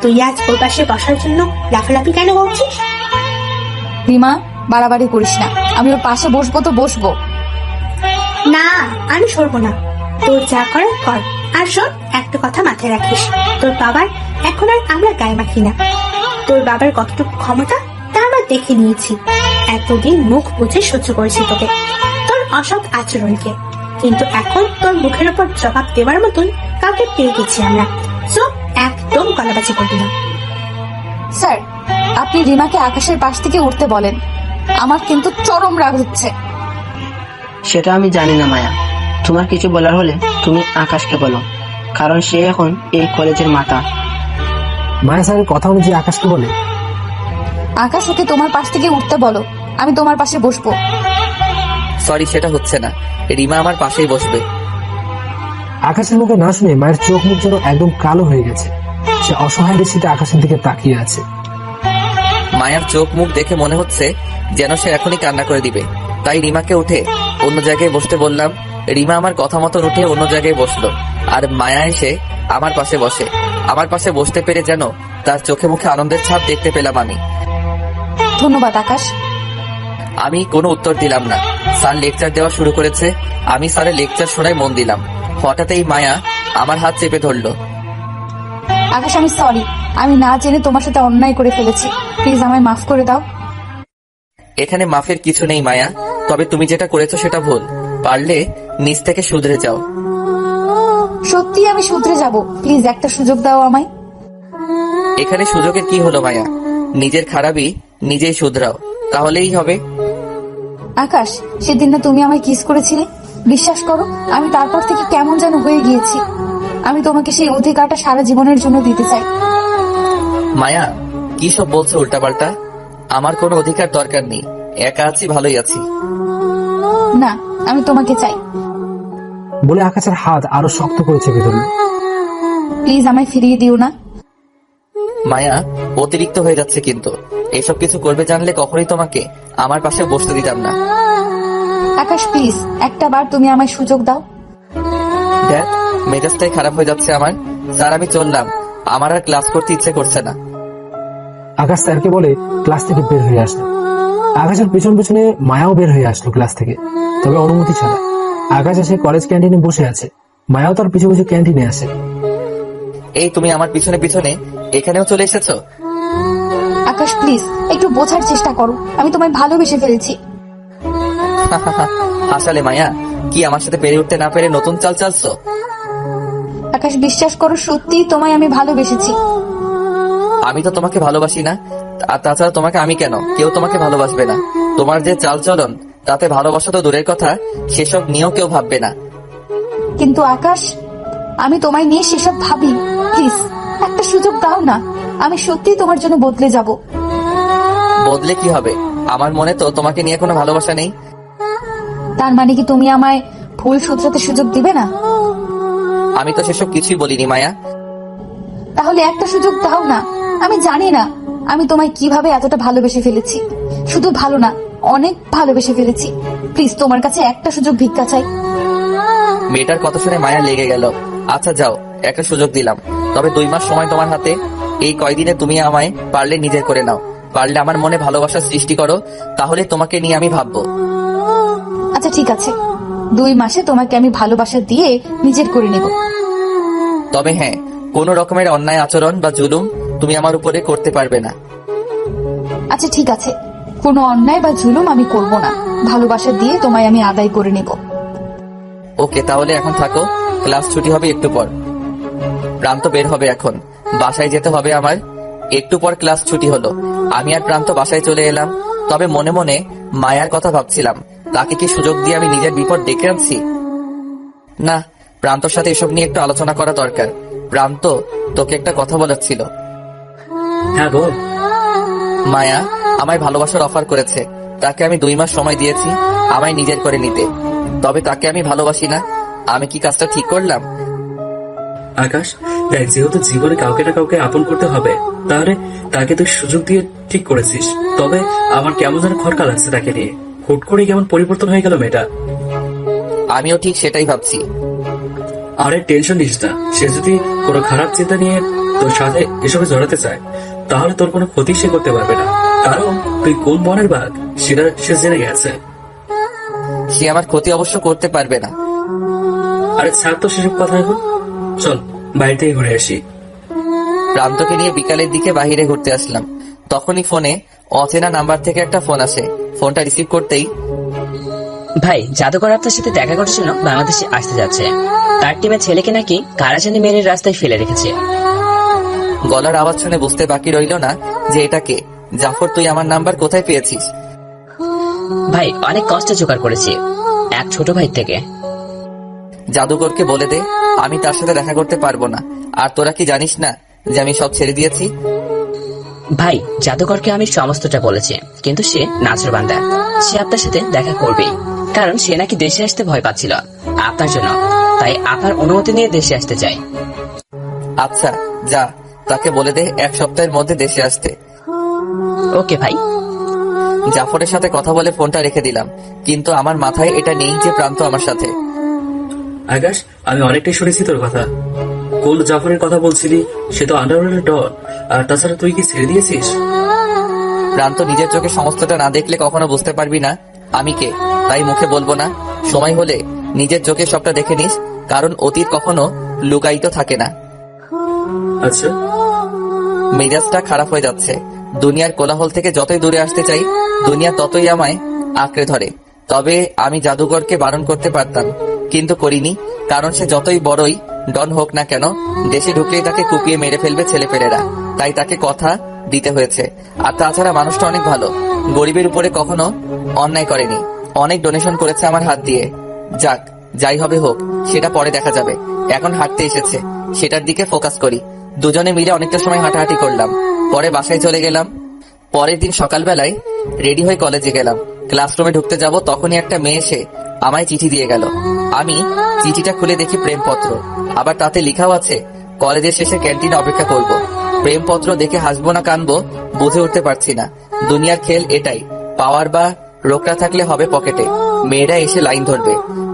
তুই আজ ওর পাশে বসার জন্য লাফালাফি কেন বলছিস? রিমা, বাড়াবাড়ি করিস না, আমি ওর পাশে বসবো তো বসবো। না, আমি সরবো না। তোর যা করার কর। আর শোন, একটা কথা মাথায় রাখিস, তোর বাবার এখন আর আমরা গায়ে মাখি না। তোর বাবার কতটুকু ক্ষমতা তা আমরা দেখে নিয়েছি। এতদিন মুখ বুঝে সহ্য করেছি তোকে, তোর অসৎ আচরণকে, কিন্তু এখন তোর মুখের উপর জবাব দেওয়ার মতন কাউকে পেয়ে গেছি আমরা। সো একদম গলাবাজি করবি না। স্যার, আপনি রিমাকে আকাশের পাশ থেকে উঠতে বলেন, আমার কিন্তু চরম রাগ হচ্ছে। সেটা আমি জানি না মায়া, তোমার কিছু বলার হলে তুমি আকাশকে বলো, কারণ সে এখন এই কলেজের মাথা। মায়া স্যারের কথা অনুযায়ী আকাশকে বলে, আকাশ ওকে তোমার পাশ থেকে উঠতে বলো, আমি তোমার পাশে বসবো। সরি, সেটা হচ্ছে না। রিমা আমার পাশেই বসবে। আকাশের মুখে না শুনে মায়ের চোখ মুখ যেন একদম কালো হয়ে গেছে। সে অসহায় দৃষ্টিতে আকাশের দিকে তাকিয়ে আছে। মায়ার চোখ মুখ দেখে মনে হচ্ছে যেন সে এখনই কান্না করে দিবে। তাই রিমাকে উঠে অন্য জায়গায় বসতে বললাম। রিমা আমার কথা মতন উঠে অন্য জায়গায় বসলো, আর মায়া এসে আমার পাশে বসে। আমার পাশে বসতে পেরে যেন তার চোখে মুখে আনন্দের ছাপ দেখতে পেলাম আমি। ধন্যবাদ আকাশ। আমি কোনো উত্তর দিলাম না। স্যার লেকচার দেওয়া শুরু করেছে। আমি স্যারের লেকচার শোনায় মন দিলাম। হঠাৎই মায়া আমার হাত চেপে ধরলো। আকাশ, আমি সরি, আমি না জেনে তোমার সাথে অন্যায় করে ফেলেছি, প্লিজ আমায় মাফ করে দাও। এখানে মাফের কিছু নেই মায়া, তবে তুমি যেটা করেছো সেটা ভুল। পারলে নিজ থেকে শুধরে যাও। সত্যি আমি শুধরে যাব, প্লিজ একটা সুযোগ দাও আমায়। এখানে সুযোগের কি হলো মায়া? নিজের খারাপই নিজেই শুধরাও, তাহলেই হবে। আকাশ, সেদিন না তুমি আমায় কিস করেছিলে, বিশ্বাস করো আমি তারপর থেকে কেমন যেন হয়ে গিয়েছি। আমি তোমাকে সেই অধিকারটা সারা জীবনের জন্য দিতে চাই। মায়া, কি সব বলছো উল্টাপাল্টা? আমার কোনো অধিকার দরকার নেই, একা আছি, ভালোই আছি। না, আমি তোমাকে চাই। বলে আকাশের হাত আরো শক্ত করে চেপে ধরল। প্লিজ আমায় ফিরিয়ে দিও না। মায়া, অতিরিক্ত হয়ে যাচ্ছে কিন্তু। এসব কিছু করবে জানলে কখনোই তোমাকে আমার পাশে বসতে দিতাম না। আকাশ প্লিজ, একটা বার তুমি আমায় সুযোগ দাও। দেখ, মেজাজটাই খারাপ হয়ে যাচ্ছে আমার। স্যার, আমি চললাম, আমার আর ক্লাস করতে ইচ্ছে করছে না। আকাশ স্যারকে বলে ক্লাস থেকে বের হয়ে আসলো। আকাশের পিছন পিছনে মায়াও বের হয়ে আসলো ক্লাস থেকে, তবে অনুমতি ছাড়া। আকাশ এসে কলেজ ক্যান্টিনে বসে আছে, মায়াও তার পিছু পিছু ক্যান্টিনে আসে। এই তুমি আমার পিছনে পিছনে এখানেও চলে এসেছো? আকাশ প্লিজ, একটু বোঝার চেষ্টা করো, আমি তোমায় ভালোবেসে ফেলেছি। হাসালে মায়া, কি আমার সাথে পেরে উঠতে না পেরে নতুন চাল চালছো? আকাশ বিশ্বাস করো, সত্যি তোমায় আমি ভালোবেসেছি। আমি তো তোমাকে ভালোবাসি না, আর তাছাড়া তোমাকে আমি কেন, কেউ তোমাকে ভালোবাসবে না। তোমার যে চাল চলন, তাতে ভালোবাসা তো দূরের কথা, সেসব নিয়েও কেউ ভাববে না। কিন্তু আকাশ, আমি তোমায় নিয়ে সেসব ভাবি, প্লিজ একটা সুযোগ দাও না, আমি সত্যি তোমার জন্য বদলে যাব। বদলে কি হবে? আমার মনে তো তোমাকে নিয়ে কোনো ভালোবাসা নেই। তার মানে কি তুমি আমায় ভুল শুধরাতে সুযোগ দিবে না? আমি তো সেসব কিছুই বলিনি মায়া। তাহলে একটা সুযোগ দাও না। আমি জানি না আমি তোমায় কিভাবে এতটা ভালোবেসে ফেলেছি, শুধু ভালো না, অনেক ভালোবেসে ফেলেছি। প্লিজ তোমার কাছে একটা সুযোগ ভিক্ষা চাই। মেয়েটার কথা শুনে মায়া লেগে গেল। আচ্ছা যাও, একটা সুযোগ দিলাম, তবে 2 মাস সময় তোমার হাতে। এই কয়দিনে তুমি আমায় পারলে নিজের করে নাও, পারলে আমার মনে ভালোবাসার সৃষ্টি করো, তাহলে তোমাকে নিয়ে আমি ভাববো। আচ্ছা ঠিক আছে, 2 মাসে তোমাকে আমি ভালোবাসা দিয়ে নিজের করে নেব। তবে হ্যাঁ, কোনো রকমের অন্যায় আচরণ বা জুলুম তুমি আমার উপরে করতে পারবে না। আচ্ছা ঠিক আছে, কোনো অন্যায় বা জুলুম আমি করব না, ভালোবাসা দিয়ে তোমায় আমি আদায় করে নেব। ওকে, তাহলে এখন থাকো, ক্লাস ছুটি হবে একটু পর। প্রান্ত বের হবে এখন, বাসায় যেতে হবে আমার। একটু পর ক্লাস ছুটি হলো, আমি আর প্রান্ত বাসায় চলে এলাম। তবে মনে মনে মায়ার কথা ভাবছিলাম, তাকে কি সুযোগ দিয়ে আমি নিজের বিপদ ডেকে আনছি? না, প্রান্তর সাথে এসব নিয়ে একটু আলোচনা করা দরকার। প্রান্ত, তোকে একটা কথা বলার ছিল। হ্যাঁ বল। মায়া আমায় ভালোবাসার অফার করেছে, তাকে আমি 2 মাস সময় দিয়েছি আমায় নিজের করে নিতে। তবে তাকে আমি ভালোবাসি না। আমি কি কাজটা ঠিক করলাম? আকাশ দেখ, যেহেতু জীবনে কাউকে না কাউকে আপন করতে হবে, তাহলে তাকে তুই সুযোগ দিয়ে ঠিক করেছিস। তবে আমার কেমন যেন খটকা লাগছে তাকে নিয়ে, হুট করে কেমন পরিবর্তন হয়ে গেল মেয়েটা। আমিও ঠিক সেটাই ভাবছি। আরে টেনশন নিস না, সে যদি কোনো খারাপ চিন্তা নিয়ে তোর সাথে এসবে জড়াতে চায়, তাহলে তোর কোনো ক্ষতি সে করতে পারবে না, কারণ তুই কোন বনের বাঘ সেটা সে জেনে গেছে। সে আমার ক্ষতি অবশ্য করতে পারবে না। আরে ছাড় তো সেসব কথা, এখন চল বাইরে থেকে ঘুরে আসি। প্রান্তকে নিয়ে বিকালের দিকে বাহিরে ঘুরতে আসলাম, তখনই ফোনে অচেনা নাম্বার থেকে একটা ফোন আসে। ফোনটা রিসিভ করতেই, ভাই, জাদুকর আপনার সাথে দেখা করার জন্য বাংলাদেশে আসতে যাচ্ছে। তার টিমের ছেলেকে নাকি কারা জানি মেরে রাস্তায় ফেলে রেখেছে। গলার আওয়াজ শুনে বুঝতে বাকি রইল না যে এটা কে। জাফর, তুই আমার নাম্বার কোথায় পেয়েছিস? ভাই, অনেক কষ্টে জোগাড় করেছি এক ছোট ভাই থেকে। জাদুকরকে বলে দে আমি তার সাথে দেখা করতে পারবো না। আর তোরা কি জানিস না যে আমি সব ছেড়ে দিয়েছি? ভাই জাদুকরকে আমি সমস্তটা বলেছি, কিন্তু সে নাচরবান্দা। সে আপনার সাথে দেখা করবেই, কারণ সে নাকি দেশে আসতে ভয় পাচ্ছিল আপনার জন্য, তাই আপনার অনুমতি নিয়ে দেশে আসতে চাই। আচ্ছা যা, তাকে বলে দে 1 সপ্তাহের মধ্যে দেশে আসতে। ওকে ভাই। জাফরের সাথে কথা বলে ফোনটা রেখে দিলাম, কিন্তু আমার মাথায় এটা নেই যে প্রান্ত আমার সাথে। আকাশ, আমি অনেকটাই শুনেছি তোর কথা। কোল জাফরের কথা বলছিলি, সে তো আন্ডারওয়ার্ল্ডের ডন। আর তাছাড়া তুই কি ছেড়ে দিয়েছিস? প্রান্ত নিজের চোখে সমস্তটা না দেখলে কখনো বুঝতে পারবি না আমি কে, তাই মুখে বলবো না। সময় হলে নিজের চোখে সবটা দেখে নিস, কারণ অতীত কখনো লুকায়িত থাকে না। আচ্ছা। মেজাজটা খারাপ হয়ে যাচ্ছে। দুনিয়ার কোলাহল থেকে যতই দূরে আসতে চাই, দুনিয়া ততই আমায় আঁকড়ে ধরে। তবে আমি জাদুকরকে বারণ করতে পারতাম, কিন্তু করিনি, কারণ সে যতই বড়ই ডন হোক না কেন, দেশে ঢুকলেই তাকে কুপিয়ে মেরে ফেলবে ছেলেপেলেরা, তাই তাকে কথা দিতে হয়েছে। আর তাছাড়া মানুষটা অনেক ভালো, গরিবের উপরে কখনো অন্যায় করেনি, অনেক ডোনেশন করেছে আমার হাত দিয়ে। যাক, যাই হবে হোক, সেটা পরে দেখা যাবে। এখন হাঁটতে এসেছে, সেটার দিকে ফোকাস করি। দুজনে মিলে অনেকটা সময় হাঁটাহাঁটি করলাম, পরে বাসায় চলে গেলাম। পরের দিন সকালবেলায় রেডি হয়ে কলেজে গেলাম। ক্লাসরুমে ঢুকতে যাব, তখনই একটা মেয়ে এসে আমায় চিঠি দিয়ে গেল। আমি চিঠিটা খুলে দেখি প্রেমপত্র, আবার তাতে লেখাও আছে কলেজের শেষে ক্যান্টিনে অপেক্ষা করব। প্রেমপত্র দেখে হাসবো না কানবো বুঝে উঠতে পারছি না। দুনিয়ার খেল এটাই, পাওয়ার বা রোকরা থাকলে হবে পকেটে, মেয়েরা এসে লাইন ধরবে।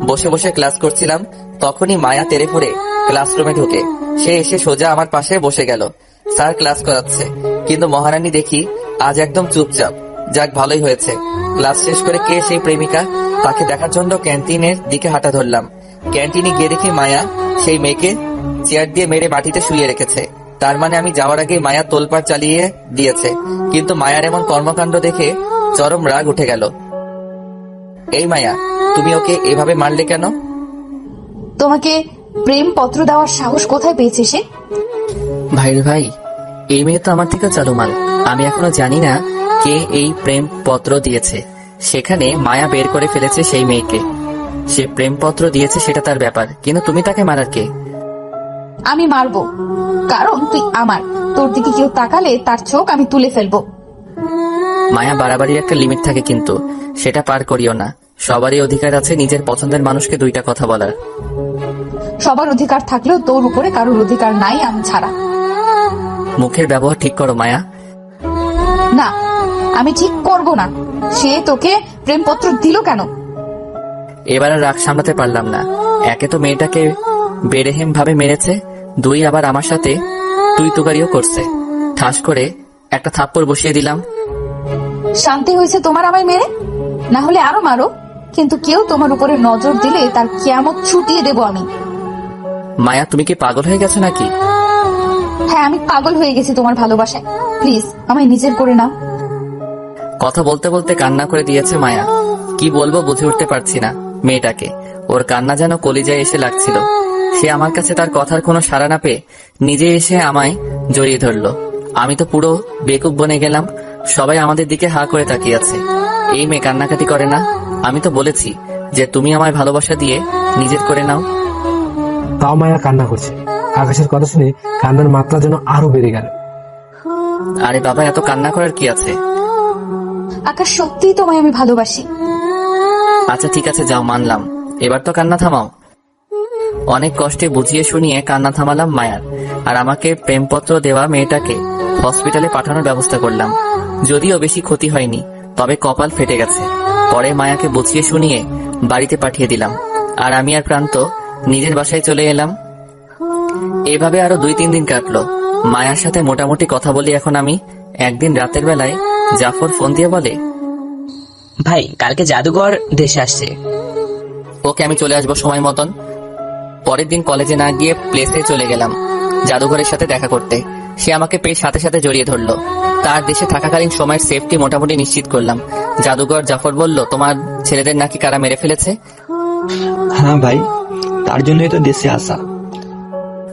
বসে বসে ক্লাস করছিলাম, তখনই মায়া তেড়ে ফুড়ে ক্লাসরুমে ঢুকে। সে এসে সোজা আমার পাশে বসে গেল। স্যার ক্লাস করাচ্ছে, কিন্তু মহারানী দেখি আজ একদম চুপচাপ। যাক, ভালোই হয়েছে। ক্লাস শেষ করে কে সেই প্রেমিকা, তাকে দেখার জন্য ক্যান্টিনের দিকে হাঁটা ধরলাম। ক্যান্টিনে গিয়ে দেখি মায়া সেই মেয়েকে চেয়ার দিয়ে মেরে মাটিতে শুয়ে রেখেছে। তার মানে আমি যাওয়ার আগে মায়া তোলপাড় চালিয়ে দিয়েছে। কিন্তু মায়ার এমন কর্মকাণ্ড দেখে চরম রাগ উঠে গেল। এই মায়া, তুমি ওকে এভাবে মারলে কেন? তোমাকে প্রেম পত্র দেওয়ার সাহস কোথায় পেয়েছে সে? ভাই, এই মেয়ে তো আমার থেকে চালু মাল। আমি এখনো জানি না কে এই প্রেম পত্র দিয়েছে। সেখানে মায়া বের করে ফেলেছে সেই মেয়েকে। সে প্রেম পত্র দিয়েছে সেটা তার ব্যাপার, কিন্তু তুমি তাকে মারার কে? আমি মারবো, কারণ তুই আমার। তোর দিকে কেউ তাকালে তার চোখ আমি তুলে ফেলবো। মায়া, বাড়াবাড়ির একটা লিমিট থাকে, কিন্তু সেটা পার করিও না। সবারই অধিকার আছে নিজের পছন্দের মানুষকে 2টা কথা বলার। সবার অধিকার থাকলেও তোর উপরে কারোর অধিকার নাই আমি ছাড়া। মুখের ব্যবহার ঠিক করো মায়া। না, আমি ঠিক করব না। সে তোকে প্রেমপত্র দিল কেন? এবার আর রাগ সামলাতে পারলাম না। একে তো মেয়েটাকে বেরেহেম ভাবে মেরেছে, 2 আবার আমার সাথে তুই তুকারিও করছে। ঠাস করে একটা থাপ্পড় বসিয়ে দিলাম। শান্তি হয়েছে তোমার আমায় মেরে? না হলে আরো মারো, কিন্তু কেউ তোমার উপরে নজর দিলে তার কিয়ামত ছুটিয়ে দেব আমি। মায়া, তুমি কি পাগল হয়ে গেছো নাকি? হ্যাঁ, আমি পাগল হয়ে গেছি তোমার ভালোবাসায়। প্লিজ আমায় নিজের করে নাও। কথা বলতে বলতে কান্না করে দিয়েছে মায়া। কি বলবো বুঝে উঠতে পারছি না মেয়েটাকে। ওর কান্না যেন কলিজায় এসে লাগছিল। সে আমার কাছে তার কথার কোনো সাড়া না পেয়ে নিজে এসে আমায় জড়িয়ে ধরলো। আমি তো পুরো বেকুব বনে গেলাম। সবাই আমাদের দিকে হা করে তাকিয়ে আছে। এই মেয়ে কান্নাকাটি করে না? আমি তো বলেছি যে তুমি আমায় ভালোবাসা দিয়ে নিজের করে নাও। তাও মায়া কান্না করছে। আকাশের কথা শুনে কান্নার মাত্রা যেন আরো বেড়ে গেল। আরে বাবা, এত কান্না করার কি আছে? আকাশ, সত্যিই তোমায় আমি ভালোবাসি। আচ্ছা ঠিক আছে, যাও, মানলাম। এবার তো কান্না থামাও। অনেক কষ্টে বুঝিয়ে শুনিয়ে কান্না থামালাম মায়ার। আর আমাকে প্রেমপত্র দেওয়া মেয়েটাকে হসপিটালে পাঠানোর ব্যবস্থা করলাম। যদিও বেশি ক্ষতি হয়নি, তবে কপাল ফেটে গেছে। পরে মায়াকে বুঝিয়ে শুনিয়ে বাড়িতে পাঠিয়ে দিলাম। আর আমি আর প্রান্ত নিজের বাসায় চলে এলাম। এভাবে আরো 2-3 দিন কাটলো। মায়ার সাথে মোটামুটি কথা বলি এখন আমি। একদিন রাতের বেলায় জাফর ফোন দিয়ে বলে, ভাই কালকে জাদুঘর দেশে আসছে। ওকে, আমি চলে আসবো সময় মতন। পরের দিন কলেজে না গিয়ে প্লেসে চলে গেলাম জাদুঘরের সাথে দেখা করতে। সে আমাকে পেয়ে সাথে সাথে জড়িয়ে ধরলো। তার দেশে থাকাকালীন সময়ের সেফটি মোটামুটি নিশ্চিত করলাম। জাদুঘর জাফর বলল, তোমার ছেলেদের নাকি কারা মেরে ফেলেছে? হ্যাঁ ভাই, তার জন্যই তো দেশে আসা।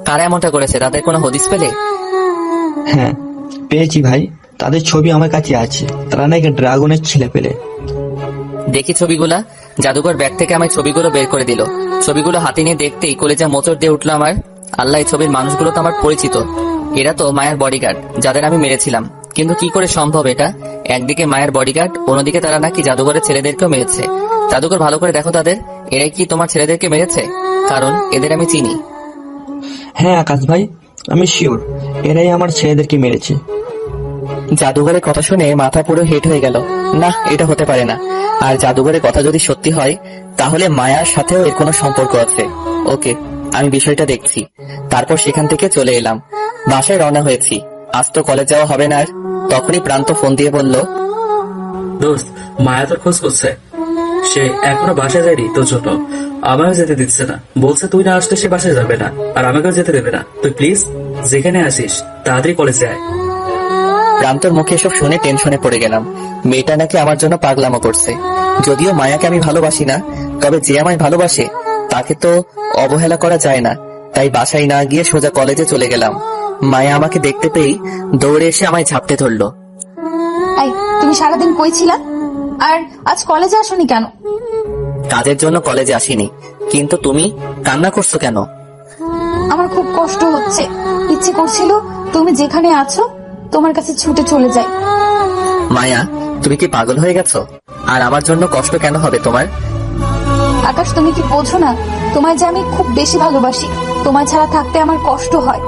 কারা এমনটা করেছে, তাদের কোনো হদিস পেলে? হ্যাঁ পেয়েছি ভাই, তাদের ছবি আমার কাছে আছে। তারা নাকি ড্রাগনের ছেলে পেলে। দেখি ছবিগুলা। জাদুঘর ব্যাগ থেকে আমার ছবিগুলো বের করে দিল। ছবিগুলো হাতে নিয়ে দেখতেই কলেজা মোচড় দিয়ে উঠলো আমার। আল্লাহ, এই ছবির মানুষগুলো তো আমার পরিচিত। এরা তো মায়ের বডিগার্ড, যাদের আমি মেরেছিলাম। কিন্তু কি করে সম্ভব এটা? একদিকে মায়ের বডিগার্ড, অন্যদিকে তারা নাকি জাদুঘরের ছেলেদেরকেও মেরেছে। জাদুঘর ভালো করে দেখো তাদের, এরাই কি তোমার ছেলেদেরকে মেরেছে? কারণ এদের আমি চিনি। হ্যাঁ আকাশ ভাই, আমি শিওর এরাই আমার ছেলেদেরকে মেরেছে। জাদুঘরের কথা শুনে মাথা পুরো হেট হয়ে গেল। না, এটা হতে পারে না। আর জাদুঘরের কথা যদি সত্যি হয়, তাহলে মায়ার সাথেও এর কোনো সম্পর্ক আছে। ওকে, আমি বিষয়টা দেখছি। তারপর সেখান থেকে চলে এলাম, বাসায় রওনা হয়েছি। আজ তো কলেজ যাওয়া হবে না আর। তখনই প্রান্ত ফোন দিয়ে বলল, দোস্ত, মায়া তোর খোঁজ করছে। সে এখনো বাসায় যায়নি তোর জন্য। আমারও যেতে দিচ্ছে না, বলছে তুই না আসলে সে বাসায় যাবে না, আর আমাকেও যেতে দেবে না। তুই প্লিজ যেখানে আসিস তাড়াতাড়ি কলেজে আয়। প্রান্তর মুখে এসব শুনে টেনশনে পড়ে গেলাম। মেয়েটা নাকি আমার জন্য পাগলামো করছে। যদিও মায়াকে আমি ভালোবাসি না, তবে যে আমায় ভালোবাসে তাকে তো অবহেলা করা যায় না। তাই বাসায় না গিয়ে সোজা কলেজে চলে গেলাম। মায়া আমাকে দেখতে পেয়েই দৌড়ে এসে আমায় ঝাপটে ধরলো। এই, তুমি সারাদিন কই ছিলা? আর আজ কলেজে আসোনি কেন? কাজের জন্য কলেজে আসিনি। কিন্তু তুমি কান্না করছো কেন? আমার খুব কষ্ট হচ্ছে। ইচ্ছে করছিল তুমি যেখানে আছো তোমার কাছে ছুটে চলে যাই। মায়া, তুমি কি পাগল হয়ে গেছো? আর আমার জন্য কষ্ট কেন হবে তোমার? আকাশ, তুমি কি বোঝো না তোমায় যে আমি খুব বেশি ভালোবাসি। তোমায় ছাড়া থাকতে আমার কষ্ট হয়।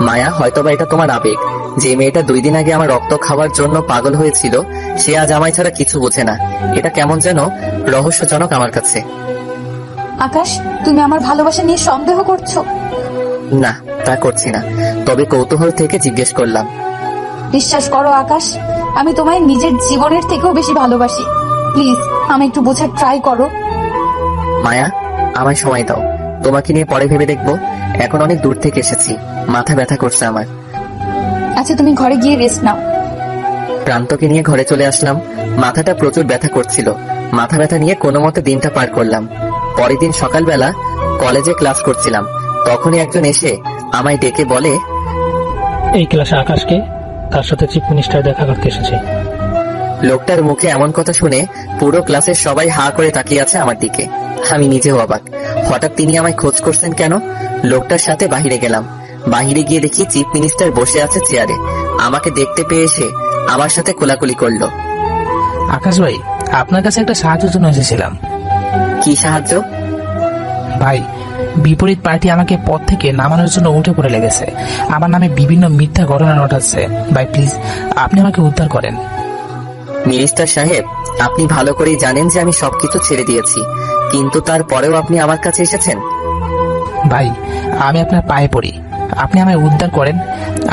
মায়া, হয়তোবা এটা তোমার আবেগ। যে মেয়েটা 2 দিন আগে আমার রক্ত খাওয়ার জন্য পাগল হয়েছিল, সে আজ আমায় ছাড়া কিছু বোঝে না। এটা কেমন যেন রহস্যজনক আমার কাছে। আকাশ, তুমি আমার ভালোবাসা নিয়ে সন্দেহ করছো? না, তা করছি না, তবে কৌতূহল থেকে জিজ্ঞেস করলাম। বিশ্বাস করো আকাশ, আমি তোমায় নিজের জীবনের থেকেও বেশি ভালোবাসি। প্লিজ আমি একটু বোঝার ট্রাই করো। মায়া, আমায় সময় দাও, তোমাকে নিয়ে পরে ভেবে দেখবো। এখন অনেক দূর থেকে এসেছি, মাথা ব্যথা করছে আমার। আচ্ছা, তুমি ঘরে গিয়ে রেস্ট নাও। প্রান্তকে নিয়ে ঘরে চলে আসলাম। মাথাটা প্রচুর ব্যথা করছিল। মাথা ব্যথা নিয়ে কোনো মতে দিনটা পার করলাম। পরের দিন সকালবেলা কলেজে ক্লাস করছিলাম, তখনই একজন এসে আমায় ডেকে বলে, এই ক্লাসে আকাশকে, তার সাথে চিফ মিনিস্টার দেখা করতে এসেছে। লোকটার মুখে এমন কথা শুনে পুরো ক্লাসের সবাই হা করে তাকিয়ে আছে আমার দিকে। আমি নিজেও অবাক, হঠাৎ তিনি আমায় খোঁজ করছেন কেন? লোকটার সাথে বাহিরে গেলাম। বাহিরে গিয়ে দেখি চিফ মিনিস্টার বসে আছে চেয়ারে। আমাকে দেখতে পেয়ে এসে আমার সাথে কোলাকুলি করলো। আকাশ ভাই, আপনার কাছে একটা সাহায্যের জন্য এসেছিলাম। কি সাহায্য? ভাই, বিপরীত পার্টি আমাকে পদ থেকে নামানোর জন্য উঠে পড়ে লেগেছে। আমার নামে বিভিন্ন মিথ্যা ঘটনা ঘটাচ্ছে। ভাই প্লিজ, আপনি আমাকে উদ্ধার করেন। মিনিস্টার সাহেব, আপনি ভালো করেই জানেন যে আমি সবকিছু ছেড়ে দিয়েছি, কিন্তু তারপরেও আপনি আমার কাছে এসেছেন। ভাই, আমি আপনার পায়ে পড়ি, আপনি আমায় উদ্ধার করেন।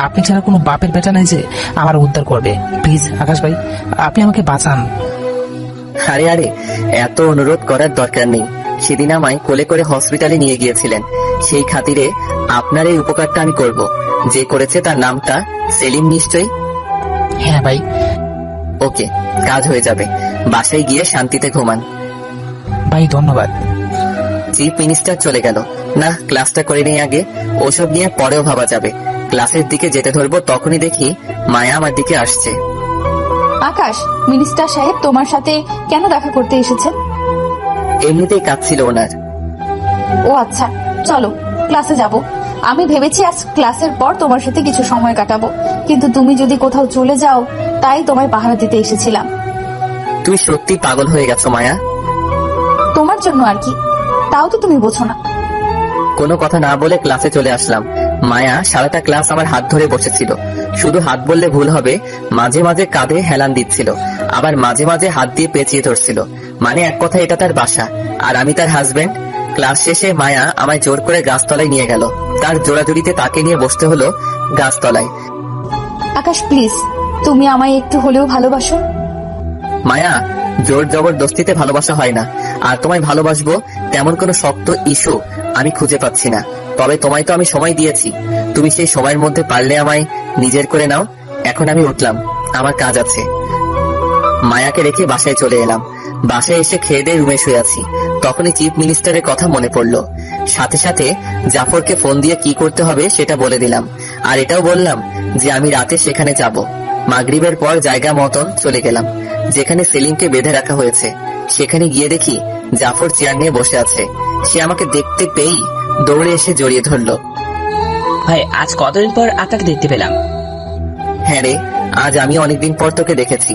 আপনি ছাড়া কোনো বাপের বেটা নাই যে আমার উদ্ধার করবে। প্লিজ আকাশ ভাই, আপনি আমাকে বাঁচান। আরে আরে, এত অনুরোধ করার দরকার নেই। সেদিন আমায় কোলে করে হসপিটালে নিয়ে গিয়েছিলেন, সেই খাতিরে আপনার এই উপকারটা আমি করব। যে করেছে তার নামটা সেলিম নিশ্চয়ই? হ্যাঁ ভাই। ওকে, কাজ হয়ে যাবে। বাসায় গিয়ে শান্তিতে ঘুমান। ভাই ধন্যবাদ। চিফ মিনিস্টার চলে গেল। না, ক্লাসটা করে নেই আগে, ওসব নিয়ে পরেও ভাবা যাবে। ক্লাসের দিকে যেতে ধরবো, তখনই দেখি মায়া আমার দিকে আসছে। আকাশ, মিনিস্টার সাহেব তোমার সাথে কেন দেখা করতে এসেছেন? এমনিতেই কাজ ছিল ওনার। ও আচ্ছা, চলো ক্লাসে যাব। আমি ভেবেছি আজ ক্লাসের পর তোমার সাথে কিছু সময় কাটাবো, কিন্তু তুমি যদি কোথাও চলে যাও, তাই তোমায় পাহারা দিতে এসেছিলাম। তুই সত্যি পাগল হয়ে গেছো মায়া। তোমার জন্য আর কি, তাও তো তুমি বোঝো না। কোনো কথা না বলে ক্লাসে চলে আসলাম। মায়া সারাটা ক্লাস আমার হাত ধরে বসেছিল। শুধু হাত বললে ভুল হবে, মাঝে মাঝে কাঁধে হেলান দিচ্ছিল, আবার মাঝে মাঝে হাত দিয়ে পেঁচিয়ে ধরছিল। মানে এক কথা, এটা তার বাসা আর আমি তার হাজবেন্ড। ক্লাস শেষে মায়া আমায় জোর করে গাছতলায় নিয়ে গেল। তার জোড়াজুড়িতে তাকে নিয়ে বসতে হলো গাছতলায়। আকাশ প্লিজ, তুমি আমায় একটু হলেও ভালোবাসো। মায়া, জোর জবরদস্তিতে ভালোবাসা হয় না। আর তোমায় ভালোবাসবো তেমন কোনো শক্ত ইস্যু আমি খুঁজে পাচ্ছি না। তবে তোমায় তো আমি সময় দিয়েছি, তুমি সেই সময়ের মধ্যে পারলে আমায় নিজের করে নাও। এখন আমি উঠলাম, আমার কাজ আছে। মায়াকে রেখে বাসায় চলে এলাম। বাসায় এসে খেয়ে দিয়ে রুমে শুয়ে আছি, তখনই চিফ মিনিস্টারের কথা মনে পড়লো। সাথে সাথে জাফরকে ফোন দিয়ে কি করতে হবে সেটা বলে দিলাম। আর এটাও বললাম যে আমি রাতে সেখানে যাব। মাগরিবের পর জায়গা মতন চলে গেলাম। যেখানে সেলিমকে বেঁধে রাখা হয়েছে। সেখানে গিয়ে দেখি জাফর চেয়ার নিয়ে বসে আছে। সে আমাকে দেখতে পেয়েই দৌড়ে এসে জড়িয়ে ধরলো। ভাই আজ কতদিন পর আপনাকে দেখতে পেলাম। হ্যাঁ রে, আজ আমি অনেকদিন পর তোকে দেখেছি।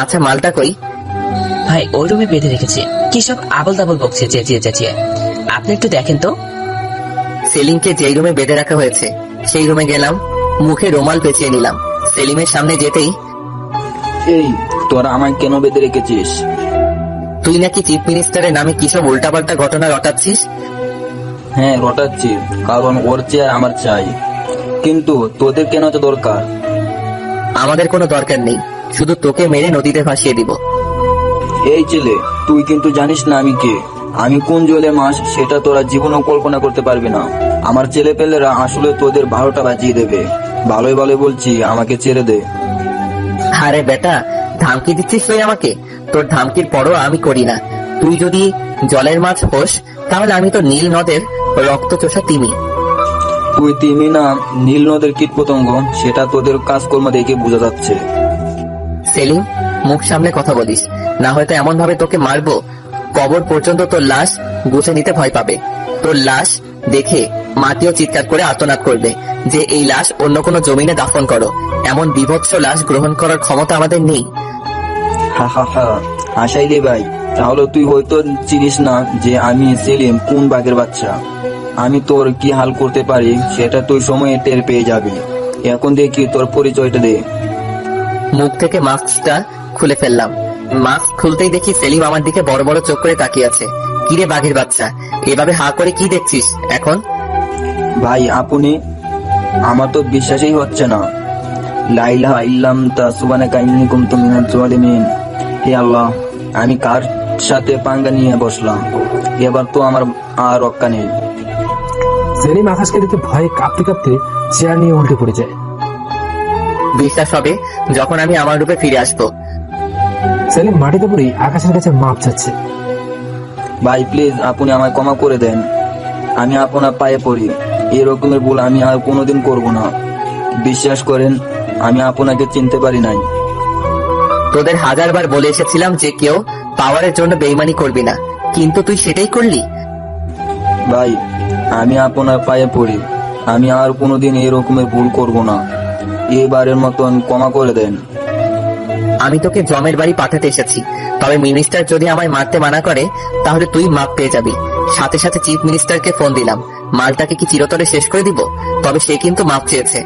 আচ্ছা মালটা কই? ভাই ওই রুমে বেঁধে রেখেছি, কি সব আবল তাবল বকছে চেঁচিয়ে চেঁচিয়ে। আপনি একটু দেখেন তো। সেলিমকে যেই রুমে বেঁধে রাখা হয়েছে সেই রুমে গেলাম, মুখে রুমাল পেঁচিয়ে নিলাম। সেলিমের সামনে যেতেই, এই তোরা আমায় কেন বেঁধে রেখেছিস? তুই নাকি চিফ মিনিস্টারের নামে কি সব উল্টাপাল্টা ঘটনা রটাচ্ছিস। হ্যাঁ রটাচ্ছি, কারণ ওর চেয়ার আমার চাই। কিন্তু তোদের কেন তো দরকার? আমাদের কোনো দরকার নেই, শুধু তোকে মেরে নদীতে ভাসিয়ে দিব। এই ছেলে, তুই কিন্তু জানিস না আমি কে, আমি কোন জলে মাছ সেটা তোরা জীবনও কল্পনা করতে পারবি না। আমার ছেলে পেলেরা আসলে তোদের 12টা বাজিয়ে দেবে। ভালোই ভালো বলছি, আমাকে ছেড়ে দে। আরে বেটা, ধামকি দিচ্ছিস তুই আমাকে? তোর ধামকির পরও আমি করি না। তুই যদি জলের মাছ হোস তাহলে আমি তো নীল নদের রক্ত চোষা তিমি। তুই তিমি না নীল নদের কীট পতঙ্গ, সেটা তোদের কাজকর্ম দেখে বোঝা যাচ্ছে। সেলিম, মুখ সামনে কথা বলিস, না হয়তো এমন ভাবে তোকে মারবো কবর পর্যন্ত তোর লাশ গুছে নিতে ভয় পাবে। তোর লাশ দেখে মাটিও চিৎকার করে আর্তনাদ করবে যে এই লাশ অন্য কোনো জমিনে দাফন করো। এমন বিভৎস লাশ গ্রহণ করার ক্ষমতা আমাদের নেই। হা হা হা, হাসাই রে ভাই। তাহলে তুই হয়তো চিনিস না যে আমি সেলিম কোন বাঘের বাচ্চা। আমি তোর কি হাল করতে পারি সেটা তুই সময়ে টের পেয়ে যাবি। এখন দেখি তোর পরিচয়টা দে। মুখ থেকে মাস্কটা খুলে ফেললাম। মাস্ক খুলতেই দেখি সেলিম আমার দিকে বড় বড় চোখ করে তাকিয়ে আছে। কিরে বাঘের বাচ্চা, এভাবে হা করে কি দেখছিস এখন? ভাই আপনি, আমার তো বিশ্বাসই হচ্ছে না। লা ইলাহা ইল্লাল্লাহ সুবহানাকা ইন্নী কুনতু মিনাজ জালিমিন। হে আল্লাহ, আমি কার সাথে পাঙ্গা নিয়ে বসলাম? এবার তো আমার আর রক্ষা নেই। সেলিম আকাশকে দেখে ভয়ে কাঁপতে কাঁপতে চেয়ার নিয়ে উল্টে পড়ে যায়। বিশ্বাস হবে যখন আমি আমার রূপে ফিরে আসবো। সেলিম মাটিতে পড়ে আকাশের কাছে মাপ চাচ্ছে। ভাই প্লিজ আপনি আমায় ক্ষমা করে দেন, আমি আপনার পায়ে পড়ি। এরকমের ভুল আমি আর কোনোদিন করব না। বিশ্বাস করেন, আমি আপনাকে চিনতে পারি নাই। তোদের 1000বার বলে এসেছিলাম যে কেউ পাওয়ারের জন্য বেইমানি করবি না, কিন্তু তুই সেটাই করলি। ভাই আমি আপনার পায়ে পড়ি, আমি আর কোনোদিন এরকমের ভুল করব না। এবারের মতন ক্ষমা করে দেন। আমি তোকে জমের বাড়ি পাঠাতে এসেছি, তবে মিনিস্টার যদি আমায় মারতে মানা করে তাহলে তুই মাপ পেয়ে যাবি। সাথে সাথে চিফ মিনিস্টারকে ফোন দিলাম। মালটাকে কি চিরতরে শেষ করে দিব? তবে সে কিন্তু মাপ চেয়েছে।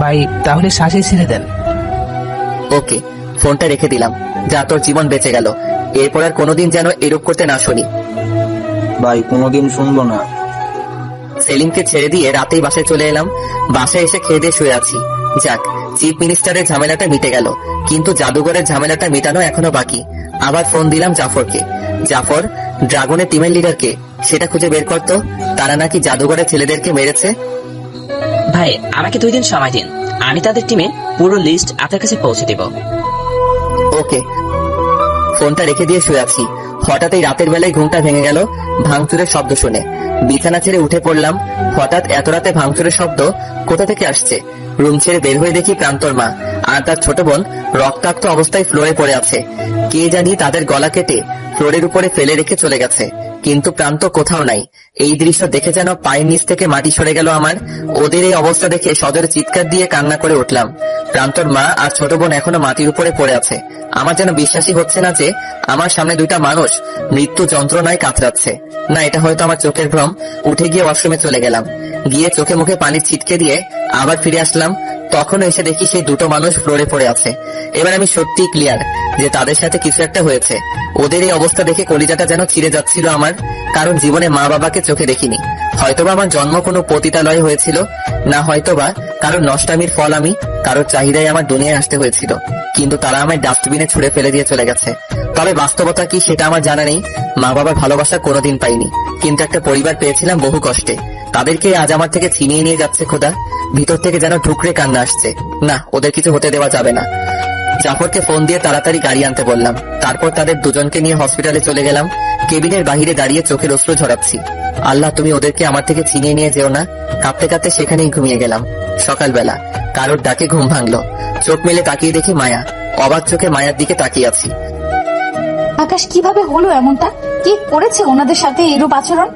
ভাই তাহলে শ্বাসে ছেড়ে দেন। ওকে, ফোনটা রেখে দিলাম। যা, তোর জীবন বেঁচে গেল। এরপর আর কোনোদিন যেন এরূপ করতে না শুনি। ভাই কোনোদিন শুনবো না। সেলিমকে ছেড়ে দিয়ে রাতেই বাসায় চলে এলাম। বাসায় এসে খেয়ে দিয়ে শুয়ে আছি। যাক, চিফ মিনিস্টারের ঝামেলাটা মিটে গেল, কিন্তু জাদুঘরের ঝামেলাটা মেটানো এখনো বাকি। আবার ফোন দিলাম জাফরকে। জাফর, ড্রাগনের টিমের লিডারকে সেটা খুঁজে বের করতো। তারা নাকি জাদুঘরের ছেলেদেরকে মেরেছে। ভাই আমাকে 2 দিন সময় দিন, আমি তাদের টিমে পুরো লিস্ট আপনার কাছে পৌঁছে দেব। ওকে। ফোনটা রেখে দিয়ে শুয়ে আছি। হঠাৎই রাতের বেলায় ঘুমটা ভেঙে গেল ভাঙচুরের শব্দ শুনে। বিছানা ছেড়ে উঠে পড়লাম। হঠাৎ এত রাতে ভাঙচুরের শব্দ কোথা থেকে আসছে? রুম ছেড়ে বের হয়ে দেখি প্রান্তর মা আর তার ছোট বোন রক্তাক্ত অবস্থায় ফ্লোরে পড়ে আছে। কে জানি তাদের গলা কেটে ফ্লোরের উপরে ফেলে রেখে চলে গেছে, কিন্তু প্রান্ত কোথাও নাই। এই দৃশ্য দেখে যেন পায়ের নিচ থেকে মাটি সরে গেল আমার। ওদের এই অবস্থা দেখে সজোরে চিৎকার দিয়ে কান্না করে উঠলাম। প্রান্তর মা আর ছোট বোন এখনো মাটির উপরে পড়ে আছে। আমার যেন বিশ্বাসই হচ্ছে না যে আমার সামনে 2টা মানুষ মৃত্যু যন্ত্রণায় কাতরাচ্ছে। না, এটা হয়তো আমার চোখের ভ্রম। উঠে গিয়ে ওয়াশরুমে চলে গেলাম। গিয়ে চোখে মুখে পানির ছিটকে দিয়ে আবার ফিরে আসলাম। তখনও এসে দেখি সেই 2টো মানুষ ফ্লোরে পড়ে আছে। এবার আমি সত্যি ক্লিয়ার যে তাদের সাথে কিছু একটা হয়েছে। ওদের এই অবস্থা দেখে কলিজাটা যেন ছিঁড়ে যাচ্ছিল আমার, কারণ জীবনে মা বাবাকে চোখে দেখিনি। হয়তোবা আমার জন্ম কোনো পতিতালয়ে হয়েছিল, না হয়তোবা কারোর নষ্টামির ফল আমি, কারোর চাহিদায় আমার দুনিয়ায় আসতে হয়েছিল। কিন্তু তারা আমায় ডাস্টবিনে ছুঁড়ে ফেলে দিয়ে চলে গেছে। তবে বাস্তবতা কি সেটা আমার জানা নেই। মা বাবার ভালোবাসা কোনোদিন পাইনি, কিন্তু একটা পরিবার পেয়েছিলাম বহু কষ্টে। তাদেরকে আজ আমার থেকে ছিনিয়ে নিয়ে যাচ্ছে খোদা। ভিতর থেকে যেন ঠুকরে কান্না আসছে। না, ওদের কিছু হতে দেওয়া যাবে না। জাফরকে ফোন দিয়ে তাড়াতাড়ি গাড়ি আনতে বললাম। তারপর তাদের দুজনকে নিয়ে হসপিটালে চলে গেলাম। কেবিনের বাহিরে দাঁড়িয়ে চোখের অশ্রু ঝরাচ্ছি। আল্লাহ, তুমি ওদেরকে আমার থেকে ছিনিয়ে নিয়ে যেও না। কাঁপতে কাঁপতে সেখানেই ঘুমিয়ে গেলাম। সকালবেলা কারোর ডাকে ঘুম ভাঙলো। চোখ মেলে তাকিয়ে দেখি মায়া অবাক চোখে মায়ার দিকে তাকিয়ে আছি। আকাশ কিভাবে হলো এমনটা? কি করেছে ওনাদের সাথে এরূপ আচরণ?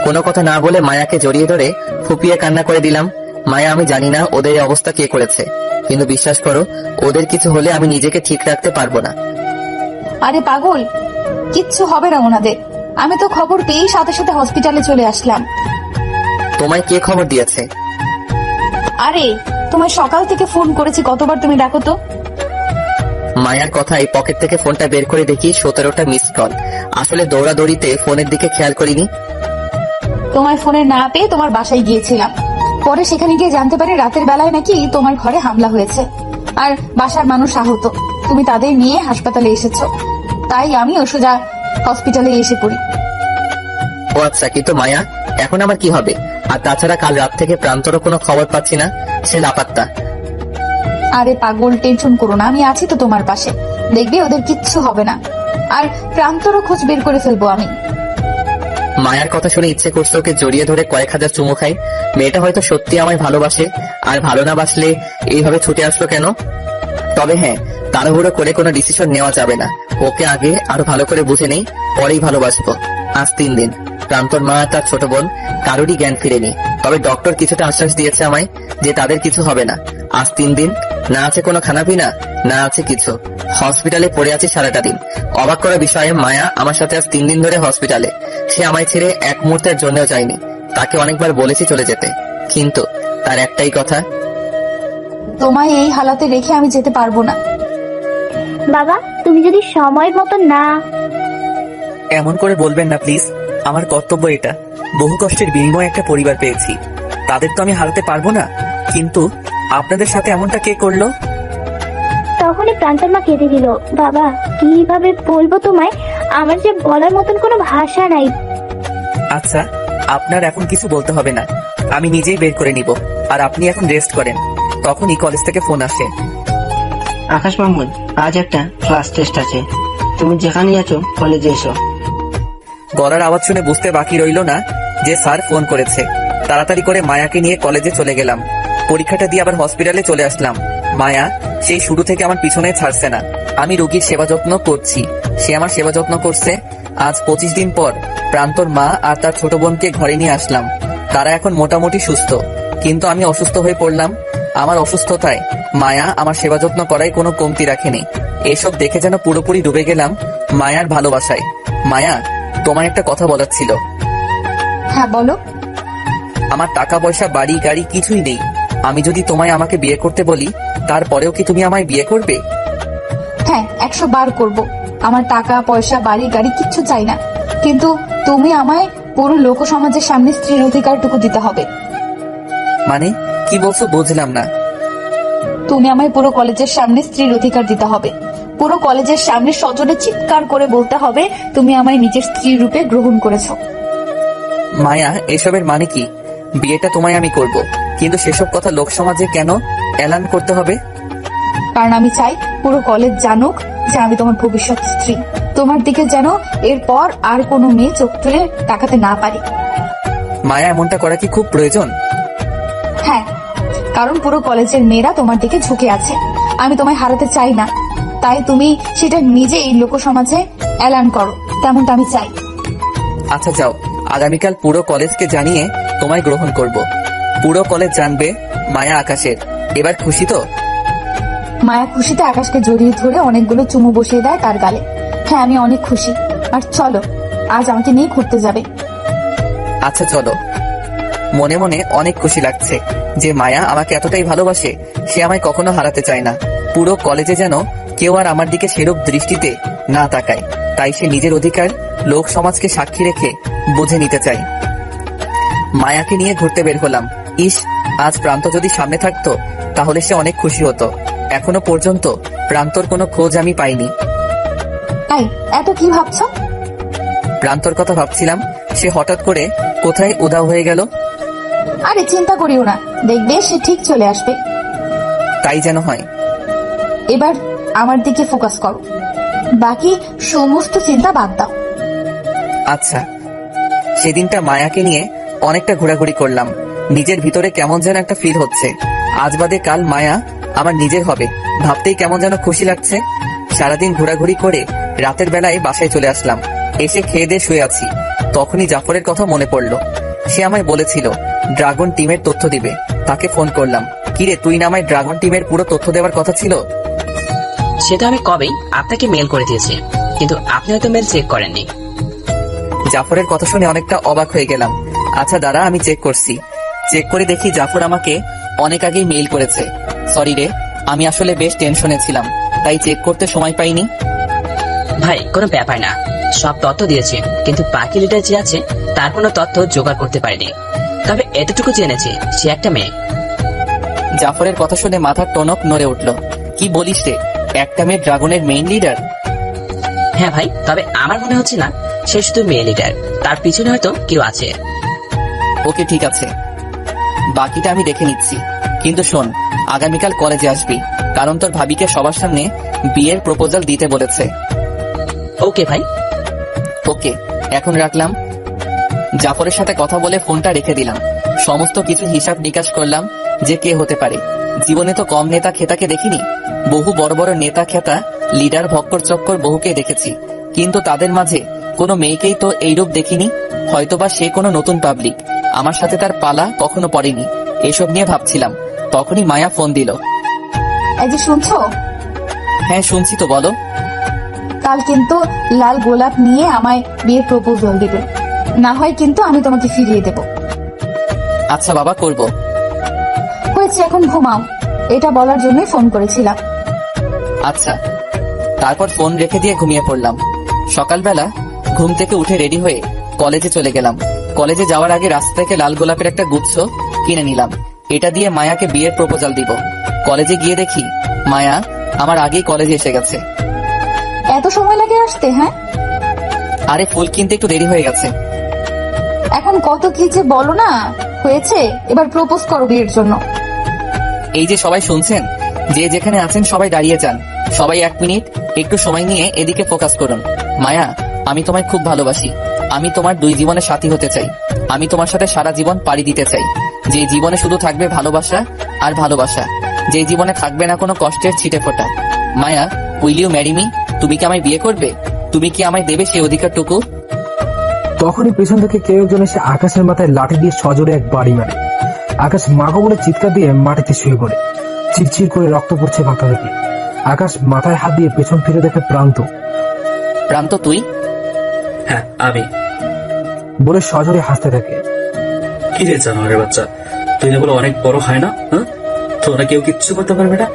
কোনো কথা না বলে মায়াকে জড়িয়ে ধরে ফুপিয়ে কান্না করে দিলাম। মায়া, আমি জানি না ওদের এই অবস্থা কে করেছে, কিন্তু বিশ্বাস করো, ওদের কিছু হলে আমি নিজেকে ঠিক রাখতে পারবো না। আরে পাগল, কিচ্ছু হবে না ওনাদের। আমি তো খবর পেয়েই সাথে সাথে হসপিটালে চলে আসলাম। তোমায় কে খবর দিয়েছে? আরে তোমার সকাল থেকে ফোন করেছি, কতবার তুমি ডাকো তো। মায়ার কথাই পকেট থেকে ফোনটা বের করে দেখি 17টা মিস কল। আসলে দৌড়াদৌড়িতে ফোনের দিকে খেয়াল করিনি। তোমার ফোনে না পেয়ে তোমার বাসায় গিয়েছিলাম। পরে সেখানে গিয়ে জানতে পারি রাতের বেলায় নাকি তোমার ঘরে হামলা হয়েছে, আর বাসার মানুষ আহত। তুমি তাদের নিয়ে হাসপাতালে এসেছো, তাই আমি সোজা হসপিটালে এসে পড়ি। ও আচ্ছা, কিন্তু মায়া, এখন আমার কি হবে? আর তাছাড়া কাল রাত থেকে প্রান্তরও কোনো খবর পাচ্ছি না, সে লাপাত্তা। আরে পাগল, টেনশন করো না, আমি আছি তো তোমার পাশে। দেখবে ওদের কিচ্ছু হবে না, আর প্রান্তরও খোঁজ বের করে ফেলবো আমি। মায়ার কথা শুনে ইচ্ছে করছে ওকে জড়িয়ে ধরে কয়েক হাজার চুমু খাই। মেয়েটা হয়তো সত্যি আমায় ভালোবাসে, আর ভালো না বাসলে এইভাবে ছুটে আসলো কেন? তবে হ্যাঁ, তাড়াহুড়ো করে কোনো ডিসিশন নেওয়া যাবে না। ওকে আগে আরো ভালো করে বুঝে নেই, পরেই ভালোবাসবো। আজ 3 দিন প্রান্তর মা তার ছোট বোন কারোরই জ্ঞান ফিরেনি, তবে ডক্টর কিছুটা আশ্বাস দিয়েছে আমায় যে তাদের কিছু হবে না। আজ 3 দিন না আছে কোনো খানাপিনা, না আছে কিছু। হসপিটালে পড়ে আছি সারাটা দিন। অবাক করা বিষয়ে মায়া আমার সাথে আজ 3 দিন ধরে হসপিটালে। সে আমায় ছেড়ে এক মুহূর্তের জন্যও যায়নি। তাকে অনেকবার বলেছি চলে যেতে, কিন্তু তার একটাই কথা, তোমায় এই হালাতে রেখে আমি যেতে পারবো না। বাবা, তুমি যদি সময় মতো না। এমন করে বলবেন না প্লিজ, আমার কর্তব্য এটা। বহু কষ্টের বিনিময়ে একটা পরিবার পেয়েছি, তাদের তো আমি হারাতে পারবো না। কিন্তু আপনাদের সাথে এমনটা কে করলো? তখনই প্রান্তর মা কেঁদে দিল। বাবা, কিভাবে বলবো তোমায়, আমার যে বলার মতন কোনো ভাষা নাই। আচ্ছা, আপনার এখন কিছু বলতে হবে না, আমি নিজেই বের করে নিব। আর আপনি এখন রেস্ট করেন। তখনই কলেজ থেকে ফোন আসে। আকাশ মাহমুদ, আজ একটা ক্লাস টেস্ট আছে, তুমি যেখানে আছো কলেজে এসো। গলার আওয়াজ শুনে বুঝতে বাকি রইল না যে স্যার ফোন করেছে। তাড়াতাড়ি করে মায়াকে নিয়ে কলেজে চলে গেলাম। পরীক্ষাটা দিয়ে আবার হসপিটালে চলে আসলাম। মায়া সেই শুরু থেকে আমার পিছনে ছাড়ছে না। আমি রোগীর সেবা যত্ন করছি, সে আমার সেবা যত্ন করছে। আজ 25 দিন পর প্রান্তর মা আর তার ছোট বোনকে ঘরে নিয়ে আসলাম। তারা এখন মোটামুটি সুস্থ, কিন্তু আমি অসুস্থ হয়ে পড়লাম। আমার অসুস্থতায় মায়া আমার সেবা যত্ন করায় কোনো কমতি রাখেনি। এসব দেখে যেন পুরোপুরি ডুবে গেলাম মায়ার ভালোবাসায়। মায়া, তোমার একটা কথা বলার ছিল। হ্যাঁ বলো। আমার টাকা পয়সা বাড়ি গাড়ি কিছুই নেই। আমি যদি তোমায় আমাকে বিয়ে করতে বলি, তারপরেও কি তুমি আমায় বিয়ে করবে? হ্যাঁ, 100 বার করবো। আমার টাকা পয়সা বাড়ি গাড়ি কিচ্ছু চাই না, কিন্তু তুমি আমায় পুরো লোক সমাজের সামনে স্ত্রীর অধিকারটুকু দিতে হবে। মানে কি বলছো বুঝলাম না। তুমি আমায় পুরো কলেজের সামনে স্ত্রীর অধিকার দিতে হবে। পুরো কলেজের সামনে সজোরে চিৎকার করে বলতে হবে তুমি আমায় নিজের স্ত্রী রূপে গ্রহণ করেছো। মায়া, এসবের মানে কি? বিয়েটা তোমায় আমি করব, কিন্তু সেসব কথা লোক সমাজে কেন এলান করতে হবে? কারণ আমি চাই পুরো কলেজ জানুক যে আমি তোমার ভবিষ্যৎ স্ত্রী। তোমার দিকে যেন এরপর আর কোনো মেয়ে চোখ তুলে তাকাতে না পারি। মায়া, এমনটা করা কি খুব প্রয়োজন? হ্যাঁ, কারণ পুরো কলেজের মেয়েরা তোমার দিকে ঝুঁকে আছে। আমি তোমায় হারাতে চাই না, তাই তুমি সেটা নিজেই লোক সমাজে এলান করো, তেমনটা আমি চাই। আচ্ছা যাও, আগামীকাল পুরো কলেজকে জানিয়ে তোমায় গ্রহণ করব। পুরো কলেজ জানবে মায়া আকাশের। এবার খুশি তো? মায়া খুশিতে আকাশকে জড়িয়ে ধরে অনেকগুলো চুমু বসিয়ে দেয় তার গালে। হ্যাঁ, আমি অনেক খুশি। আর চলো, আজ আমাকে নিয়ে ঘুরতে যাবে। আচ্ছা চলো। মনে মনে অনেক খুশি লাগছে যে মায়া আমাকে এতটাই ভালোবাসে, সে আমায় কখনো হারাতে চায় না। পুরো কলেজে যেন কেউ আর আমার দিকে সেরূপ দৃষ্টিতে না তাকায়, তাই সে নিজের অধিকার লোক সমাজকে সাক্ষী রেখে বুঝে নিতে চায়। মায়াকে নিয়ে ঘুরতে বের হলাম। ইস, আজ প্রান্ত যদি সামনে থাকতো তাহলে সে অনেক খুশি হতো। এখনো পর্যন্ত প্রান্তর কোনো খোঁজ আমি পাইনি। এত কি ভাবছো? প্রান্তর কথা ভাবছিলাম, সে হঠাৎ করে কোথায় উধাও হয়ে গেল। আরে চিন্তা করিও না, দেখবে সে ঠিক চলে আসবে। তাই যেন হয়। এবার আমার দিকে ফোকাস করো, বাকি সমস্ত চিন্তা বাদ দাও। আচ্ছা। সেদিনটা মায়াকে নিয়ে অনেকটা ঘোরাঘুরি করলাম। নিজের ভিতরে কেমন যেন একটা ফিল হচ্ছে। আজ বাদে কাল মায়া আমার নিজের হবে ভাবতেই কেমন যেন খুশি লাগছে। সারাদিন ঘোরাঘুরি করে রাতের বেলায় বাসায় চলে আসলাম। এসে খেয়ে দিয়ে শুয়ে আছি, তখনই জাফরের কথা মনে পড়লো। সে আমায় বলেছিল ড্রাগন টিমের তথ্য দিবে, তাকে ফোন করলাম। কিরে, তুই না আমায় ড্রাগন টিমের পুরো তথ্য দেওয়ার কথা ছিল? সেটা আমি কবেই আপনাকে মেল করে দিয়েছি, কিন্তু আপনি হয়তো মেল চেক করেননি। জাফরের কথা শুনে অনেকটা অবাক হয়ে গেলাম। আচ্ছা দাঁড়া, আমি চেক করছি। চেক করে দেখি জাফর আমাকে অনেক আগেই মেইল করেছে। সরি রে, আমি আসলে বেশ টেনশনে ছিলাম, তাই চেক করতে সময় পাইনি। ভাই কোনো ব্যাপার না, সব তথ্য দিয়েছি, কিন্তু বাকি লিডার যে আছে তার কোনো তথ্য জোগাড় করতে পারিনি। তবে এতটুকু জেনেছি সে একটা মেয়ে। জাফরের কথা শুনে মাথার টনক নড়ে উঠল। কি বলিস রে, একটা মেয়ে ড্রাগনের মেইন লিডার? হ্যাঁ ভাই, তবে আমার মনে হচ্ছে না সে শুধু মেয়ে লিডার, তার পিছনে হয়তো কেউ আছে। ওকে ঠিক আছে, বাকিটা আমি দেখে নিচ্ছি। কিন্তু শোন, আগামীকাল কলেজে আসবি, কারণ তোর ভাবিকে সবার সামনে বিয়ের প্রপোজাল দিতে বলেছে। ওকে ভাই। ওকে, এখন রাখলাম। জাফরের সাথে কথা বলে ফোনটা রেখে দিলাম। সমস্ত কিছু হিসাব নিকাশ করলাম যে কে হতে পারে। জীবনে তো কম নেতা খেতাকে দেখিনি, বহু বড় বড় নেতা খেতা লিডার ভক্কর চক্কর বহুকে দেখেছি, কিন্তু তাদের মাঝে কোনো মেয়েকেই তো এইরূপ দেখিনি। হয়তোবা সে কোনো নতুন পাবলিক, আমার সাথে তার পালা কখনো পড়েনি। এসব নিয়ে ভাবছিলাম, তখনই মায়া ফোন দিল। এই যে শুনছো? হ্যাঁ শুনছি তো, বলো। কাল কিন্তু লাল গোলাপ নিয়ে আমায় বিয়ের প্রপোজাল দিবে, না হয় কিন্তু আমি তোমাকে ফিরিয়ে দেব। আচ্ছা বাবা, করব। হয়েছে, এখন ঘুমাও, এটা বলার জন্যই ফোন করেছিলাম। আচ্ছা। তারপর ফোন রেখে দিয়ে ঘুমিয়ে পড়লাম। সকালবেলা ঘুম থেকে উঠে রেডি হয়ে কলেজে চলে গেলাম। কলেজে যাওয়ার আগে রাস্তা থেকে লাল গোলাপের একটা গুচ্ছ কিনে নিলাম। এটা দিয়ে মায়াকে বিয়ের প্রপোজাল দিব। কলেজে গিয়ে দেখি মায়া আমার আগেই কলেজে এসে গেছে। এত সময় লাগে আসতে? হ্যাঁ, আরে ফুল কিনতে একটু দেরি হয়ে গেছে। এখন কত কি যে বলো না। হয়েছে, এবার প্রপোজ করো বিয়ের জন্য। এই যে সবাই শুনছেন, যে যেখানে আছেন সবাই দাঁড়িয়ে যান। সবাই 1 মিনিট একটু সময় নিয়ে এদিকে ফোকাস করুন। মায়া, আমি তোমায় খুব ভালোবাসি। আমি তোমার 2 জীবনের সাথী হতে চাই। আমি তোমার সাথে সারা জীবন পাড়ি দিতে চাই। যে জীবনে শুধু থাকবে ভালোবাসা আর ভালোবাসা, যে জীবনে থাকবে না কোনো কষ্টের ছিটে ফোঁটা। মায়া, উইল ইউ ম্যারি মি? তুমি কি আমায় বিয়ে করবে? তুমি কি আমায় দেবে সেই অধিকারটুকু? তখনই পেছন থেকে কেউ একজন এসে আকাশের মাথায় লাঠি দিয়ে সজোরে এক বাড়ি মারে। আকাশ মাগো বলে চিৎকার দিয়ে মাটিতে শুয়ে পড়ে। চিরচির করে রক্ত পড়ছে মাথা থেকে। আকাশ মাথায় হাত দিয়ে পেছন ফিরে দেখে প্রান্ত। প্রান্ত, তুই? হ্যাঁ আমি। বলে সজোরে হাসতে থাকে। কি রে জানোয়ারের বাচ্চা, তুই না বলে অনেক বড় হয় না? হ্যাঁ, তোরা কেউ কিচ্ছু করতে পারবে না।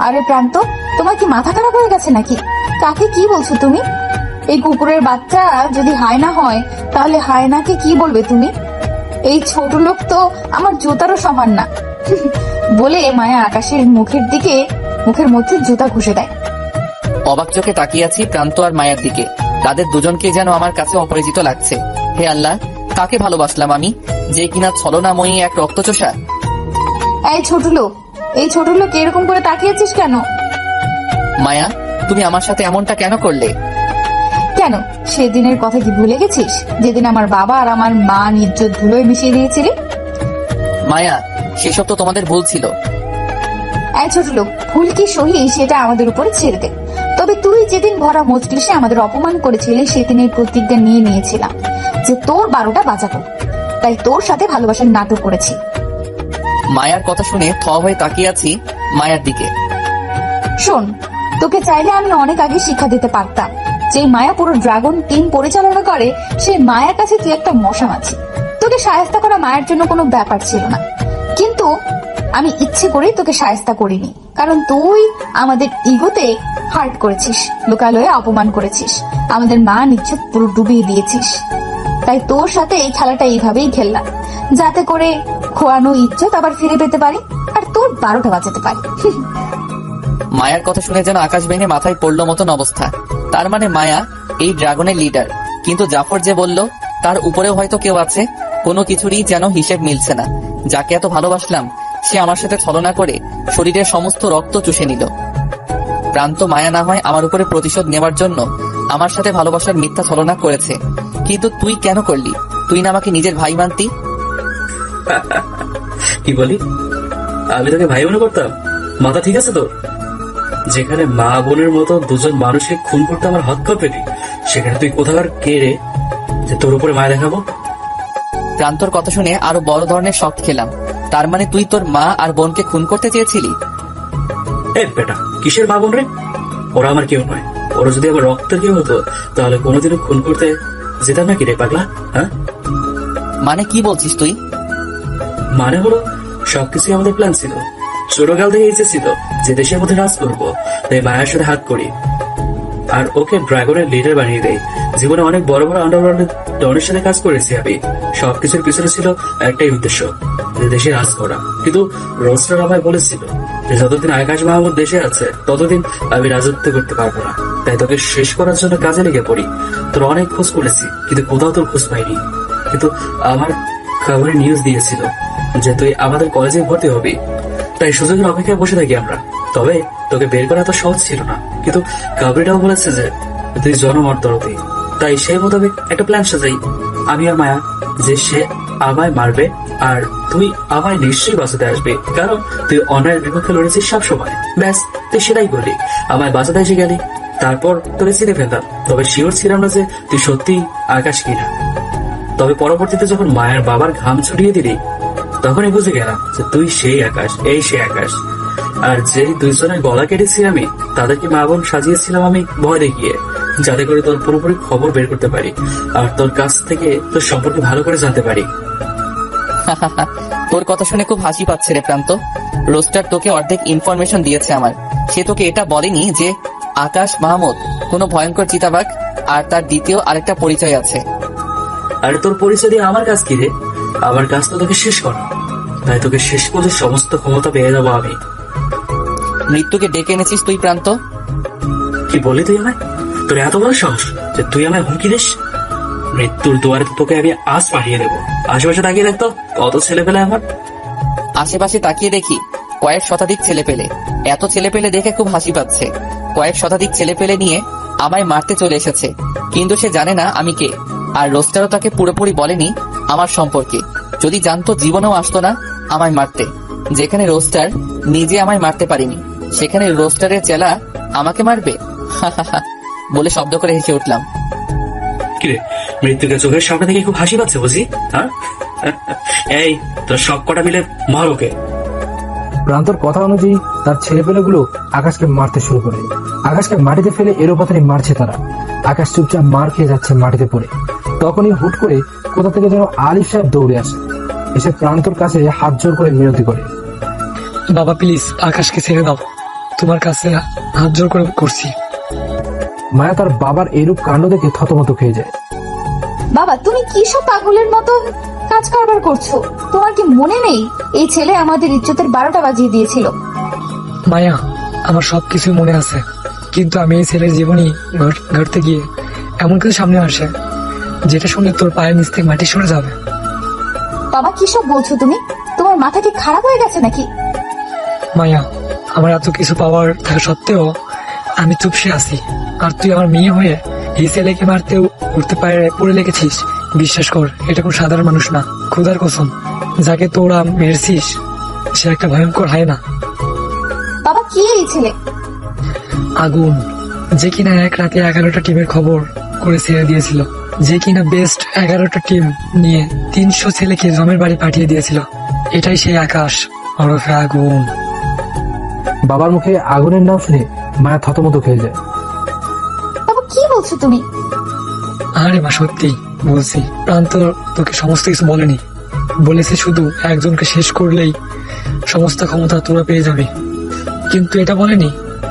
আরে প্রান্ত, তোমার কি মাথা খারাপ হয়ে গেছে নাকি? কাকে কি বলছো তুমি? এই কুকুরের বাচ্চা যদি হায়না হয়, তাহলে হায়নাকে কি বলবে তুমি? এই ছোট লোক তো আমার জুতারও সমান না। বলে মায়া আকাশের মুখের মধ্যে জুতা ঘুষে দেয়। অবাক চোখে তাকিয়ে আছি প্রান্ত আর মায়ের দিকে। তাদের দুজনকে যেন আমার কাছে অপরিচিত লাগছে। হে আল্লাহ, কাকে ভালোবাসলাম আমি, যে কিনা ছলনাময়ী এক রক্তচোষা। এই ছোট লোক এরকম করে তাকিয়েছিস কেন? মায়া, তুমি আমার সাথে এমনটা কেন করলে? কেন, সেদিনের কথা কি ভুলে গেছিস? যেদিন আমার বাবা আর আমার মা ইজ্জত ধুলোয় মিশিয়ে দিয়েছিলি। মায়া, সেসব তো তোমাদের ভুল ছিল। এই ছোট লোক, ভুল কি সহি সেটা আমাদের উপরে ছেড়ে দে। তবে তুই যেদিন ভরা মজলিসে আমাদের অপমান করেছিলি, সেদিনের প্রতিজ্ঞা নিয়ে নিয়েছিলাম যে তোর 12টা বাজাবো। তাই তোর সাথে ভালোবাসার নাটক করেছি। মায়ার কথা শুনে থ হয়ে তাকিয়ে আছি মায়ার দিকে। শোন, তোকে চাইলে আমি অনেক আগে শিক্ষা দিতে পারতাম। যে মায়া পুরো ড্রাগন টিম পরিচালনা করে, সেই মায়ার কাছে তুই একটা মশা মাছি। তোকে শায়েস্তা করা মায়ের জন্য কোনো ব্যাপার ছিল না, কিন্তু আমি ইচ্ছে করেই তোকে শায়েস্তা করিনি। কারণ তুই আমাদের ইগোতে হার্ট করেছিস, লোকালয়ে অপমান করেছিস, আমাদের মা ইজ্জত পুরো ডুবিয়ে দিয়েছিস। তাই তোর সাথে এই খেলাটা এইভাবেই খেললাম, যাতে করে খোয়ানো ইজ্জত আবার ফিরে পেতে পারি আর তোর 12টা বাজাতে পারি। মায়ার কথা শুনে যেন আকাশ ভেঙে মাথায় পড়লো মতন অবস্থা। তার মানে মায়া এই ড্রাগনের লিডার, কিন্তু জাফর যে বলল তার উপরেও হয়তো কেউ আছে। কোনো কিছুরই যেন হিসেব মিলছে না। যাকে এত ভালোবাসলাম, সে আমার সাথে ছলনা করে শরীরের সমস্ত রক্ত চুষে নিল। প্রান্ত মায়া না হয় আমার উপরে প্রতিশোধ নেওয়ার জন্য আমার সাথে ভালোবাসার মিথ্যা ছলনা করেছে, কিন্তু তুই কেন করলি? তুই না আমাকে নিজের ভাই মানতি? কি বলি? আমি তোকে ভাই মনে করতাম? মাথা ঠিক আছে তো? যেখানে মা বোনের মতো দুজন মানুষকে খুন করতে আমার হাত কাঁপেনি, সেখানে তুই কোথাকার কে রে যে তোর উপরে মায়া দেখাবো? প্রান্তর কথা শুনে আরো বড় ধরনের শক খেলাম। তার মানে তুই তোর মা আর বোনকে খুন করতে চেয়েছিলি? বেটা, কিসের মা বোন রে? ওরা আমার কেউ নয়। ওরা যদি আমার রক্তের কেউ হতো তাহলে কোনোদিনও খুন করতে যেতাম নাকি রে পাগলা? হ্যাঁ, মানে কি বলছিস তুই? মানে হলো সবকিছু আমাদের প্ল্যান ছিল। ছোটকাল থেকে ইচ্ছে ছিল যে দেশের মধ্যে রাজ করবো, তাই মায়ের সাথে হাত করি আর ওকে ড্রাগনের লিডার বানিয়ে দেয়। জীবনে অনেক বড় বড় আন্ডারওয়ার্ল্ডের ডনের সাথে কাজ করেছি আমি। সবকিছুর পিছনে ছিল একটাই উদ্দেশ্য, যে দেশে রাজ করা। কিন্তু রোস্টার আমায় বলেছিল যে যতদিন আকাশ মাহমুদ দেশে আছে ততদিন আমি রাজত্ব করতে পারবো না, তাই তোকে শেষ করার জন্য কাজে লেগে পড়ি। তোর অনেক খোঁজ করেছি কিন্তু কোথাও তোর খোঁজ পাইনি। কিন্তু আমার খবরে নিউজ দিয়েছিল যে তুই আমাদের কলেজে ভর্তি হবি, তাই সুযোগের অপেক্ষায় বসে থাকি আমরা। তবে তোকে বের করা তো সহজ ছিল না, কিন্তু কাবরিটাও বলেছে যে তুই জনমর্দরতি, তাই সেই মোতাবেক একটা প্ল্যান সাজাই আমি আর মায়া, যে সে আমায় মারবে আর তুই আমায় নিশ্চয়ই বাঁচাতে আসবে, কারণ তুই অন্যায়ের বিপক্ষে লড়েছিস সবসময়। ব্যাস, তুই সেটাই করলি, আমায় বাঁচাতে এসে গেলি। তারপর তোকে চিনে ফেলতাম, তবে শিওর ছিলাম না যে তুই সত্যি আকাশ কিনা। তবে পরবর্তীতে যখন মায়ের বাবার ঘাম ছড়িয়ে দিলি তখনই বুঝে গেলাম যে তুই সেই আকাশ, এই সেই আকাশ। আর যেই দুইজনের গলা কেটেছি আমি, তাদেরকে মা বোন সাজিয়েছিলাম আমি ভয় দেখিয়ে, যাতে করে তোর পুরোপুরি খবর বের করতে পারি আর তোর কাছ থেকে তোর সম্পর্কে ভালো করে জানতে পারি। তোর কথা শুনে খুব হাসি পাচ্ছে রে প্রান্ত। রোস্টার তোকে অর্ধেক ইনফরমেশন দিয়েছে আমার। সে তোকে এটা বলেনি যে আকাশ মাহমুদ কোনো ভয়ঙ্কর চিতাবাঘ আর তার দ্বিতীয় আরেকটা পরিচয় আছে। আর তোর পরিচয় দিয়ে আমার কাজ কি রে? আমার কাজ তো তোকে শেষ করা, তাই তোকে শেষ করে সমস্ত ক্ষমতা পেয়ে যাবো আমি। মৃত্যুকে ডেকে এনেছিস তুই প্রান্ত? কি বললি তুই আমায়? তোর এত বড় সাহস যে তুই আমায় হুমকি দিস? মৃত্যুর দুয়ারে তোকে আমি আজ পাঠিয়ে দেবো। আশেপাশে তাকিয়ে দেখতো কত ছেলে পেলে আমার। আশেপাশে তাকিয়ে দেখি কয়েক শতাধিক ছেলে পেলে। এত ছেলে পেলে দেখে খুব হাসি পাচ্ছে। কয়েক শতাধিক ছেলে পেলে নিয়ে আমায় মারতে চলে এসেছে, কিন্তু সে জানে না আমি কে। আর রোস্টারও তাকে পুরোপুরি বলেনি আমার সম্পর্কে। যদি জানতো জীবনেও আসতো না আমায় মারতে। যেখানে রোস্টার নিজে আমায় মারতে পারিনি, সেখানে রোস্টারের চেলা আমাকে মারবে বলে শব্দ করে হেসে উঠলাম। কিরে, মৃত্যুকে চোখের সামনে থেকে খুব হাসি পাচ্ছে বুঝি? হ্যাঁ, এই তোর সব কটা মিলে মার ওকে। প্রান্তর কথা অনুযায়ী তার ছেলেপেলেগুলো আকাশকে মারতে শুরু করে। আকাশকে মাটিতে ফেলে এলোপাতাড়ি মারছে তারা। আকাশ চুপচাপ মার খেয়ে যাচ্ছে মাটিতে পড়ে। তখনই হুট করে কোথা থেকে যেন আলিফ সাহেব দৌড়ে আসে, এসে প্রান্তর কাছে হাত জোর করে মিনতি করে, বাবা প্লিজ আকাশকে ছেড়ে দাও, তোমার কাছে হাত জোর করে করছি। মায়া তার বাবার এরূপ কাণ্ড দেখে থতমত খেয়ে যায়। বাবা তুমি কি সব পাগলের মতো কাজ কারবার করছো? তোমার কি মনে নেই এই ছেলে আমাদের ইজ্জতের 12টা বাজিয়ে দিয়েছিল? মায়া, আমার সবকিছু মনে আছে, কিন্তু আমি এই ছেলের জীবনী ঘটতে গিয়ে এমন কিছু সামনে আসে যেটা শুনে তোর পায়ের নিচ থেকে মাটি সরে যাবে। বাবা কি সব বলছো তুমি? তোমার মাথা কি খারাপ হয়ে গেছে নাকি? মায়া, আমার এত কিছু পাওয়ার থাকা সত্ত্বেও আমি চুপসে আছি, আর তুই আমার মেয়ে হয়ে এই ছেলেকে মারতেও উঠতে পড়ে লেগেছিস। বিশ্বাস কর, এটা কোন সাধারণ মানুষ না। খোদার কসম, যাকে তোরা মেরেছিস সে একটা ভয়ঙ্কর হয় না। বাবা কি এই ছেলে? আগুন, যে কিনা এক রাতে 11টা টিমের খবর করে ছেড়ে দিয়েছিল, যে কিনা বেস্ট 11টা টিম নিয়ে 300 ছেলেকে জমের বাড়ি পাঠিয়ে দিয়েছিল। এটাই সেই আকাশ ওরফে আগুন। বাবার মুখে আগুনের নাম শুনে মায়া থতমত খেয়ে যায়। বাবা কি বলছো তুমি? আরে মা, সত্যি বলছি। প্রান্ত তোকে সমস্ত কিছু বলেনি, বলেছে শুধু একজনকে শেষ করলেই সমস্ত ক্ষমতা তোরা পেয়ে যাবে, কিন্তু এটা বলেনি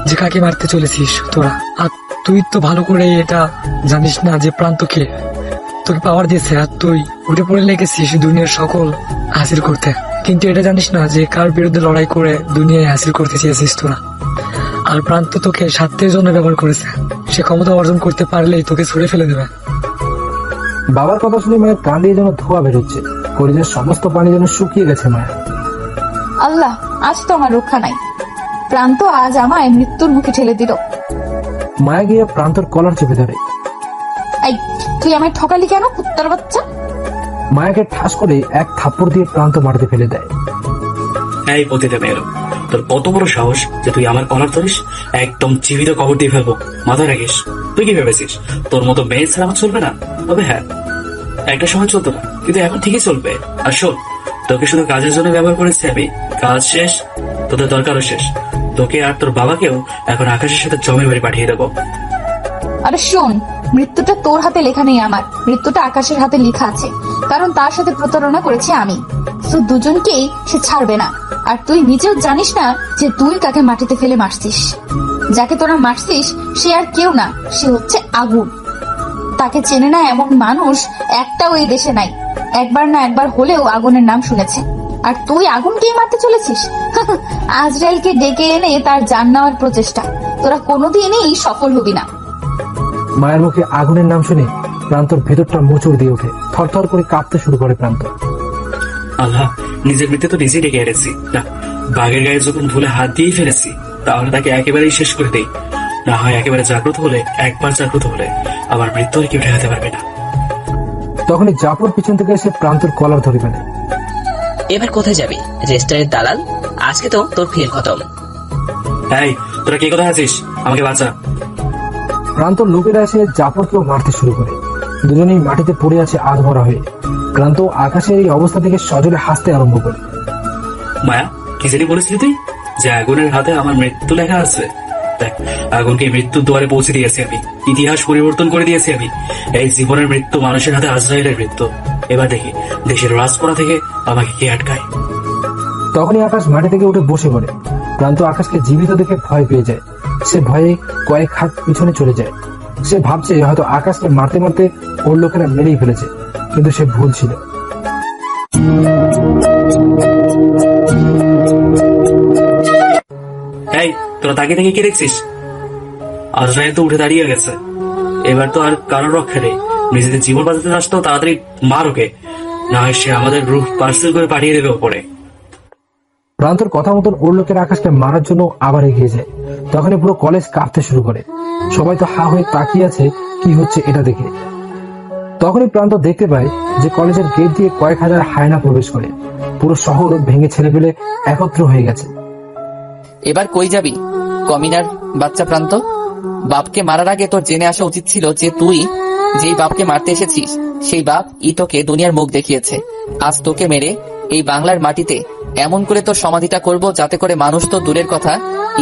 যে কাকে মারতে চলেছিস তোরা। আর তুই তো ভালো করে এটা জানিস না যে প্রান্তকে তোকে পাওয়ার দিয়েছে, আর তুই উঠে পড়ে লেগেছিস দুনিয়ার সকল হাসিল করতে, কিন্তু এটা জানিস না যে কার বিরুদ্ধে লড়াই করে দুনিয়ায় হাসিল করতে চেয়েছিস তোরা। আর প্রান্ত তোকে স্বার্থের জন্য ব্যবহার করেছে, সে ক্ষমতা অর্জন করতে পারলেই তোকে ছুড়ে ফেলে দেবে। বাবার কথা শুনে মায়ের কান দিয়ে যেন ধোঁয়া বেরোচ্ছে, শরীরের সমস্ত পানি যেন শুকিয়ে গেছে মায়া। আল্লাহ, আজ তো আমার রক্ষা নাই। প্রান্ত আজ আমায় মৃত্যুর মুখে ঠেলে দিল। মায়া গিয়ে প্রান্তর কলার চেপে ধরে। এই তুই আমায় ঠকালি কেন, কুত্তার বাচ্চা? মায়াকে ঠাস করে এক থাপ্পড় দিয়ে প্রান্ত মাটিতে ফেলে দেয়। এই পতিতা মেয়ের, তোর কত বড় সাহস যে তুই আমার কলার ধরিস? একদম জীবিত কবর দিয়ে ফেলবো, মাথায় রাখিস। তুই কি ভেবেছিস তোর মতো মেয়ে ছাড়া আমার চলবে না? তবে হ্যাঁ, একটা সময় চলতো না, কিন্তু এখন ঠিকই চলবে। আর শোন, তোকে শুধু কাজের জন্য ব্যবহার করেছি আমি, কাজ শেষ তোদের দরকারও শেষ। তোকে আর তোর বাবাকেও এখন আকাশের সাথে জমি বাড়ি পাঠিয়ে দেবো। আরে শোন, মৃত্যুটা তোর হাতে লেখা নেই, আমার মৃত্যুটা আকাশের হাতে লেখা আছে, কারণ তার সাথে প্রতারণা করেছি আমি। তো দুজনকেই সে ছাড়বে না। আর তুই নিজেও জানিস না যে তুই কাকে মাটিতে ফেলে মারছিস। যাকে তোরা মারছিস সে আর কেউ না, সে হচ্ছে আগুন। তাকে চেনে না এমন মানুষ একটাও এই দেশে নাই। একবার না একবার হলেও আগুনের নাম শুনেছে। আর তুই আগুনকেই মারতে চলেছিস? আজরাইলকে ডেকে এনে তার জান নেওয়ার প্রচেষ্টা। তোরা কোনোদিনই সফল হবি না। মায়ের মুখে আগুনের নাম শুনে প্রান্তর ভেতরটা মোচড় দিয়ে ওঠে, থরথর করে কাঁপতে শুরু করে প্রান্ত। আল্লাহ, নিজের মৃত্যু তো নিজেই ডেকে এনেছি না, বাঘের গায়ে যখন ভুলে হাত দিয়েই ফেলেছি, তাহলে তাকে একেবারেই শেষ করে দেই। না হয় একেবারে জাগ্রত হলে, একবার জাগ্রত হলে আমার মৃত্যু আর কেউ ঠেকাতে পারবে না। তখনই জাফর পিছন থেকে এসে প্রান্তর কলার ধরে ফেলে। এবার কোথায় যাবি রেস্টারের দালাল? আজকে তো তোর ফেল খতম। এই, তোরা কে কোথায় আছিস? আমাকে বাঁচা। প্রান্তর লোকেরা এসে জাফরকেও মারতে শুরু করে। দুজনেই মাটিতে পড়ে আছে আধমরা হয়ে। প্রান্ত আকাশের এই অবস্থা থেকে সজোরে হাসতে আরম্ভ করে। মায়া, কি জানি বলেছিলি তুই যে আগুনের হাতে আমার মৃত্যু লেখা আছে? দেখ, আগুনকে মৃত্যুর দুয়ারে পৌঁছে দিয়েছি আমি, ইতিহাস পরিবর্তন করে দিয়েছি আমি। এই জীবনের মৃত্যু মানুষের হাতে আজরাইলের মৃত্যু। এবার দেখি দেশের রাজপড়া থেকে আমাকে কে আটকায়। তখনই আকাশ মাটি থেকে উঠে বসে পড়ে। প্রান্ত আকাশকে জীবিত দেখে ভয় পেয়ে যায়। সে ভয়ে কয়েক হাত পিছনে চলে যায়। সে ভাবছে হয়তো আকাশকে মারতে মারতে ওর লোকেরা মেরেই ফেলেছে, কিন্তু সে ভুল ছিল। এই, তোরা তাকিয়ে তাকিয়ে কি দেখছিস? আজরাইল তো উঠে দাঁড়িয়ে গেছে। এবার তো আর কারোর রক্ষা নেই। নিজেদের জীবন বাঁচাতে চাস তো তাড়াতাড়ি মার ওকে, না হয় সে আমাদের রূপ পার্সেল করে পাঠিয়ে দেবে ওপরে। প্রান্তর কথা মতন ওর লোকের আকাশকে মারার জন্য আবার এগিয়ে যায়। তখনই পুরো কলেজ কাঁপতে শুরু করে। সবাই তো হা হয়ে তাকিয়ে আছে কি হচ্ছে এটা দেখে। তখনই প্রান্ত দেখতে পায় যে কলেজের গেট দিয়ে কয়েক হাজার হায়না প্রবেশ করে। পুরো শহর ভেঙে ছেড়ে ফেলে একত্র হয়ে গেছে। এবার কই যাবি কমিনার বাচ্চা প্রান্ত? বাপকে মারার আগে তোর জেনে আসা উচিত ছিল যে তুই যেই বাপকে মারতে এসেছিস সেই বাপ তোকে দুনিয়ার মুখ দেখিয়েছে। আজ তোকে মেরে এই বাংলার মাটিতে এমন করে তোর সমাধিটা করব যাতে করে মানুষ তো দূরের কথা,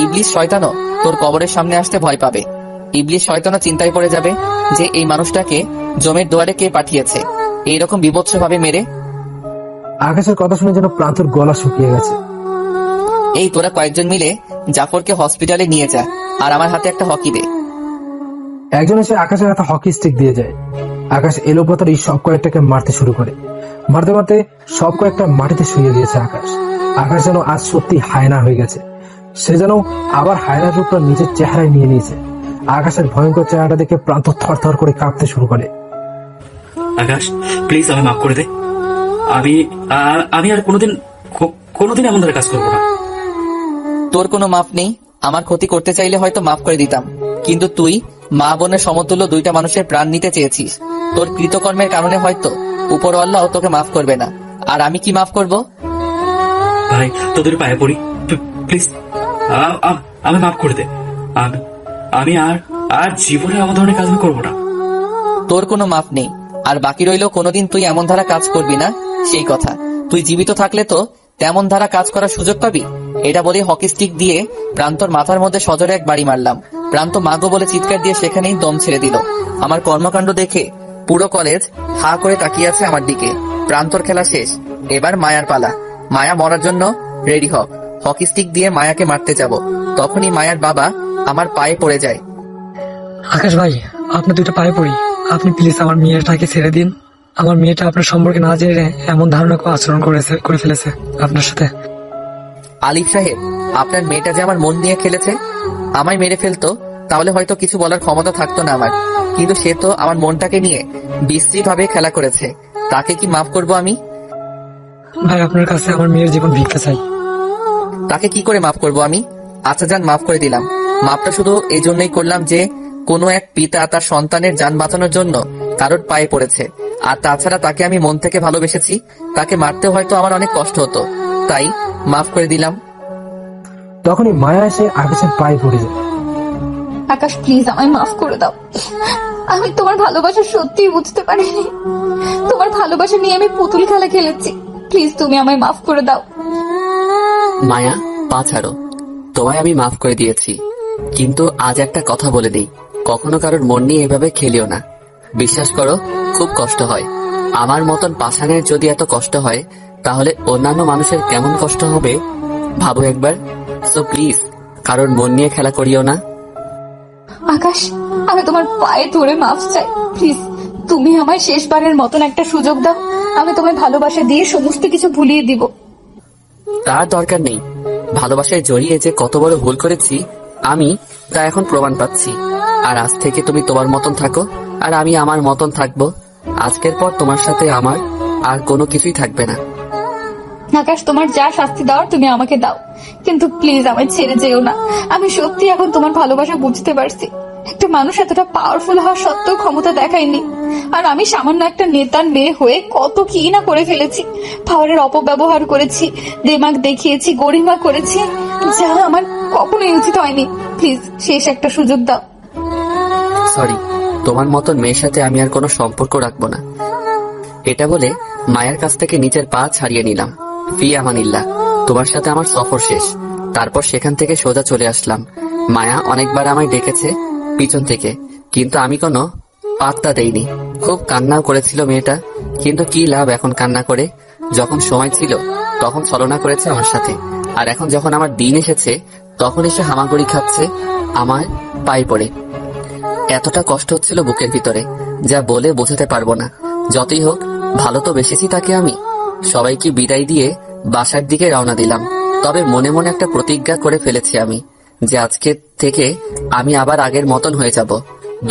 ইবলিশ শয়তানও তোর কবরের সামনে আসতে ভয় পাবে। ইবলিশ শয়তানও চিন্তায় পড়ে যাবে যে এই মানুষটাকে জমের দুয়ারে কে পাঠিয়েছে, এইরকম বিভৎস ভাবে মেরে। আকাশের কথা শুনে যেন প্রান্তর গলা শুকিয়ে গেছে। এই তোরা কয়েকজন মিলে জাফরকে হসপিটালে নিয়ে যা, আর আমার হাতে একটা হকি দে। একজন এসে আকাশের হাতে হকি স্টিক দিয়ে যায়। আকাশ এলোপাতাড়ি সব কয়েকটাকে মারতে শুরু করে। মারতে মারতে সব কয়েকটা মাটিতে শুয়ে দিয়েছে আকাশ। আকাশ যেন আজ সত্যি হায়না হয়ে গেছে। সে যেন আবার হায়নার রূপটা নিজের চেহারায় নিয়ে নিয়েছে। আকাশের ভয়ঙ্কর চেহারাটা দেখে প্রান্ত থরথর করে কাঁপতে শুরু করে। আকাশ, প্লিজ আমি মাফ করে দে। আমি আর কোনোদিন এমন ধরে কাজ করবো না। তোর কোনো মাফ নেই। আমার ক্ষতি করতে চাইলে হয়তো মাফ করে দিতাম, কিন্তু তুই মা বোনের সমতুল্য দুইটা মানুষের প্রাণ নিতে চেয়েছিস। তোর কৃতকর্মের কারণে হয়তো উপরওয়াল্লাহ তোকে মাফ করবে না, আর আমি কি মাফ করব? ভাই, তোদের পায়ে পড়ি প্লিজ, আমি মাফ করে দে। আমি আর জীবনে এমন ধরনের কাজ করবো না। তোর কোনো মাফ নেই, আর বাকি রইল কোনোদিন তুই এমন ধারা কাজ করবি না সেই কথা। তুই জীবিত থাকলে তো তেমন ধারা কাজ করার সুযোগ পাবি। এটা বলে হকি স্টিক দিয়ে প্রান্তর মাথার মধ্যে সজোরে এক বাড়ি মারলাম। প্রান্ত মাগো বলে চিৎকার দিয়ে সেখানেই দম ছেড়ে দিল। আমার কর্মকাণ্ড দেখে পুরো কলেজ হা করে তাকিয়ে আছে আমার দিকে। প্রান্তর খেলা শেষ, এবার মায়ার পালা। মায়া মরার জন্য রেডি হ। হকি স্টিক দিয়ে মায়াকে মারতে যাব। তখনই মায়ার বাবা আমার পায়ে পড়ে যায়। আকাশ ভাই, আপনার দুইটা পায়ে পড়ি, আপনি প্লিজ আমার মেয়েটাকে ছেড়ে দিন। আমার মেয়েটা আপনার সম্পর্কে না জেনে এমন ধারণা আচরণ করে ফেলেছে আপনার সাথে। আলিফ সাহেব, আপনার মেয়েটা যে আমার মন নিয়ে খেলেছে, আমায় মেরে ফেলতো তাহলে হয়তো কিছু বলার ক্ষমতা থাকতো না আমার, কিন্তু সে তো আমার মনটাকে নিয়ে বিশ্রী ভাবে খেলা করেছে। তাকে কি মাফ করব আমি? ভাই, আপনার কাছে আমার মেয়ের জীবন ভিক্ষা চাই। তাকে কি করে মাফ করব আমি? আচ্ছা যান, মাফ করে দিলাম। মাফটা শুধু এই জন্যই করলাম যে কোনো এক পিতা তার সন্তানের জান বাঁচানোর জন্য কারোর পায়ে পড়েছে, আর তাছাড়া তাকে আমি মন থেকে ভালোবেসেছি। তাকে মারতে হয়তো আমার অনেক কষ্ট হতো, তাই মাফ করে দিলাম। তখনই মায়া এসে আকাশের পায়ে পড়ে যায়। আকাশ প্লিজ আমায় মাফ করে দাও। আমি তোমার ভালোবাসা সত্যিই বুঝতে পারিনি। তোমার ভালোবাসা নিয়ে আমি পুতুল খেলা খেলেছি। প্লিজ তুমি আমায় মাফ করে দাও। মায়া, পা ছাড়ো। তোমায় আমি মাফ করে দিয়েছি, কিন্তু আজ একটা কথা বলে দিই, কখনো কারোর মন নিয়ে এভাবে খেলিও না। বিশ্বাস করো, খুব কষ্ট হয়। আমার মতন পাষাণের যদি এত কষ্ট হয়, তাহলে অন্যান্য মানুষের কেমন কষ্ট হবে ভাবো একবার। সো প্লিজ কারোর মন নিয়ে খেলা করিও না। আকাশ, আমি তোমার পায়ে ধরে মাফ চাই। প্লিজ তুমি আমায় শেষবারের মতন একটা সুযোগ দাও। আমি তোমায় ভালোবাসা দিয়ে সমস্ত কিছু ভুলিয়ে দিব। তার দরকার নেই। ভালোবাসায় জড়িয়ে যে কত বড় ভুল করেছি আমি তা এখন প্রমাণ পাচ্ছি। আর আজ থেকে তুমি তোমার মতন থাকো, আর আমি আমার মতন থাকবো। আজকের পর তোমার সাথে আমার আর কোনো কিছুই থাকবে না। আকাশ, তোমার যা শাস্তি দাও তুমি আমাকে দাও, কিন্তু প্লিজ আমায় ছেড়ে যেও না। আমি সত্যি এখন তোমার ভালোবাসা বুঝতে পারছি। একটা মানুষ এতটা পাওয়ারফুল হওয়া সত্ত্বেও ক্ষমতা দেখায়নি, আর আমি সামান্য একটা নেতার মেয়ে হয়ে কত কি না করে ফেলেছি। পাওয়ারের অপব্যবহার করেছি, দেমাগ দেখিয়েছি, গরিমা করেছি, যা আমার কখনোই উচিত হয়নি। প্লিজ শেষ একটা সুযোগ দাও। সরি, তোমার মতন মেয়ের সাথে আমি আর কোনো সম্পর্ক রাখবো না। এটা বলে মায়ের কাছ থেকে নিজের পা ছাড়িয়ে নিলাম। ফি আমানিল্লাহ, তোমার সাথে আমার সফর শেষ। তারপর সেখান থেকে সোজা চলে আসলাম। মায়া অনেকবার আমায় ডেকেছে পিছন থেকে, কিন্তু আমি কোনো পাত্তা দেইনি। খুব কান্নাও করেছিল মেয়েটা, কিন্তু কি লাভ এখন কান্না করে? যখন সময় ছিল তখন ছলনা করেছে আমার সাথে, আর এখন যখন আমার দিন এসেছে তখন এসে হামাগুড়ি খাচ্ছে আমার পায়ে পড়ে। এতটা কষ্ট হচ্ছিল বুকের ভিতরে, যা বলে বোঝাতে পারবো না। যতই হোক, ভালো তো বেসেছি তাকে আমি। সবাইকে বিদায় দিয়ে বাসার দিকে রওনা দিলাম। তবে মনে মনে একটা প্রতিজ্ঞা করে ফেলেছি আমি, যে আজকে থেকে আমি আবার আগের মতন হয়ে যাব।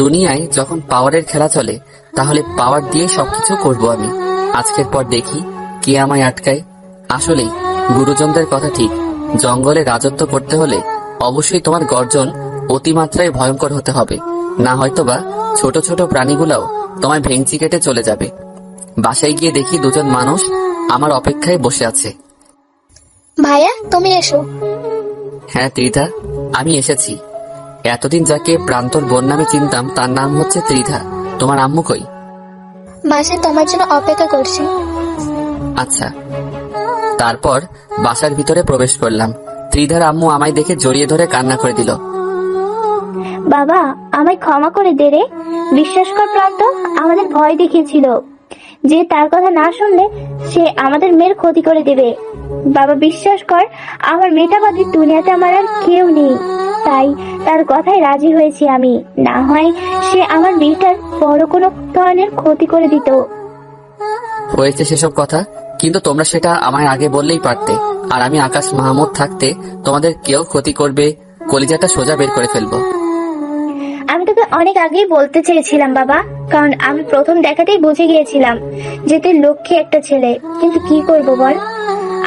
দুনিয়ায় যখন পাওয়ারের খেলা চলে, তাহলে পাওয়ার দিয়ে সবকিছু করব আমি। আজকের পর দেখি কে আমায় আটকায়। আসলেই গুরুজনদের কথা ঠিক, জঙ্গলে রাজত্ব করতে হলে অবশ্যই তোমার গর্জন অতিমাত্রায় ভয়ঙ্কর হতে হবে, না হয়তোবা ছোট ছোট প্রাণীগুলাও তোমায় ভেঙচি কেটে চলে যাবে। বাসায় গিয়ে দেখি দুজন মানুষ আমার অপেক্ষায় বসে আছে। ভাইয়া, তুমি এসো। হ্যাঁ ত্রিধা, আমি এসেছি। এতদিন যাকে প্রান্তর বোন নামে চিনতাম তার নাম হচ্ছে ত্রিধা। তোমার আম্মু কই? বাসায় তোমার জন্য অপেক্ষা করছি। আচ্ছা। তারপর বাসার ভিতরে প্রবেশ করলাম। ত্রিধার আম্মু আমায় দেখে জড়িয়ে ধরে কান্না করে দিল। বাবা, আমায় ক্ষমা করে দে রে। বিশ্বাস কর প্রান্ত আমাদের ভয় দেখিয়েছিল যে তার কথা না শুনলে সে আমাদের মেয়ের ক্ষতি করে দেবে। বাবা বিশ্বাস কর, আমার মেয়েটা বাদে দুনিয়াতে আমার আর কেউ নেই, তাই তার কথায় রাজি হয়েছি আমি। না হয় সে আমার মেয়েটার বড় কোনো ধরনের ক্ষতি করে দিত। হয়েছে সেসব কথা, কিন্তু তোমরা সেটা আমায় আগে বললেই পারতে। আর আমি আকাশ মাহমুদ থাকতে তোমাদের কেউ ক্ষতি করবে, কলিজাটা সোজা বের করে ফেলবো। আমি তোকে অনেক আগেই বলতে চেয়েছিলাম বাবা, কারণ আমি প্রথম দেখাতেই বুঝে গিয়েছিলাম যে তুই লক্ষ্মী একটা ছেলে। কিন্তু কি করব বল,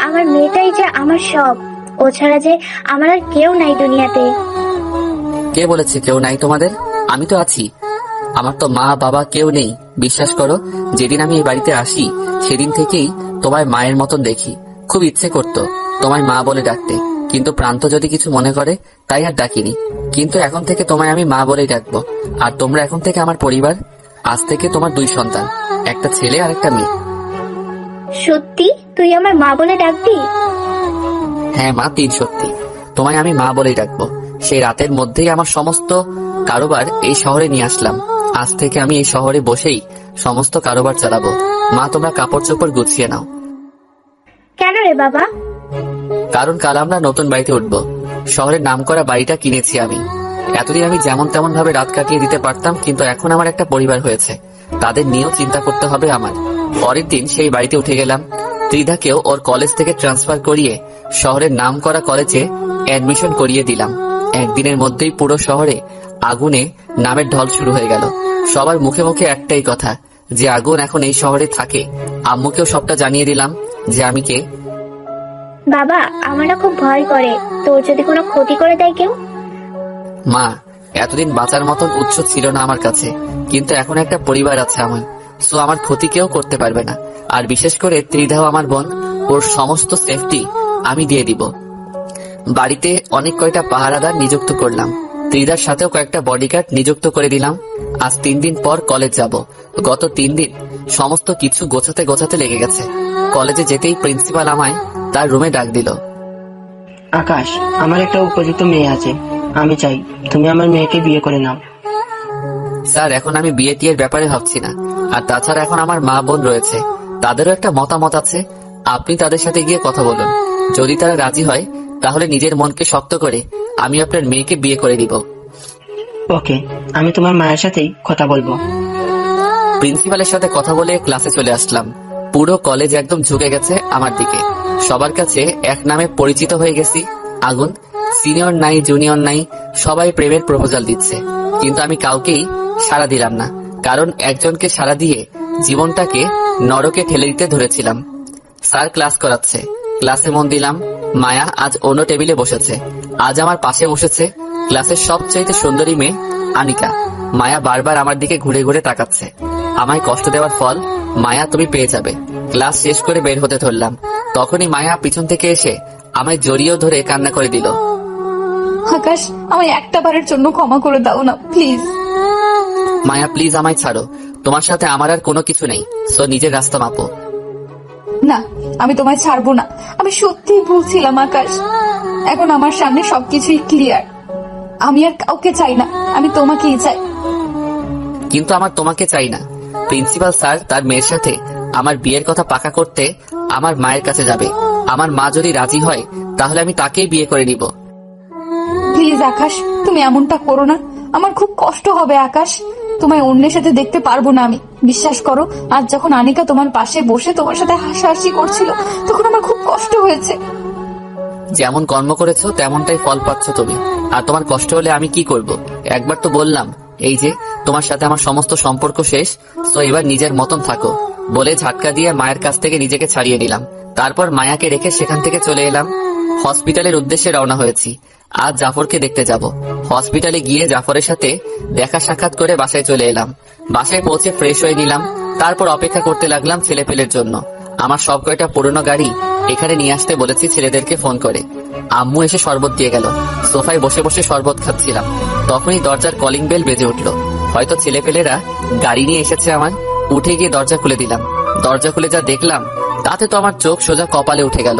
আমার মেয়েটাই যে আমার সব। ও ছাড়া যে আমার আর কেউ নাই দুনিয়াতে। কে বলেছে কেউ নাই তোমাদের? আমি তো আছি। আমার তো মা বাবা কেউ নেই। বিশ্বাস করো, যেদিন আমি এই বাড়িতে আসি সেদিন থেকেই তোমায় মায়ের মতন দেখি। খুব ইচ্ছে করতো তোমায় মা বলে ডাকতে, কিন্তু প্রান্ত যদি কিছু মনে করে তাই আর ডাকিনি। কিন্তু এখন থেকে তোমায় আমি মা বলেই ডাকবো। আর তোমরা এখন থেকে আমার পরিবার। আজ থেকে তোমার 2 সন্তান, একটা ছেলে আর একটা মেয়ে। সত্যি তুই আমার মা বলে ডাকবি? হ্যাঁ মা, 3 সত্যি। তোমায় আমি মা বলেই ডাকবো। সেই রাতের মধ্যেই আমার সমস্ত কারোবার এই শহরে নিয়ে আসলাম। আজ থেকে আমি এই শহরে বসেই সমস্ত কারোবার চালাবো। মা, তোমরা কাপড় চোপড় গুছিয়ে নাও। কেন রে বাবা? কারণ কাল আমরা নতুন বাড়িতে উঠবো। শহরের নামকরা বাড়িটা কিনেছি আমি। এতদিন আমি যেমন তেমন ভাবে রাত কাটিয়ে দিতে পারতাম, কিন্তু এখন আমার একটা পরিবার হয়েছে, তাদের নিয়েও চিন্তা করতে হবে আমার। পরের দিন সেই বাড়িতে উঠে গেলাম। ত্রিধাকেও ওর কলেজ থেকে ট্রান্সফার করিয়ে শহরের নামকরা কলেজে অ্যাডমিশন করিয়ে দিলাম। একদিনের মধ্যেই পুরো শহরে আগুনে নামের ঢল শুরু হয়ে গেল। সবার মুখে মুখে একটাই কথা, যে আগুন এখন এই শহরে থাকে। আম্মুকেও সবটা জানিয়ে দিলাম যে আমি কে। বাবা, আমার না খুব ভয় করে, তোর যদি কোনো ক্ষতি করে দেয় কেউ। মা, এতদিন বাঁচার মতন উৎস ছিল না আমার কাছে, কিন্তু এখন একটা পরিবার আছে আমার। সো আমার ক্ষতি কেউ করতে পারবে না। আর বিশেষ করে ত্রিধাও আমার বোন, ওর সমস্ত সেফটি আমি দিয়ে দিব। বাড়িতে অনেক কয়টা পাহারাদার নিযুক্ত করলাম। ত্রিদার সাথেও কয়েকটা বডিগার্ড নিযুক্ত করে দিলাম। আজ 3 দিন পর কলেজ যাব। গত 3 দিন সমস্ত কিছু গোছাতে লেগে গেছে। কলেজে যেতেই প্রিন্সিপাল আমায় তার রুমে ডাক দিল। আকাশ, আমার একটা উপযুক্ত মেয়ে আছে, আমি চাই তুমি আমার মেয়েকে বিয়ে করে নাও। স্যার, এখন আমি বিয়ে টিয়ের ব্যাপারে ভাবছি না। আর তাছাড়া এখন আমার মা বোন রয়েছে, তাদেরও একটা মতামত আছে। আপনি তাদের সাথে গিয়ে কথা বলুন। যদি তারা রাজি হয় তাহলে নিজের মনকে শক্ত করে আমি আপনার মেয়েকে বিয়ে করে দিব। ওকে, আমি তোমার মায়ের সাথেই কথা বলবো। প্রিন্সিপালের সাথে কথা বলে ক্লাসে চলে আসলাম। পুরো কলেজ একদম ঝুঁকে গেছে আমার দিকে। সবার কাছে এক নামে পরিচিত হয়ে গেছি, আগুন। সিনিয়র নাই, জুনিয়র নাই, সবাই প্রেমের প্রপোজাল দিচ্ছে, কিন্তু আমি কাউকেই সাড়া দিলাম না। কারণ একজনকে সাড়া দিয়ে জীবনটাকে নরকে ঠেলে দিতে ধরেছিলাম। স্যার ক্লাস করাচ্ছে, ক্লাসে মন দিলাম। মায়া আজ অন্য টেবিলে বসেছে, আজ আমার পাশে বসেছে ক্লাসের সবচাইতে সুন্দরী মেয়ে আনিকা। মায়া বারবার আমার দিকে ঘুরে ঘুরে তাকাচ্ছে। আমায় কষ্ট দেওয়ার ফল মায়া তুমি পেয়ে যাবে। ক্লাস শেষ করে বের হতে ধরলাম, তখনই মায়া পিছন থেকে এসে আমায় জড়িয়ে ধরে কান্না করে দিল। আকাশ, আমায় একটা বারের জন্য ক্ষমা করে দাও না প্লিজ। মায়া প্লিজ আমায় ছাড়ো, তোমার সাথে আমার আর কোনো কিছু নেই, সো নিজের রাস্তা মাপো। না, আমি তোমায় ছাড়বো না। আমি সত্যিই ভুলছিলাম আকাশ। এখন আমার সামনে সবকিছুই ক্লিয়ার। আমি আর কাউকে চাই না, আমি তোমাকেই চাই। কিন্তু আমার তোমাকে চাই না। প্রিন্সিপাল স্যার তার মেয়ের সাথে আমার বিয়ের কথা পাকা করতে আমার মায়ের কাছে যাবে। আমার মা যদি রাজি হয় তাহলে আমি তাকেই বিয়ে করে নিব। প্লিজ আকাশ, তুমি এমনটা করো না। আমার খুব কষ্ট হবে আকাশ। তোমায় অন্যের সাথে দেখতে পারবো না আমি, বিশ্বাস করো। আজ যখন আনিকা তোমার পাশে বসে তোমার সাথে হাসাহাসি করছিল, তখন আমার খুব কষ্ট হয়েছে। যেমন কর্ম করেছো তেমনটাই ফল পাচ্ছ তুমি। আর তোমার কষ্ট হলে আমি কি করব? একবার তো বললাম, এই যে তোমার সাথে আমার সমস্ত সম্পর্ক শেষ, তো এবার নিজের মতন থাকো বলে ঝাটকা দিয়ে মায়ের কাছ থেকে নিজেকে ছাড়িয়ে নিলাম। তারপর মায়াকে রেখে সেখান থেকে চলে এলাম। হসপিটালের উদ্দেশ্যে রওনা হয়েছি। আজ জাফরকে দেখতে যাব। হসপিটালে গিয়ে জাফরের সাথে দেখা সাক্ষাৎ করে বাসায় চলে এলাম। বাসায় পৌঁছে ফ্রেশ হয়ে নিলাম। তারপর অপেক্ষা করতে লাগলাম ছেলেপেলের জন্য। আমার সব কয়টা পুরনো গাড়ি এখানে নিয়ে আসতে বলেছি ছেলেদেরকে ফোন করে। আম্মু এসে শরবত দিয়ে গেল। সোফায় বসে বসে শরবত খাচ্ছিলাম, তখনই দরজার কলিং বেল বেজে উঠল। হয়তো ছেলেপেলেরা গাড়ি নিয়ে এসেছে আমার। উঠে গিয়ে দরজা খুলে দিলাম। দরজা খুলে যা দেখলাম তাতে তো আমার চোখ সোজা কপালে উঠে গেল।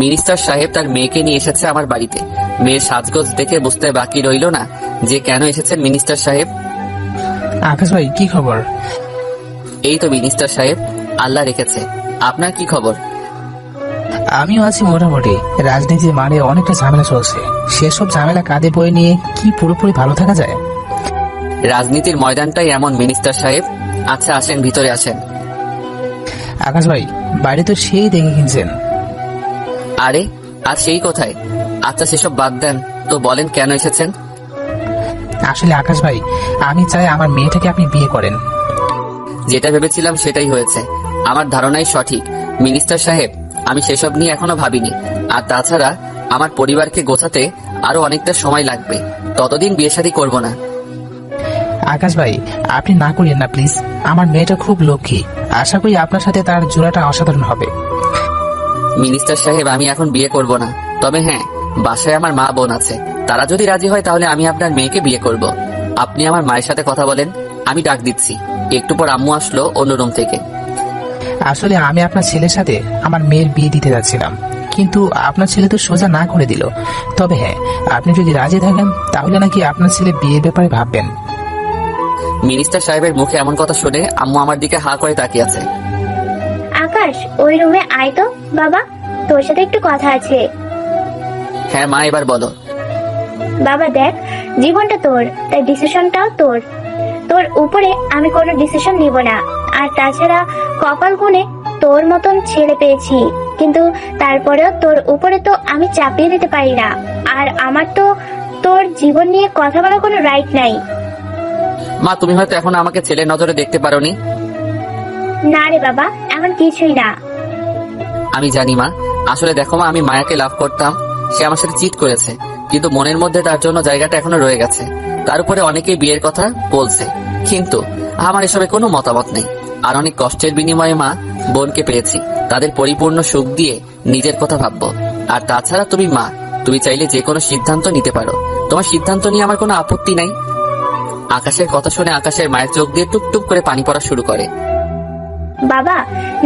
মিনিস্টার সাহেব তার মেয়েকে নিয়ে এসেছে আমার বাড়িতে। মেয়ের সাজগোজ দেখে বুঝতে বাকি রইল না যে কেন এসেছেন মিনিস্টার সাহেব। আকাশ ভাই, কি খবর? এই তো মিনিস্টার সাহেব, আল্লাহ রেখেছে। আপনার কি খবর? আমিও আছি মোটামুটি। রাজনীতির মানে অনেকটা ঝামেলা চলছে, সেসব ঝামেলা কাঁধে বয়ে নিয়ে কি পুরোপুরি ভালো থাকা যায়? রাজনীতির ময়দানটাই এমন মিনিস্টার সাহেব। আচ্ছা আসেন, ভিতরে আসেন। আকাশ ভাই, বাইরে তো সেই দেখে কিনছেন। আরে আর সেই কোথায়? আচ্ছা সেসব বাদ দেন তো, বলেন কেন এসেছেন? আসলে আকাশ ভাই, আমি চাই আমার মেয়েটাকে আপনি বিয়ে করেন। যেটা ভেবেছিলাম সেটাই হয়েছে। আমার ধারণাই সঠিক মিনিস্টার সাহেব। আমি সেসব নিয়ে এখনো ভাবিনি। আর তাছাড়া আমার পরিবারকে গোছাতে আরো অনেকটা সময় লাগবে, ততদিন বিয়ে শাদী করব না। আকাশ ভাই, আপনি না করেন না প্লিজ। আমার মেয়েটা খুব লক্ষ্মী, আশা করি আপনার সাথে তার জোড়াটা অসাধারণ হবে। মিনিস্টার সাহেব, আমি এখন বিয়ে করব না। তবে হ্যাঁ, বাসায় আমার মা বোন আছে, তারা যদি রাজি হয় তাহলে আমি আপনার মেয়েকে বিয়ে করব। আপনি আমার মায়ের সাথে কথা বলেন, আমি ডাক দিচ্ছি। একটু পর আম্মু আসলো অন্য রুম থেকে। আসলে আমি আপনার ছেলের সাথে আমার মেয়ের বিয়ে দিতে যাচ্ছিলাম, কিন্তু আপনার ছেলে তো সোজা না করে দিল। তবে হ্যাঁ, আপনি যদি রাজি থাকেন তাহলে নাকি আপনার ছেলে বিয়ের ব্যাপারে ভাববেন। মিনিস্টার সাহেবের মুখে এমন কথা শুনে আম্মু আমার দিকে হা করে তাকিয়ে আছে। আকাশ, ওই রুমে আয় তো বাবা, তোর সাথে একটু কথা আছে। হ্যাঁ মা, এবার বলো। বাবা দেখ, জীবনটা তোর, তাই ডিসিশনটাও তোর। তোর উপরে আমি কোনো ডিসিশন নিব না। আর তাছাড়া কপাল গুনে তোর মতন ছেলে পেয়েছি, কিন্তু তারপরেও তোর উপরে তো আমি চাপিয়ে দিতে পারি না। আর আমার তো তোর জীবন নিয়ে কথা বলার কোনো রাইট নাই। মা, তুমি হয়তো এখন আমাকে ছেলের নজরে দেখতে পারোনি। না রে বাবা, এমন কিছুই না। আমি জানি মা। আসলে দেখো মা, আমি মায়াকে লাভ করতাম, সে আমার সাথে চিট করেছে, কিন্তু মনের মধ্যে তার জন্য জায়গাটা এখনো রয়ে গেছে। তার উপরে অনেকেই বিয়ের কথা বলছে, কিন্তু আমার এসবে কোনো মতামত নেই। আর অনেক কষ্টের বিনিময়ে মা বোনকে পেয়েছি, তাদের পরিপূর্ণ সুখ দিয়ে নিজের কথা ভাববো। আর তাছাড়া তুমি মা, তুমি চাইলে যে কোনো সিদ্ধান্ত নিতে পারো, তোমার সিদ্ধান্ত নিয়ে আমার কোনো আপত্তি নাই। আকাশের কথা শুনে আকাশের মায়ের চোখ দিয়ে টুপটুপ করে পানি পড়া শুরু করে। বাবা,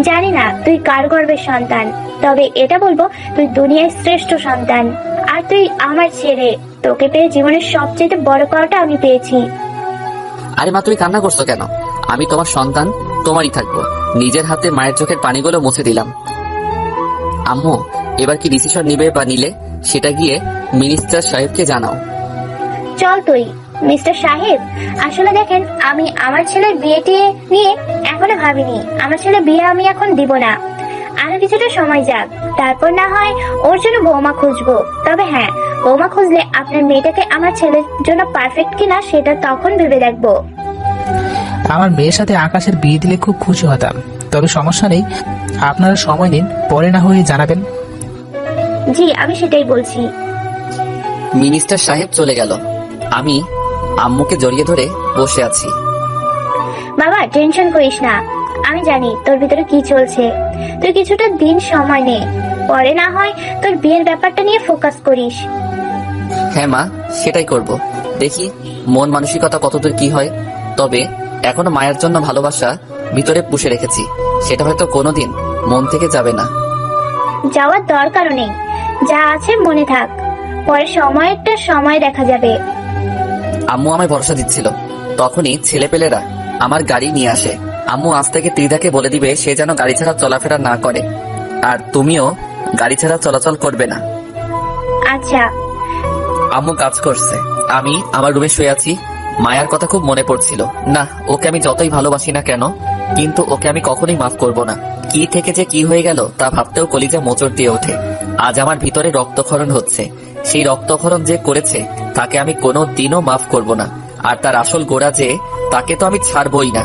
জানি না তুই কার গর্ভের সন্তান, তবে এটা বলবো তুই দুনিয়ার শ্রেষ্ঠ সন্তান। আর তুই আমার ছেলে, তোকে পেয়ে জীবনের সবচেয়ে বড় পাওয়াটা আমি পেয়েছি। আরে মা, তুমি কান্না করছো কেন? আমি তোমার সন্তান, তোমারই থাকবো। নিজের হাতে মায়ের চোখের পানিগুলো মুছে দিলাম। আম্মু, এবার কি ডিসিশন নিবে বা নিলে সেটা গিয়ে মিনিস্টার সাহেবকে জানাও। চল তুই। মিস্টার সাহেব, আসলে দেখেন, আমি আমার ছেলের বিয়েটি নিয়ে এখনো ভাবিনি। আমার ছেলের বিয়ে আমি এখন দিব না, আরো কিছুটা সময় যাক, তারপর না হয় ওর জন্য বৌমা খুঁজবো। তবে হ্যাঁ, বৌমা খুঁজলে আপনার মেয়েটাকে আমার ছেলের জন্য পারফেক্ট কিনা সেটা তখন ভেবে দেখবো। আমার মেয়ের সাথে আকাশের বিয়ে দিলে খুব খুশি হতাম, তবে সমস্যা নেই, আপনারা সময় নিন, পরে না হয়ে জানাবেন। জি, আমি সেটাই বলছি। মিনিস্টার সাহেব চলে গেল। আমি আম্মুকে জড়িয়ে ধরে বসে আছি। বাবা, টেনশন করিস না, আমি জানি তোর ভিতরে কি চলছে। তুই কিছুটা দিন সময় নে, পরে না হয় তোর বিয়ের ব্যাপারটা নিয়ে ফোকাস করিস। হ্যাঁ মা, সেটাই করব। দেখি মন মানসিকতা কতদূর কি হয়। তবে এখনো মায়ের জন্য ভালোবাসা ভিতরে পুষে রেখেছি, সেটা হয়তো কোনোদিন মন থেকে যাবে না। যাওয়ার দরকারও নেই, যা আছে মনে থাক, পরে সময়টা সময় দেখা যাবে। আম্মু আমায় ভরসা দিচ্ছিল, তখনই ছেলেপেলেরা আমার গাড়ি নিয়ে আসে। আম্মু আজ থেকে ত্রিধাকে বলে দিবে সে যেন গাড়ি ছাড়া চলাফেরা না করে, আর তুমিও গাড়ি ছাড়া চলাচল করবে না। আচ্ছা। আম্মু কাজ করছে, আমি আমার রুমে শুয়ে আছি। মায়ার কথা খুব মনে পড়ছিল। না, ওকে আমি যতই ভালোবাসি না কেন, কিন্তু ওকে আমি কখনোই মাফ করব না। কি থেকে যে কি হয়ে গেল তা ভাবতেও কলিজা মোচড় দিয়ে ওঠে। আজ আমার ভিতরে রক্তক্ষরণ হচ্ছে। সেই রক্তক্ষরণ যে করেছে তাকে আমি কোনো দিনও মাফ করব না। আর তার আসল গোড়া যে, তাকে তো আমি ছাড়বই না।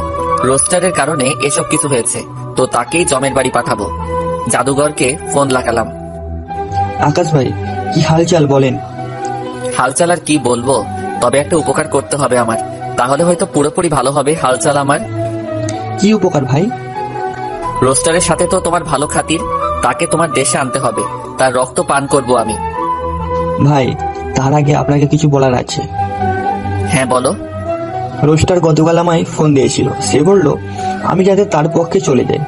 রোস্টারের কারণে এসব কিছু হয়েছে, তো তাকেই জমের বাড়ি পাঠাবো। জাদুঘরকে ফোন লাগালাম। আকাশ ভাই, কি হালচাল বলেন? হালচাল আর কি বলবো, তবে একটা উপকার করতে হবে আমার, তাহলে হয়তো পুরোপুরি ভালো হবে হালচাল আমার। কি উপকার ভাই? রোস্টারের সাথে তো তোমার ভালো খাতির, তাকে তোমার দেশে আনতে হবে, তার রক্ত পান করব আমি। ভাই, তার আগে আপনাকে কিছু বলার আছে। হ্যাঁ বলো। রোস্টার গতকাল আমায় ফোন দিয়েছিল। সে বলল আমি যাতে তার পক্ষে চলে যাই,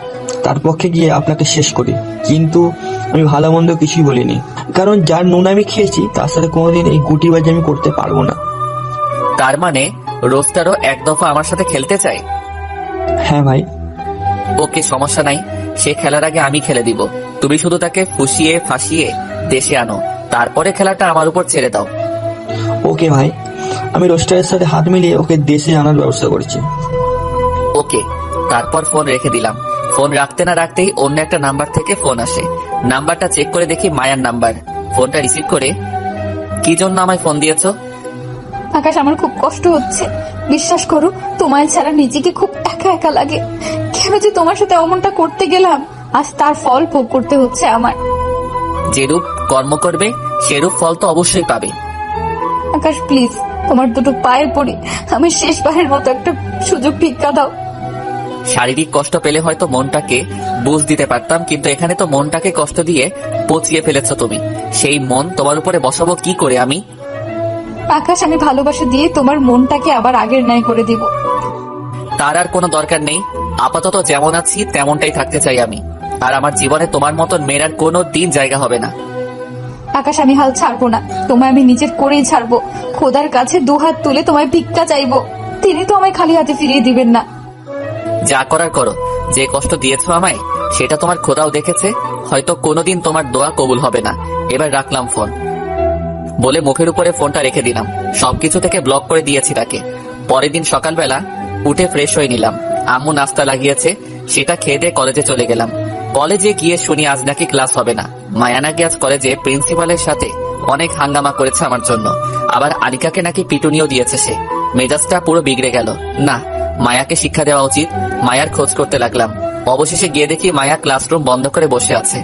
তার পক্ষে গিয়ে আপনাকে শেষ করি। কিন্তু আমি ভালো মন্দ কিছুই বলিনি, কারণ যার নুন আমি খেয়েছি তার সাথে কোনোদিন এই গুটিবাজি আমি করতে পারবো না। তার মানে রোস্টারও এক দফা আমার সাথে খেলতে চায়? হ্যাঁ ভাই। ওকে, সমস্যা নাই, সে খেলার আগে আমি খেলে দিব। তুমি শুধু তাকে ফুসিয়ে ফাঁসিয়ে দেশে আনো, তারপরে খেলাটা আমার উপর ছেড়ে দাও। ওকে ভাই, আমি রোস্টারের সাথে হাত মিলিয়ে ওকে দেশে আনার ব্যবস্থা করছি। ওকে। তারপর ফোন রেখে দিলাম। ফোন রাখতে না রাখতেই অন্য একটা নাম্বার থেকে ফোন আসে। নাম্বারটা চেক করে দেখি মায়ার নাম্বার। ফোনটা রিসিভ করে, কি জন্য আমায় ফোন দিয়েছো? আকাশ, আমার খুব কষ্ট হচ্ছে, বিশ্বাস করো, তোমায় ছাড়া নিজেকে খুব একা একা লাগে। কেন যে তোমার সাথে অমনটা করতে গেলাম, আজ তার ফল ভোগ করতে হচ্ছে আমার। যেরূপ কর্ম করবে সেরূপ ফল তো অবশ্যই পাবে। আকাশ প্লিজ, তোমার দুটো পায়ের পড়ি, আমি শেষবারের মতো একটা সুযোগ ভিক্ষা দাও। শারীরিক কষ্ট পেলে হয়তো মনটাকে বুঝ দিতে পারতাম, কিন্তু এখানে তো মনটাকে কষ্ট দিয়ে পচিয়ে ফেলেছো তুমি। সেই মন তোমার উপরে বসাবো কি করে আমি? আকাশ, আমি ভালোবাসা দিয়ে তোমার মনটাকে আবার আগের ন্যায় করে দিব। তার আর কোনো দরকার নেই। আপাতত যেমন আছি তেমনটাই থাকতে চাই আমি। আর আমার জীবনে তোমার মতন মেয়ের আর কোনো দিন জায়গা হবে না। আকাশ, আমি হাল ছাড়বো না, তোমায় আমি নিজের করেই ছাড়বো। খোদার কাছে দুহাত তুলে তোমায় ভিক্ষা চাইবো, তিনি তো আমায় খালি হাতে ফিরিয়ে দিবেন না। যা করার করো, যে কষ্ট দিয়েছো আমায় সেটা তোমার খোদাও দেখেছে, হয়তো কোনোদিন তোমার দোয়া কবুল হবে না। এবার রাখলাম ফোন বলে মুখের উপরে ফোনটা রেখে দিলাম। সবকিছু থেকে ব্লক করে দিয়েছি তাকে। পরের দিন সকালবেলা উঠে ফ্রেশ হয়ে নিলাম। আম্মু নাস্তা লাগিয়েছে, সেটা খেয়ে দিয়ে কলেজে চলে গেলাম। কলেজে গিয়ে শুনি আজ নাকি ক্লাস হবে না। মায়া নাকি আজ কলেজে প্রিন্সিপালের সাথে অনেক হাঙ্গামা করেছে আমার জন্য, আবার আনিকাকে নাকি পিটুনিও দিয়েছে সে। মেজাজটা পুরো বিগড়ে গেল। না, মায়াকে শিক্ষা দেওয়া উচিত। মায়ার খোঁজ করতে লাগলাম। অবশেষে গিয়ে দেখি মায়া ক্লাসরুম বন্ধ করে বসে আছে।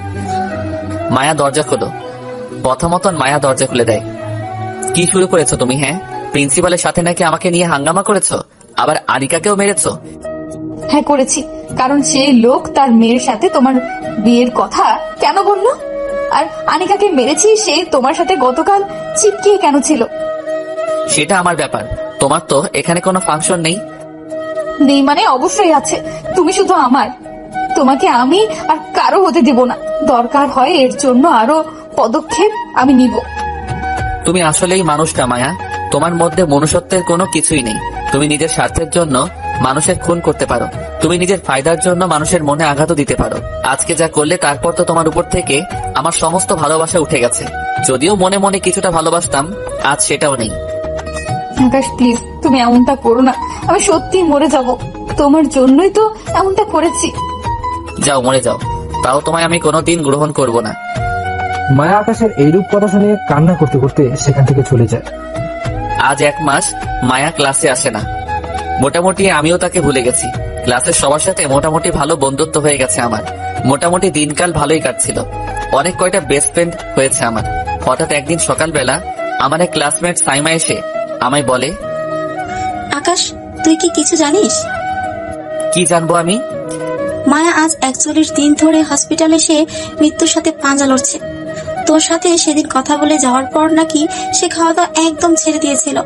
মায়া, দরজা খোলো। কথা মতন মায়া দরজা খুলে দেয়। কি শুরু করেছো তুমি? হ্যাঁ, প্রিন্সিপালের সাথে নাকি আমাকে নিয়ে হাঙ্গামা করেছো, আবার আনিকাকেও মেরেছো? হ্যাঁ করেছি, কারণ সেই লোক তার মেয়ের সাথে তোমার বিয়ের কথা কেন বললো? আর আনিকাকে মেরেছি সে তোমার সাথে গতকাল চিপকিয়ে কেন ছিল? সেটা আমার ব্যাপার, তোমার তো এখানে কোনো ফাংশন নেই। নেই মানে অবশ্যই আছে, তুমি শুধু আমার। তোমাকে আমি আর কারো হতে দেব না, দরকার হয় এর জন্য আরো পদক্ষেপ আমি নিব। তুমি আসলেই মানুষটা মায়া, তোমার মধ্যে মনুষ্যত্বের কোনো কিছুই নেই। তুমি নিজের স্বার্থের জন্য মানুষের খুন করতে পারো, তুমি নিজের ফায়দার জন্য মানুষের মনে আঘাতও দিতে পারো। আজকে যা করলে তারপর তো তোমার উপর থেকে আমার সমস্ত ভালোবাসা উঠে গেছে। যদিও মনে মনে কিছুটা ভালোবাসতাম, আজ সেটাও নেই। আকাশ প্লিজ, তুমি এমনটা করো না, আমি সত্যি মরে যাব। তোমার জন্যই তো এমনটা করেছি। যাও মরে যাও, তাও তোমায় আমি কোনোদিন গ্রহণ করব না। মায়া আকাশের এইরূপ কথা শুনে কান্না করতে করতে সেখান থেকে চলে যায়। আজ 1 মাস মায়া ক্লাসে আসে না। মোটামুটি আমিও তাকে ভুলে গেছি। ক্লাসের সবার সাথে মোটামুটি ভালো বন্ধুত্ব হয়ে গেছে আমার। মোটামুটি দিনকাল ভালোই কাটছিল, অনেক কয়টা বেস্ট ফ্রেন্ড হয়েছে আমার। হঠাৎ একদিন সকালবেলা আমার এক ক্লাসমেট সাইমা এসে আমায় বলে, আকাশ তুই কি কিছু জানিস? কি জানবো আমি? মায়া আজ 41 দিন ধরে হসপিটালে সে মৃত্যুর সাথে পাঞ্জা লড়ছে। তোর সাথে সেদিন কথা বলে যাওয়ার পর নাকি সে খাওয়া দাওয়া একদম ছেড়ে দিয়েছিল।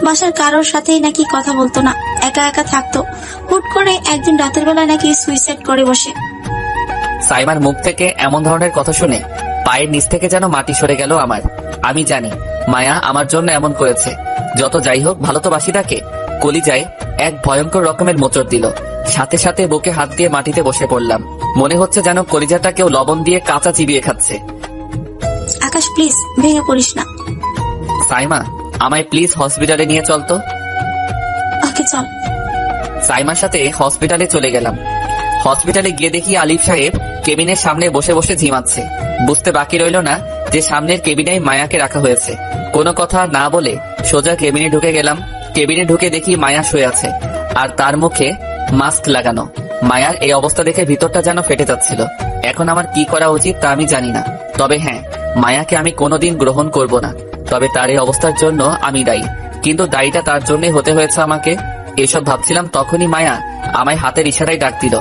বাসার কারোর সাথেই নাকি কথা বলতো না, একা একা থাকতো। হুট করে একদিন রাতের বেলা নাকি সুইসাইড করে বসে। সাইমার মুখ থেকে এমন ধরনের কথা শুনে পায়ের নিচ থেকে যেন মাটি সরে গেল আমার। আমি জানি মায়া আমার জন্য এমন করেছে। যত যাই হোক, ভালো তো বাসি তাকে। কলিজায় এক ভয়ঙ্কর রকমের মোচড় দিল। সাথে সাথে বুকে হাত দিয়ে মাটিতে বসে পড়লাম। মনে হচ্ছে যেন কলিজাটা কেউ লবণ দিয়ে কাঁচা চিবিয়ে খাচ্ছে। আকাশ প্লিজ ভেঙে পড়িস না। সাইমা, আমায় প্লিজ হসপিটালে নিয়ে চল তো। ওকে চল। সাইমার সাথে হসপিটালে চলে গেলাম। হসপিটালে গিয়ে দেখি আলিফ সাহেব কেবিনের সামনে বসে বসে ঝিমাচ্ছে। বুঝতে বাকি রইল না যে সামনের কেবিনে মায়াকে রাখা হয়েছে। কোনো কথা না বলে সোজা কেবিনে ঢুকে গেলাম। কেবিনে ঢুকে দেখি মায়া শুয়ে আছে, আর তার মুখে মাস্ক লাগানো। মায়ার এই অবস্থা দেখে ভিতরটা যেন ফেটে যাচ্ছিল। এখন আমার কি করা উচিত তা আমি জানি না। তবে হ্যাঁ, মায়াকে আমি কোনোদিন গ্রহণ করব না। তবে তার এই অবস্থার জন্য আমি দায়ী, কিন্তু দায়ীটা তার জন্যই হতে হয়েছে আমাকে। এসব ভাবছিলাম তখনই মায়া আমায় হাতের ইশারায় ডাক দিল।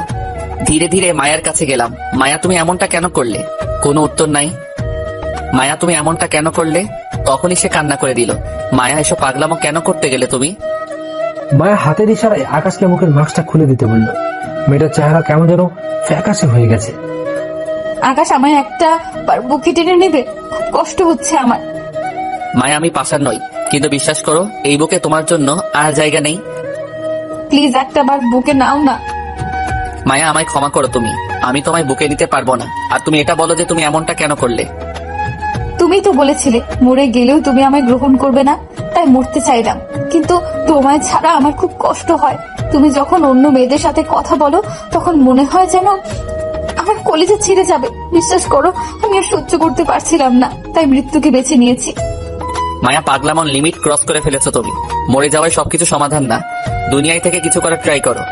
ধীরে ধীরে মায়ার কাছে গেলাম। মায়া তুমি এমনটা কেন করলে? কোনো উত্তর নাই। মায়া তুমি এমনটা কেন করলে? তখনই সে কান্না করে দিল। মায়া এসব পাগলামো কেন করতে গেলে তুমি? মায়া হাতের ইশারায় আকাশকে মুখের মাস্কটা খুলে দিতে বলল। মেয়েটার চেহারা কেমন যেন ফ্যাকাশে হয়ে গেছে। আকাশ আমায় একটা বুকে টেনে নেবে, খুব কষ্ট হচ্ছে আমার। মায়া আমি পাষাণ নই, কিন্তু বিশ্বাস করো এই বুকে তোমার জন্য আর জায়গা নেই। প্লিজ একটা বার বুকে নাও না। মায়া আমায় ক্ষমা করো তুমি, আমি তোমায় বুকে নিতে পারবো না। আর তুমি এটা বলো যে তুমি এমনটা কেন করলে? তুমি তো বলেছিলে মরে গেলেও তুমি আমায় গ্রহণ করবে না, তাই মরতে চাইলাম। কিন্তু তোমায় ছাড়া আমার খুব কষ্ট হয়। তুমি যখন অন্য মেয়েদের সাথে কথা বলো তখন মনে হয় যেন আমার কলিজা ছিঁড়ে যাবে। বিশ্বাস করো আমি আর সহ্য করতে পারছিলাম না, তাই মৃত্যুকে বেছে নিয়েছি। মায়া পাগলামন লিমিট ক্রস করে ফেলেছো তুমি। মরে যাওয়ায় সবকিছু সমাধান না, দুনিয়ায় থেকে কিছু করার ট্রাই করো।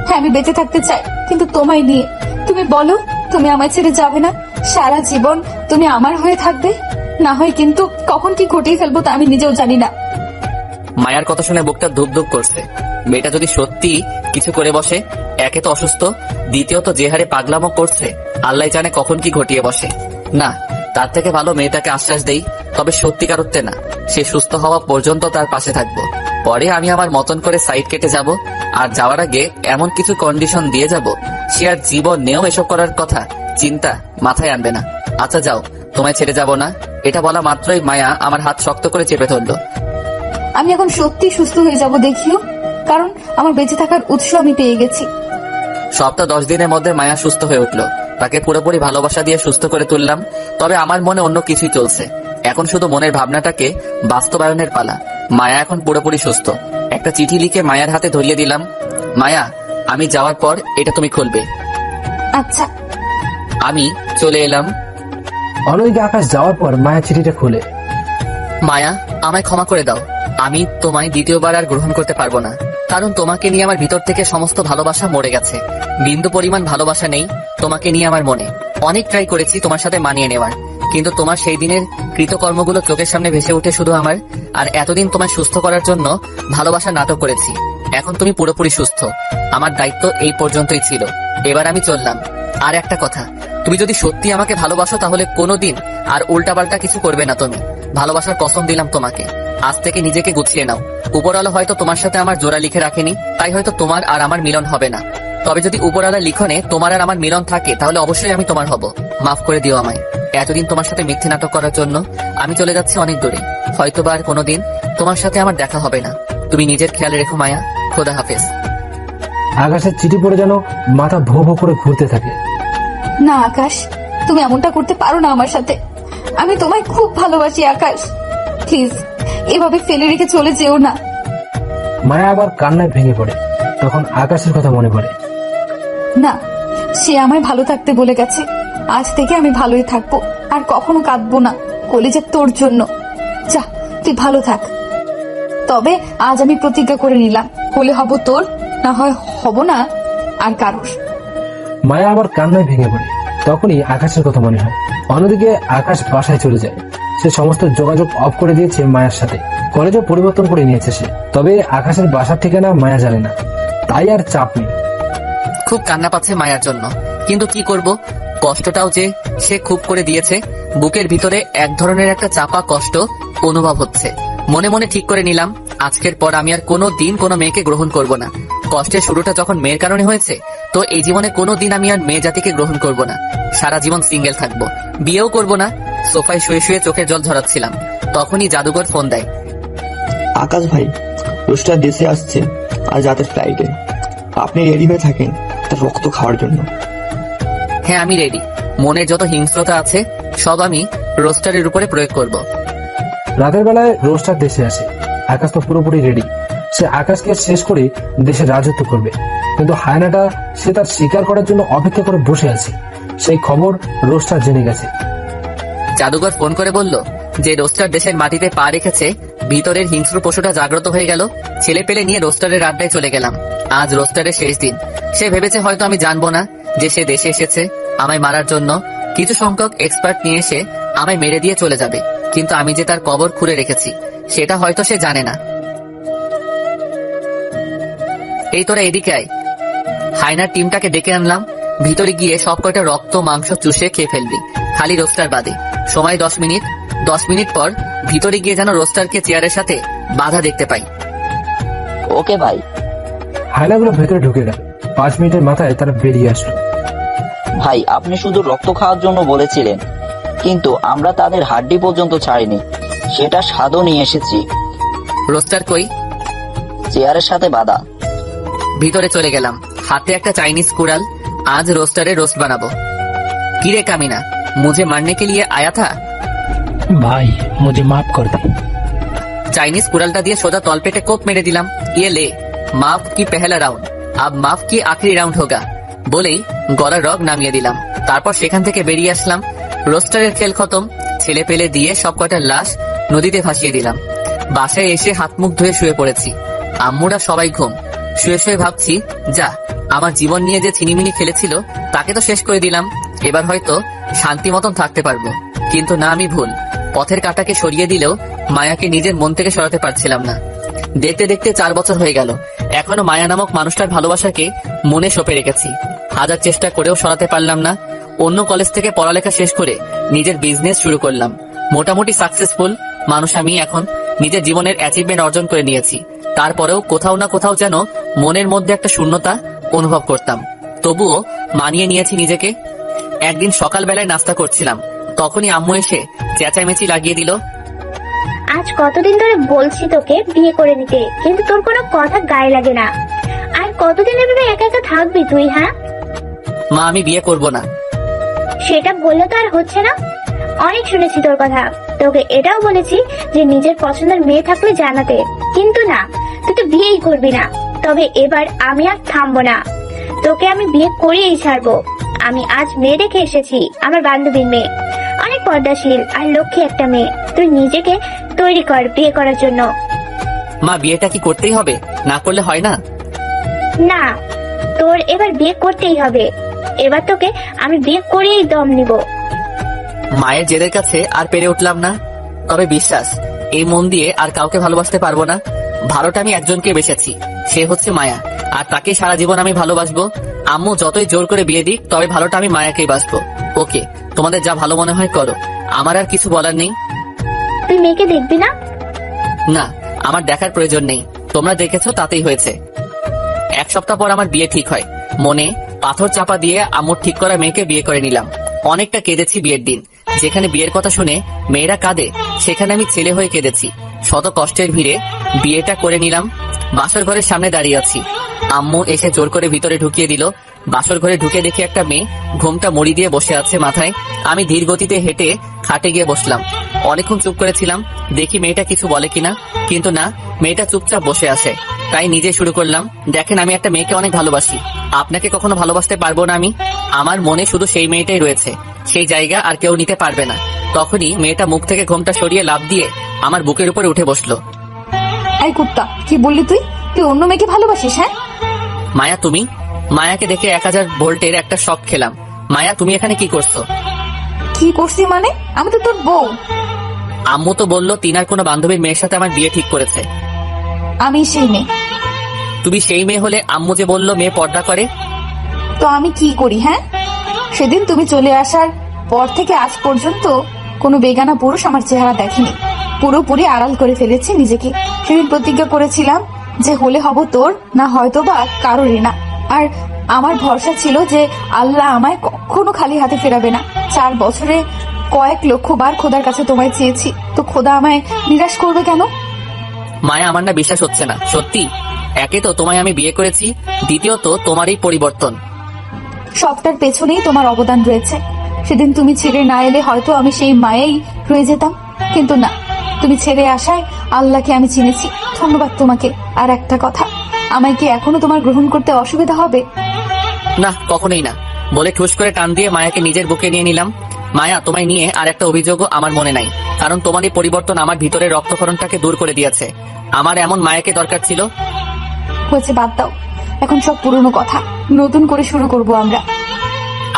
হ্যাঁ আমি বেঁচে থাকতে চাই, কিন্তু তোমায় নিয়ে। তুমি বলো তুমি আমায় ছেড়ে যাবে না, সারা জীবন তুমি আমার হয়ে থাকবে। না হয় কিন্তু কখন কি ঘটিয়ে ফেলবো তা আমি নিজেও জানি না। মায়ার কথা শুনে বুকটা ধুপ ধুপ করছে। মেয়েটা যদি সত্যি কিছু করে বসে, একে তো অসুস্থ, দ্বিতীয়ত যে হারে পাগলামো করছে, আল্লাহ জানে কখন কি ঘটিয়ে বসে। না, তার থেকে ভালো মেয়েটাকে আশ্বাস দেই, তবে সত্যিকারত্বে না। সে সুস্থ হওয়া পর্যন্ত তার পাশে থাকবো। পরে আমি আমার মতন করে সাইড কেটে যাব। আর যাওয়ার আগে এমন কিছু কন্ডিশন দিয়ে যাব, সে আর জীবন নেও এসব করার কথা চিন্তা মাথায় আনবে না। আচ্ছা যাও, তোমায় ছেড়ে যাব না। এটা বলা মাত্রই মায়া আমার হাত শক্ত করে চেপে ধরলো। আমি এখন সত্যি সুস্থ হয়ে যাব দেখিও, কারণ আমার বেঁচে থাকার উৎস আমি পেয়ে গেছি। সপ্তাহ 10 দিনের মধ্যে মায়া সুস্থ হয়ে উঠলো। তাকে পুরোপুরি ভালোবাসা দিয়ে সুস্থ করে তুললাম। তবে আমার মনে অন্য কিছুই চলছে। এখন শুধু মনের ভাবনাটাকে বাস্তবায়নের পালা। মায়া এখন পুরোপুরি সুস্থ। একটা চিঠি লিখে মায়ার হাতে ধরিয়ে দিলাম। মায়া, আমি যাওয়ার পর এটা তুমি খুলবে। আচ্ছা। আমি চলে এলাম। অনৈকে আকাশ যাওয়ার পর মায়া চিঠিটা খুলে। মায়া, আমায় ক্ষমা করে দাও। আমি তোমায় দ্বিতীয়বার আর গ্রহণ করতে পারবো না, কারণ তোমাকে নিয়ে আমার ভিতর থেকে সমস্ত ভালোবাসা মরে গেছে। বিন্দু পরিমাণ ভালোবাসা নেই তোমাকে নিয়ে আমার মনে। অনেক ট্রাই করেছি তোমার সাথে মানিয়ে নেওয়ার, কিন্তু তোমার সেই দিনের কৃতকর্মগুলো চোখের সামনে ভেসে উঠে শুধু আমার। আর এতদিন তোমায় সুস্থ করার জন্য ভালোবাসা নাটক করেছি। এখন তুমি পুরোপুরি সুস্থ, আমার দায়িত্ব এই পর্যন্তই ছিল। এবার আমি চললাম। আর একটা কথা, তুমি যদি সত্যি আমাকে ভালোবাসো তাহলে কোনোদিন আর উল্টাপাল্টা কিছু করবে না। তুমি ভালোবাসার কসম দিলাম তোমাকে। আজ থেকে নিজেকে গুছিয়ে নাও। উপরওয়ালা হয়তো তোমার সাথে আমার জোড়া লিখে রাখেনি, তাই হয়তো তোমার আর আমার মিলন হবে না। তবে যদি উপরওয়ালা লিখনে তোমার আর আমার মিলন থাকে তাহলে অবশ্যই আমি তোমার হব। মাফ করে দিও আমায়। এতদিন তোমার সাথে মিথ্যে নাটক করার জন্য আমি চলে যাচ্ছি অনেক দূরে। হয়তোবা আর কোনোদিন তোমার সাথে আমার দেখা হবে না। তুমি নিজের খেয়াল রেখো মায়া। খোদা হাফেজ। আকাশের চিঠি পড়ে যেন মাথা ভো ভো করে ঘুরতে থাকে। না আকাশ, তুমি এমনটা করতে পারো না আমার সাথে। আমি তোমায় খুব ভালোবাসি আকাশ, প্লিজ এভাবে ফেলে রেখে চলে যেও না। মায়া আবার কান্নায় ভেঙে পড়ে। তখন আকাশের কথা মনে পড়ে। না, সে আমায় ভালো থাকতে বলে গেছে। আজ থেকে আমি ভালোই থাকবো, আর কখনো কাঁদবো না। কলেজের তোর জন্য। যা, তুই ভালো থাক। তবে আজ আমি প্রতিজ্ঞা করে নিলাম, হলে হব তোর, না হয় হব না আর কারোর। মায়া আবার কান্নায় ভেঙে পড়ে। তখনই আকাশের কথা মনে হয়। অন্যদিকে আকাশ বাসায় চলে যায়। সে সমস্ত যোগাযোগ অফ করে দিয়েছে মায়ের সাথে। কলেজও পরিবর্তন করে নিয়েছে সে। তবে আকাশের বাসার ঠিকানা মায়া জানে না, তাই আর চাপ নেই। খুব কান্না পাচ্ছে মায়ার জন্য, কিন্তু কি করব? কষ্টটাও যে সে খুব করে দিয়েছে। বুকের ভিতরে এক ধরনের একটা চাপা কষ্ট অনুভব হচ্ছে। মনে মনে ঠিক করে নিলাম, আজকের পর আমি আর কোনো দিন কোনো মেয়েকে গ্রহণ করব না। কষ্টের শুরুটা যখন মেয়ের কারণে হয়েছে, তো এই জীবনে কোনো দিন আমি আর মেয়ে জাতিকে গ্রহণ করব না। সারা জীবন সিঙ্গেল থাকবো, বিয়েও করব না। সোফায় শুয়ে শুয়ে চোখের জল ঝরাচ্ছিলাম, তখনই জাদুঘর ফোন দেয়। আকাশ ভাই, রোস্টার দেশে আসছে আজ রাতের ফ্লাইটে। আপনি রেডি হয়ে থাকেন তার রক্ত খাওয়ার জন্য। হ্যাঁ, আমি রেডি। মনে যত হিংস্রতা আছে সব আমি রোস্টারের উপরে প্রয়োগ করব। রাতের বেলায় রোস্টার দেশে আসে। আকাশ তো পুরোপুরি রেডি। সে আকাশকে শেষ করে দেশের রাজত্ব করবে। কিন্তু হায়নাটা সে তার শিকার করার জন্য অপেক্ষা করে বসে আছে। সেই খবর রোস্টার জেনে গেছে। জাদুঘর ফোন করে বলল যে রোস্টার দেশের মাটিতে পা রেখেছে। ভিতরের হিংস্র পশুটা জাগ্রত হয়ে গেল। ছেলে পেলে নিয়ে রোস্টারের আড্ডায় চলে গেলাম। আজ রোস্টারের শেষ দিন। সে ভেবেছে হয়তো আমি জানবো না যে সে দেশে এসেছে আমায় মারার জন্য। কিছু সংখ্যক এক্সপার্ট নিয়ে এসে আমায় মেরে দিয়ে চলে যাবে, কিন্তু আমি যে তার কবর খুঁড়ে রেখেছি সেটা হয়তো সে জানে না। এই তোরা এদিকে আয়। হায়নার টিমটাকে ডেকে আনলাম। ভিতরে গিয়ে সব কয়টা রক্ত মাংস চুষে খেয়ে ফেলবি, খালি রোস্টার বাদে। সময় 10 মিনিট। 10 মিনিট পর ভিতরে গিয়ে যেন রোস্টারকে চেয়ারের সাথে বাধা দেখতে পাই। ওকে ভাই। হায়নাগুলো ভেতরে ঢুকে গেল। 5 মিনিটের মাথায় তারা বেরিয়ে আসলো। ভাই, আপনি শুধু রক্ত খাওয়ার জন্য বলেছিলেন, কিন্তু আমরা তাদের হাড্ডি পর্যন্ত ছাড়িনি। সেটা স্বাদও নিয়ে এসেছি। রোস্টার কই? চেয়ারের সাথে বাঁধা। ভিতরে চলে গেলাম, হাতে একটা চাইনিজ কুড়াল। आज रोस्टरे रोस्ट बनाबो। किरे कामिना, मुझे मारने के लिए आया था? भाई मुझे माफ कर दे। चाइनीज कुड़ालटा दिए सोजा तलपेटे कोप मेरे दिलाम। ये ले, माफ की पहला राउंड, अब माफ की आखिरी राउंड होगा बोलेई गलार रग नामिয়ে দিলাম। তারপর সেখান থেকে বেরিয়ে আসলাম। রোস্টারের খেল খতম। ছেলে পেলে দিয়ে সব কয়টা লাশ নদীতে ভাসিয়ে দিলাম। বাসায় এসে হাত মুখ ধুয়ে শুয়ে পড়েছি। আম্মুরা সবাই ঘুম। শুয়ে শুয়ে ভাবছি, যা আমার জীবন নিয়ে যে ছিনিমিনি খেলেছিল তাকে তো শেষ করে দিলাম, এবার হয়তো শান্তি মতন থাকতে পারবো। কিন্তু না, আমি ভুল। পথের কাঁটাকে সরিয়ে দিলেও মায়াকে নিজের মন থেকে সরাতে পারছিলাম না। দেখতে দেখতে 4 বছর হয়ে গেল, এখনো মায়া নামক মানুষটার ভালোবাসাকে মনে সঁপে রেখেছি। হাজার চেষ্টা করেও সরাতে পারলাম না। অন্য কলেজ থেকে পড়ালেখা শেষ করে নিজের বিজনেস শুরু করলাম। মোটামুটি সাকসেসফুল মানুষ আমি এখন। নিজের জীবনের অ্যাচিভমেন্ট অর্জন করে নিয়েছি। তারপরেও কোথাও না কোথাও যেন মনের মধ্যে একটা শূন্যতা অনুভব করতাম। তবুও মানিয়ে নিয়েছি নিজেকে। একদিন সকালবেলায় নাস্তা করছিলাম, তখনই আম্মু এসে চেঁচামেচি লাগিয়ে দিল। আজ কতদিন ধরে বলছি তোকে বিয়ে করে নিতে, কিন্তু তোর কোনো কথা গায়ে লাগে না। আর কতদিন এভাবে একা একা থাকবি তুই? হ্যাঁ মা, আমি বিয়ে করব না। সেটা বললে তো আর হচ্ছে না। অনেক শুনেছি তোর কথা। তোকে এটাও বলেছি যে নিজের পছন্দের মেয়ে থাকলে জানাতে, কিন্তু না, তুই তো বিয়েই করবি না। তবে এবার আমি আর থামবো না, তোকে আমি বিয়ে করেই ছাড়বো। আমি আজ মেয়ে দেখে এসেছি, আমার বান্ধবীর মেয়ে, অনেক পর্দাশীল আর লক্ষ্মী একটা মেয়ে। তুই নিজেকে তৈরি কর বিয়ে করার জন্য। মা, বিয়েটা কি করতেই হবে? না করলে হয় না? না, তোর এবার বিয়ে করতেই হবে। এবার তোকে আমি বিয়ে করেই দম নিব। মায়ের জেদের কাছে আর পেরে উঠলাম না। তবে বিশ্বাস, এই মন দিয়ে আর কাউকে ভালোবাসতে পারবো না। ভালোটা আমি একজনকে বেসেছি, সে হচ্ছে মায়া। আর তাকে সারা জীবন আমি ভালোবাসবো। আম্মু যতই জোর করে বিয়ে দিক, তবে ভালোটা আমি মায়াকেই বাসবো। ওকে, তোমাদের যা ভালো মনে হয় করো, আমার আর কিছু বলার নেই। তুই মেয়েকে দেখবি না? না, আমার দেখার প্রয়োজন নেই, তোমরা দেখেছো তাতেই হয়েছে। 1 সপ্তাহ পর আমার বিয়ে ঠিক হয়। মনে পাথর চাপা দিয়ে আম্মুর ঠিক করা মেয়েকে বিয়ে করে নিলাম। অনেকটা কেঁদেছি বিয়ের দিন। যেখানে বিয়ের কথা শুনে মেয়েরা কাঁদে, সেখানে আমি ছেলে হয়ে কেঁদেছি। শত কষ্টের ভিড়ে বিয়েটা করে নিলাম। বাসর ঘরের সামনে দাঁড়িয়ে আছি, আম্মু এসে জোর করে ভিতরে ঢুকিয়ে দিল। বাসর ঘরে ঢুকে দেখি একটা মেয়ে ঘুমটা মুড়ি দিয়ে বসে আছে মাথায়। আমি ধীর গতিতে হেঁটে খাটে গিয়ে বসলাম। অনেকক্ষণ চুপ করেছিলাম, দেখি মেয়েটা কিছু বলে কিনা, কিন্তু না, মেয়েটা চুপচাপ বসে আসে। তাই নিজে শুরু করলাম, দেখেন আমি একটা মেয়েকে অনেক ভালোবাসি, আপনাকে কখনো ভালোবাসতে পারবো না আমি। আমার মনে শুধু সেই মেয়েটাই রয়েছে, সেই জায়গা আর কেউ নিতে পারবে না। তখনই মেয়েটা মুখ থেকে ঘোমটা সরিয়ে লাফ দিয়ে আমার বুকের উপরে উঠে বসলো। এই কুত্তা, কি বললি তুই? তুই অন্য মেয়েকে ভালোবাসিস? হ্যাঁ মায়া, তুমি? মায়াকে দেখে 1000 ভোল্টের একটা শক খেলাম। মায়া, তুমি এখানে কি করছো? কি করছি মানে? আমি তো তোর বউ। আম্মু তো বললো তিনার কোনো বান্ধবীর মেয়ের সাথে আমার বিয়ে ঠিক করেছে। আমি সেই মেয়ে। তুমি সেই মেয়ে হলে আম্মু যে বললো মেয়ে পর্দা করে, তো আমি কি করি? হ্যাঁ, সেদিন তুমি চলে আসার পর থেকে আজ পর্যন্ত কোনো বেগানা পুরুষ আমার চেহারা দেখেনি। পুরোপুরি আড়াল করে ফেলেছি নিজেকে। সেদিন প্রতিজ্ঞা করেছিলাম যে হলে হব তোর, না হয়তো বা কারোরই না। আর আমার ভরসা ছিল যে আল্লাহ আমায় কখনো খালি হাতে ফেরাবে না। 4 বছরে কয়েক লক্ষ বার খোদার কাছে তোমায় চেয়েছি, তো খোদা আমায় নিরাশ করবে কেন? মায়া, আমার না বিশ্বাস হচ্ছে না। সত্যি, একে তো তোমায় আমি বিয়ে করেছি, দ্বিতীয়ত তোমার এই পরিবর্তন। সবটার পেছনেই তোমার অবদান রয়েছে। সেদিন তুমি ছেড়ে না এলে হয়তো আমি সেই মায়েই রয়ে যেতাম, কিন্তু না, তুমি ছেড়ে আসায় আল্লাহকে আমি চিনেছি। ধন্যবাদ তোমাকে। আর একটা কথা, আমায় কি এখনো তোমার গ্রহণ করতে অসুবিধা হবে? না, কখনোই না, বলে ঠুস করে টান দিয়ে মায়াকে নিজের বুকে নিয়ে নিলাম। মায়া, তোমায় নিয়ে আর একটা অভিযোগও আমার মনে নাই, কারণ তোমার এই পরিবর্তন আমার ভিতরের রক্তক্ষরণটাকে দূর করে দিয়েছে। আমার এমন মায়াকে দরকার ছিল। হয়েছে, বাদ দাও এখন সব পুরনো কথা, নতুন করে শুরু করব আমরা।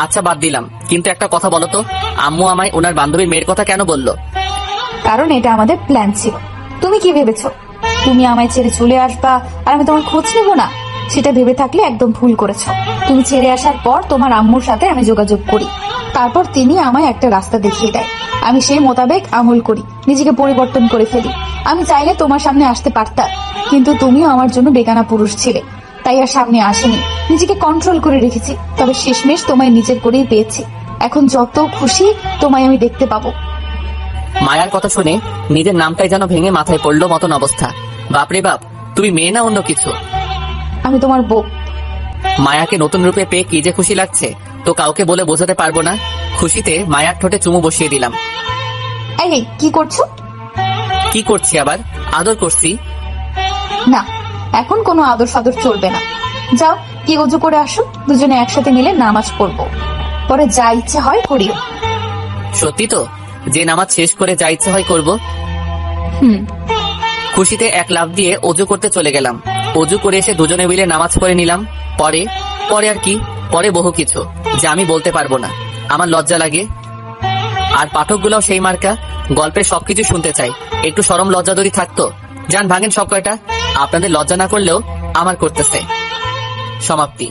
আচ্ছা, বাদ দিলাম, কিন্তু একটা কথা বলো তো, আম্মু আমায় ওনার বান্ধবীর মেয়ের কথা কেন বললো? কারণ এটা আমাদের প্ল্যান ছিল। তুমি কি ভেবেছো তুমি আমায় ছেড়ে চলে আসবা আর আমি তোমার খোঁজ নেবো না? সেটা ভেবে থাকলে একদম ভুল করেছো। তুমি ছেড়ে আসার পর তোমার আম্মুর সাথে আমি যোগাযোগ করি, তারপর তিনি আমায় একটা রাস্তা দেখিয়ে দেয়। আমি সেই মোতাবেক আমল করি, নিজেকে পরিবর্তন করে ফেলি। আমি চাইলে তোমার সামনে আসতে পারতাম, কিন্তু তুমিও আমার জন্য বেগানা পুরুষ ছিলে, তাই আর সামনে আসেনি। নিজেকে কন্ট্রোল করে রেখেছি, তবে শেষমেশ তোমায় নিজের করেই পেয়েছি। এখন যত খুশি তোমায় আমি দেখতে পাবো। মায়ার কথা শুনে নিজের নামটাই যেন ভেঙে মাথায় পড়লো মতন অবস্থা। বাপরে বাপ, তুমি মেয়ে না অন্য কিছু? আমি তোমার বউ। মায়াকে নতুন রূপে পেয়ে কি যে খুশি লাগছে, তো কাউকে বলে বোঝাতে পারবো না। খুশিতে মায়ার ঠোঁটে চুমু বসিয়ে দিলাম। এই কি করছো? কি করছি আবার? আদর করছি। না, এখন কোনো আদর সাদর চলবে না। যাও, কি ওযু করে আসো, দুজনে একসাথে মিলে নামাজ পড়বো, পরে যা ইচ্ছে হয় করিও। সত্যি তো? যে নামাজ শেষ করে যা ইচ্ছে হয় করবো? খুশিতে এক লাফ দিয়ে ওযু করতে চলে গেলাম। ওযু করে এসে দুজনে মিলে নামাজ পড়ে নিলাম। পরে পরে আর কি, পরে বহু কিছু যা আমি বলতে পারবো না, আমার লজ্জা লাগে। আর পাঠকগুলোও সেই মার্কা, গল্পের সবকিছু শুনতে চাই। একটু শরম লজ্জা যদি থাকতো। যান, ভাঙেন সব কয়টা, আপনাদের লজ্জা না করলেও আমার করতেছে। সমাপ্তি।